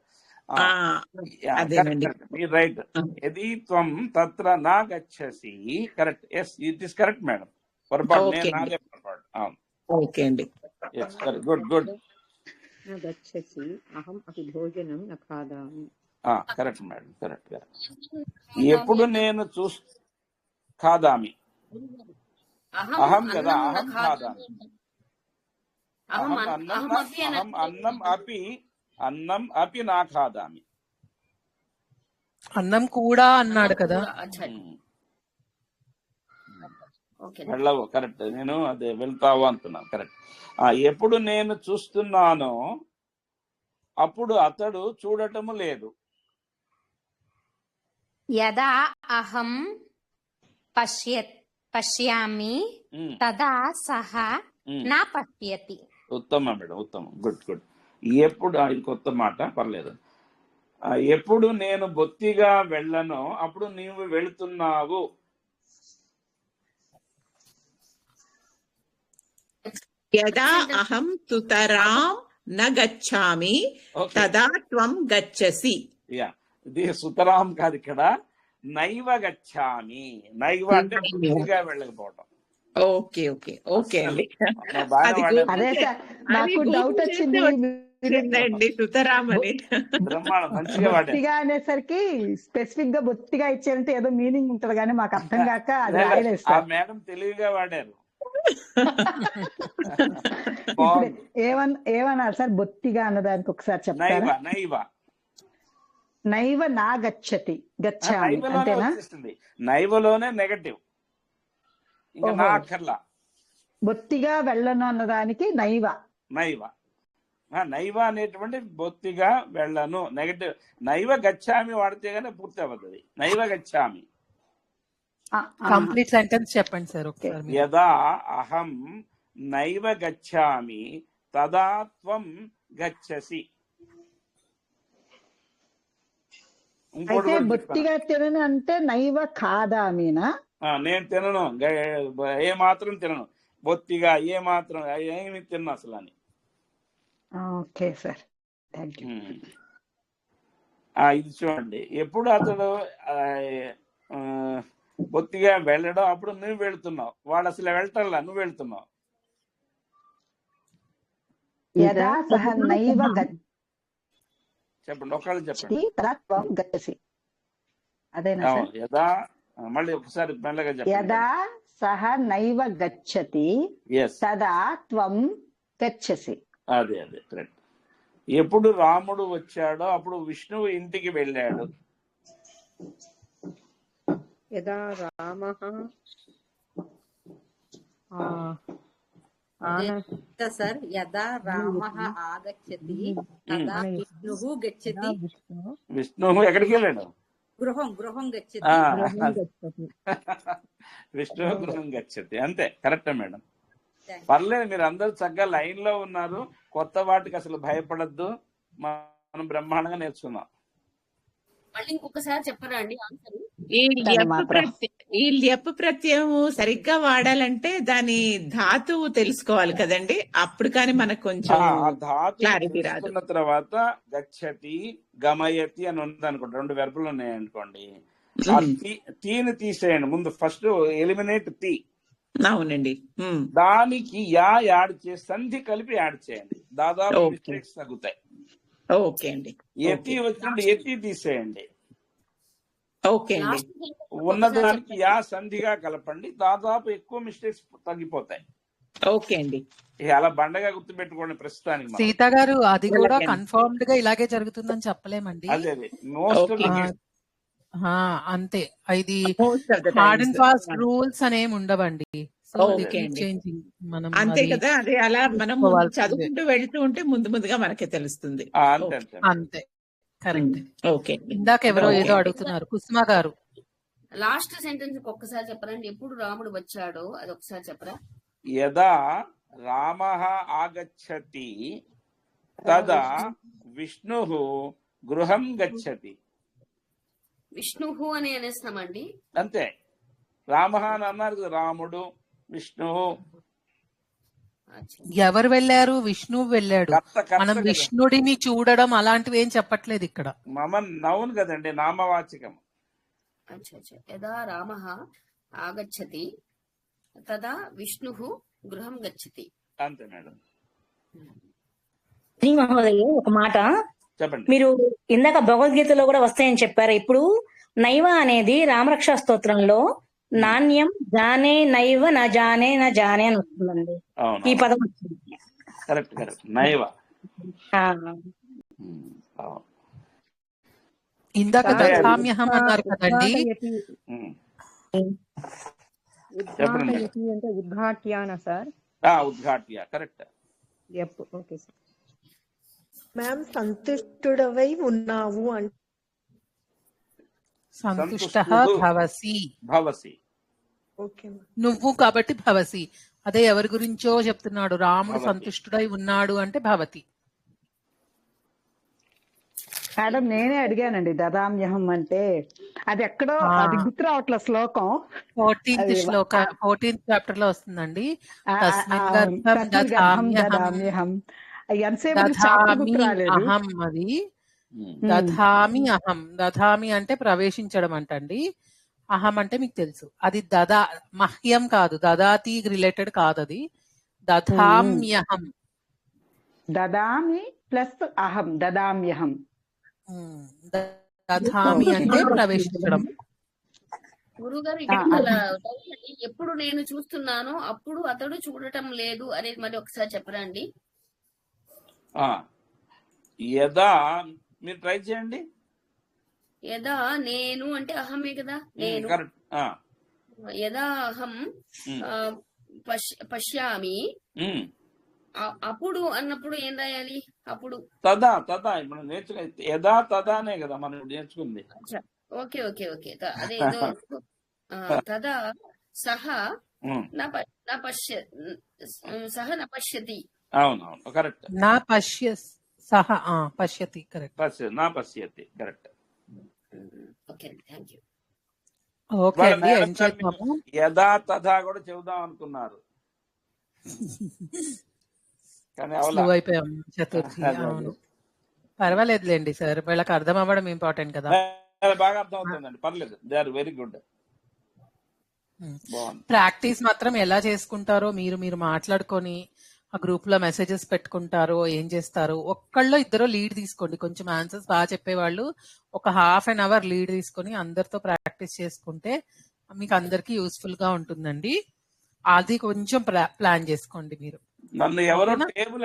మీరు రైట్. యది త్వం తత్ర నా గచ్చసి. Correct, yes it is correct madam. పొరపాటు నేను ఓకే అండి. నాదే పొరపాటు. అవును, ఓకే అండి. Yes, very good good. న గచ్చసి అహం అపి భోజనం న ఖాదామి. Correct madam, correct. ఎప్పుడు నేను ఖాదామి, అహం కదా, అహం ఖాదామి, అహం అన్నం అపి నా ఖాదామి. అన్నం కూడా అన్నాడు కదా. వెళ్ళవు, కరెక్ట్. నేను అదే వెళ్తావు అంటున్నాను, కరెక్ట్. ఎప్పుడు నేను చూస్తున్నానో అప్పుడు అతడు చూడటము లేదు. యదా అహం పశ్యామి తదా సహ నా పశ్యతి. ఉత్తమం మేడం, ఉత్తమం, గుడ్ గుడ్. ఎప్పుడు, ఇది కొత్త మాట, పర్లేదు. ఎప్పుడు నేను బొత్తిగా వెళ్ళనో అప్పుడు నీవు వెళుతున్నావు. యదా అహం తుతరాం న గచ్చామి తదా త్వం గచ్చసి. ఇది సుతరాం కాదు, ఇక్కడ నైవ గచ్చామి. నైవ అంటే బొత్తిగా వెళ్ళకపోవటం. ఓకే ఓకే ఓకే అండి. అదే సార్, నాకు డౌట్ వచ్చింది సుతరాం అని. బొత్తిగా అనేసరికి స్పెసిఫిక్ గా బొత్తిగా ఇచ్చారంటే ఏదో మీనింగ్ ఉంటది కానీ మాకు అర్థం కాక అది రాయలేదు సార్. మేడం తెలివిగా వాడారు. ఏమన్నారు సార్ బొత్తిగా అన్నదానికి ఒకసారి చెప్తారా? నైవ నా గచ్చతి, గచ్చామి అంతేనా? నైవలోనే నెగటివ్, ఇంకా నా అక్కర్లా. బొత్తిగా వెళ్ళను అన్నదానికి నైవ. నైవ నైవ అనేటువంటి బొత్తిగా వెళ్ళను నెగటివ్. నైవ గచ్చామి వాడితే గానీ పూర్తి అవుతుంది. నైవ గచ్చామి. కంప్లీట్ సెంటెన్స్ చెప్పండి సార్ ఒకసారి. యదా అహం నైవ గచ్చామి తదా త్వం గచ్చసి. అయితే బొత్తిగా తినను అంటే నైవ ఖాదామినా? నేను తినను, ఏ మాత్రం తినను, బొత్తిగా ఏ మాత్రం ఏమి తిన్నా అసలు అని. Okay sir, thank you. ఇది చూడండి, ఎప్పుడు అతడు బొత్తిగా వెళ్ళడం అప్పుడు నువ్వు వెళుతున్నావు, వాడు అసలు వెళ్ళటంలా, నువ్వు వెళ్తున్నావు. చెప్పండి, ఒకళ్ళు చెప్పండి. యదా, మళ్ళీ ఒకసారి మెల్లగా చెప్పండి. యదా సహ నైవ గచ్చతి తదా త్వం గచ్చసి. అదే అదే కరెక్ట్. ఎప్పుడు రాముడు వచ్చాడో అప్పుడు విష్ణువు ఇంటికి వెళ్ళాడు. యదా రామః సార్ యదా రామః ఆగచ్చతి తదా విష్ణుః గచ్చతి. విష్ణువు ఎక్కడికి వెళ్ళాడు? గృహం గచ్చతి. విష్ణువు గృహం గచ్చతి, అంతే. కరెక్ట్ మేడం, పర్లేదు. మీరు అందరూ చక్కగా లైన్ లో ఉన్నారు. కొత్త వాటికి అసలు భయపడద్దు, మనం బ్రహ్మాండంగా నేర్చుకున్నాం. మళ్ళీ ఇంకొకసారి చెప్పరా అండి ఆన్సర్? ఈ ల్యప్ ప్రత్యయము సరిగ్గా వాడాలంటే దాని ధాతువు తెలుసుకోవాలి కదండి, అప్పుడు కానీ మనకు కొంచెం క్లారిటీ రాదు. తర్వాత గచ్చతి గమయతి అని ఉంది అనుకోండి, 2 వెర్బులు ఉన్నాయి అనుకోండి. తీని తీసేయండి ముందు, ఫస్ట్ ఎలిమినేట్ తీ. అవునండి. దానికి యాడ్ చేసి సంధి కలిపి యాడ్ చేయండి, దాదాపు మిస్టేక్స్ తగ్గుతాయి. ఓకే అండి. ఎత్తి వచ్చినప్పుడు ఎత్తి తీసేయండి. ఓకే అండి. ఉన్నదానికి యా సంధిగా కలపండి, దాదాపు ఎక్కువ మిస్టేక్స్ తగ్గిపోతాయి. ఓకే అండి. అలా బండగా గుర్తు పెట్టుకోండి ప్రస్తుతానికి. సీత గారు, అది కూడా కన్ఫర్మ్డ్ గా ఇలాగే జరుగుతుందని చెప్పలేమండి. అదే మోస్ట్ అంతే. ఇది హార్డ్ అండ్ ఫాస్ట్ రూల్స్ అనేమి ఉండవండి. అంతే కదా, అదే అలా మనం చదువుకుంటూ వెళ్తూ ఉంటే ముందుగా మనకే తెలుస్తుంది. అంతే, కరెక్ట్. ఓకే, ఇందాక ఎవరో ఏదో అడుగుతున్నారు, కుసుమ గారు. లాస్ట్ సెంటెన్స్ ఒక్కసారి చెప్పరండి, ఎప్పుడు రాముడు వచ్చాడో అది ఒకసారి చెప్పరా? యదా రామః ఆగచ్చతి తదా విష్ణుః గృహం గచ్చతి. విష్ణుహు అని అనేస్తామండి, అంతే. రామః అని అన్నారు కదా, రాముడు, విష్ణువు. ఎవరు వెళ్ళారు? విష్ణువు వెళ్ళాడు. మనం విష్ణుడిని చూడడం అలాంటివి ఏం చెప్పట్లేదు ఇక్కడ. నౌన్ కదండి, నామవాచకం. యదా రామః ఆగచ్చతి తదా విష్ణుః గృహం గచ్చతి. అంతే మేడం. శ్రీ మహోదయ ఒక మాట, చెప్పండి. మీరు ఇందాక భగవద్గీతలో కూడా వస్తాయని చెప్పారు. ఇప్పుడు నైవ అనేది రామరక్షా స్తోత్రంలో నాణ్యం జానే నైవ నా జానే నా జానే అని వస్తుందండి. ఈ పదం వచ్చింది. Correct correct. నైవ. ఇందాక దధామ్యహం అన్నారు కదండి. ఉద్ఘాటయతి అంటే ఉద్ఘాట్యానా సార్? ఉద్ఘాట్య కరెక్ట్. Okay sir. మ్యామ్ సంతుష్టుడవై ఉన్నావు అంటే సంతుష్టః భవసి. భవసి. ఓకే నువ్వు కాబట్టి భవసి. అదే ఎవరి గురించో చెప్తున్నాడు. రాముడు సంతుష్టుడై ఉన్నాడు అంటే భవతి. మేడం నేనే అడిగానండి దదామ్యహం అంటే అది ఎక్కడో అది గుర్తు రావట్లే శ్లోకం. 14th చాప్టర్ లో వస్తుందండి. దదామ్యహం ఎంతసేపు గుర్తు రాలేదు. అహం అది దధామి అహం. దధామి అంటే ప్రవేశించడం అంటండి. అహం అంటే మీకు తెలుసు అది మహ్యం కాదు, దదాతి రిలేటెడ్ కాదు, అది దధామ్యహం. దదామి ప్లస్ అహం దదామ్యహం. దధామి అంటే ప్రవేశించడం. గురుగారు ఎప్పుడు నేను చూస్తున్నానో అప్పుడు అతడు చూడటం లేదు అనేది మరి ఒకసారి చెప్పరండి. యదా మీరు ట్రై చేయండి. యదా నేను అంటే అహమే కదా. నేను యదా అహం పశ్యామి అప్పుడు అన్నప్పుడు ఏం రాయాలి? అప్పుడు తదా తదా మనం నేర్చుకు యదా తదానే కదా మనం నేర్చుకుంది. Okay okay okay. అదే తదా సహ సహ న పశ్యతి. అవునవును కరెక్ట్. నా పశ్య సహ పశ్యతి కరెక్ట్. నా పశ్యతి correct. Okay thank you. Okay అండి ఏం చేద్దాము? యదా తదా కూడా చెబుదాం అనుకున్నారు కానీ అయిపోయాం. చతుర్థి. అవును పర్వాలేదులేండి సార్, వీళ్ళకి అర్థం అవ్వడం ఇంపార్టెంట్ కదా. బాగా అర్థం అవుతుందండి, పర్లేదు. They are very good. Practice మాత్రం ఎలా చేసుకుంటారో మీరు మాట్లాడుకొని ఆ గ్రూప్ లో మెసేజెస్ పెట్టుకుంటారో ఏం చేస్తారో ఒక్కళ్ళో ఇద్దరు లీడ్ తీసుకోండి. కొంచెం ఆన్సర్స్ బాగా చెప్పేవాళ్ళు ఒక ½ an hour లీడ్ తీసుకొని అందరితో ప్రాక్టీస్ చేసుకుంటే మీకు అందరికి యూస్ఫుల్ గా ఉంటుందండి. అది కొంచెం ప్లాన్ చేసుకోండి మీరు. నన్ను ఎవరో టేబుల్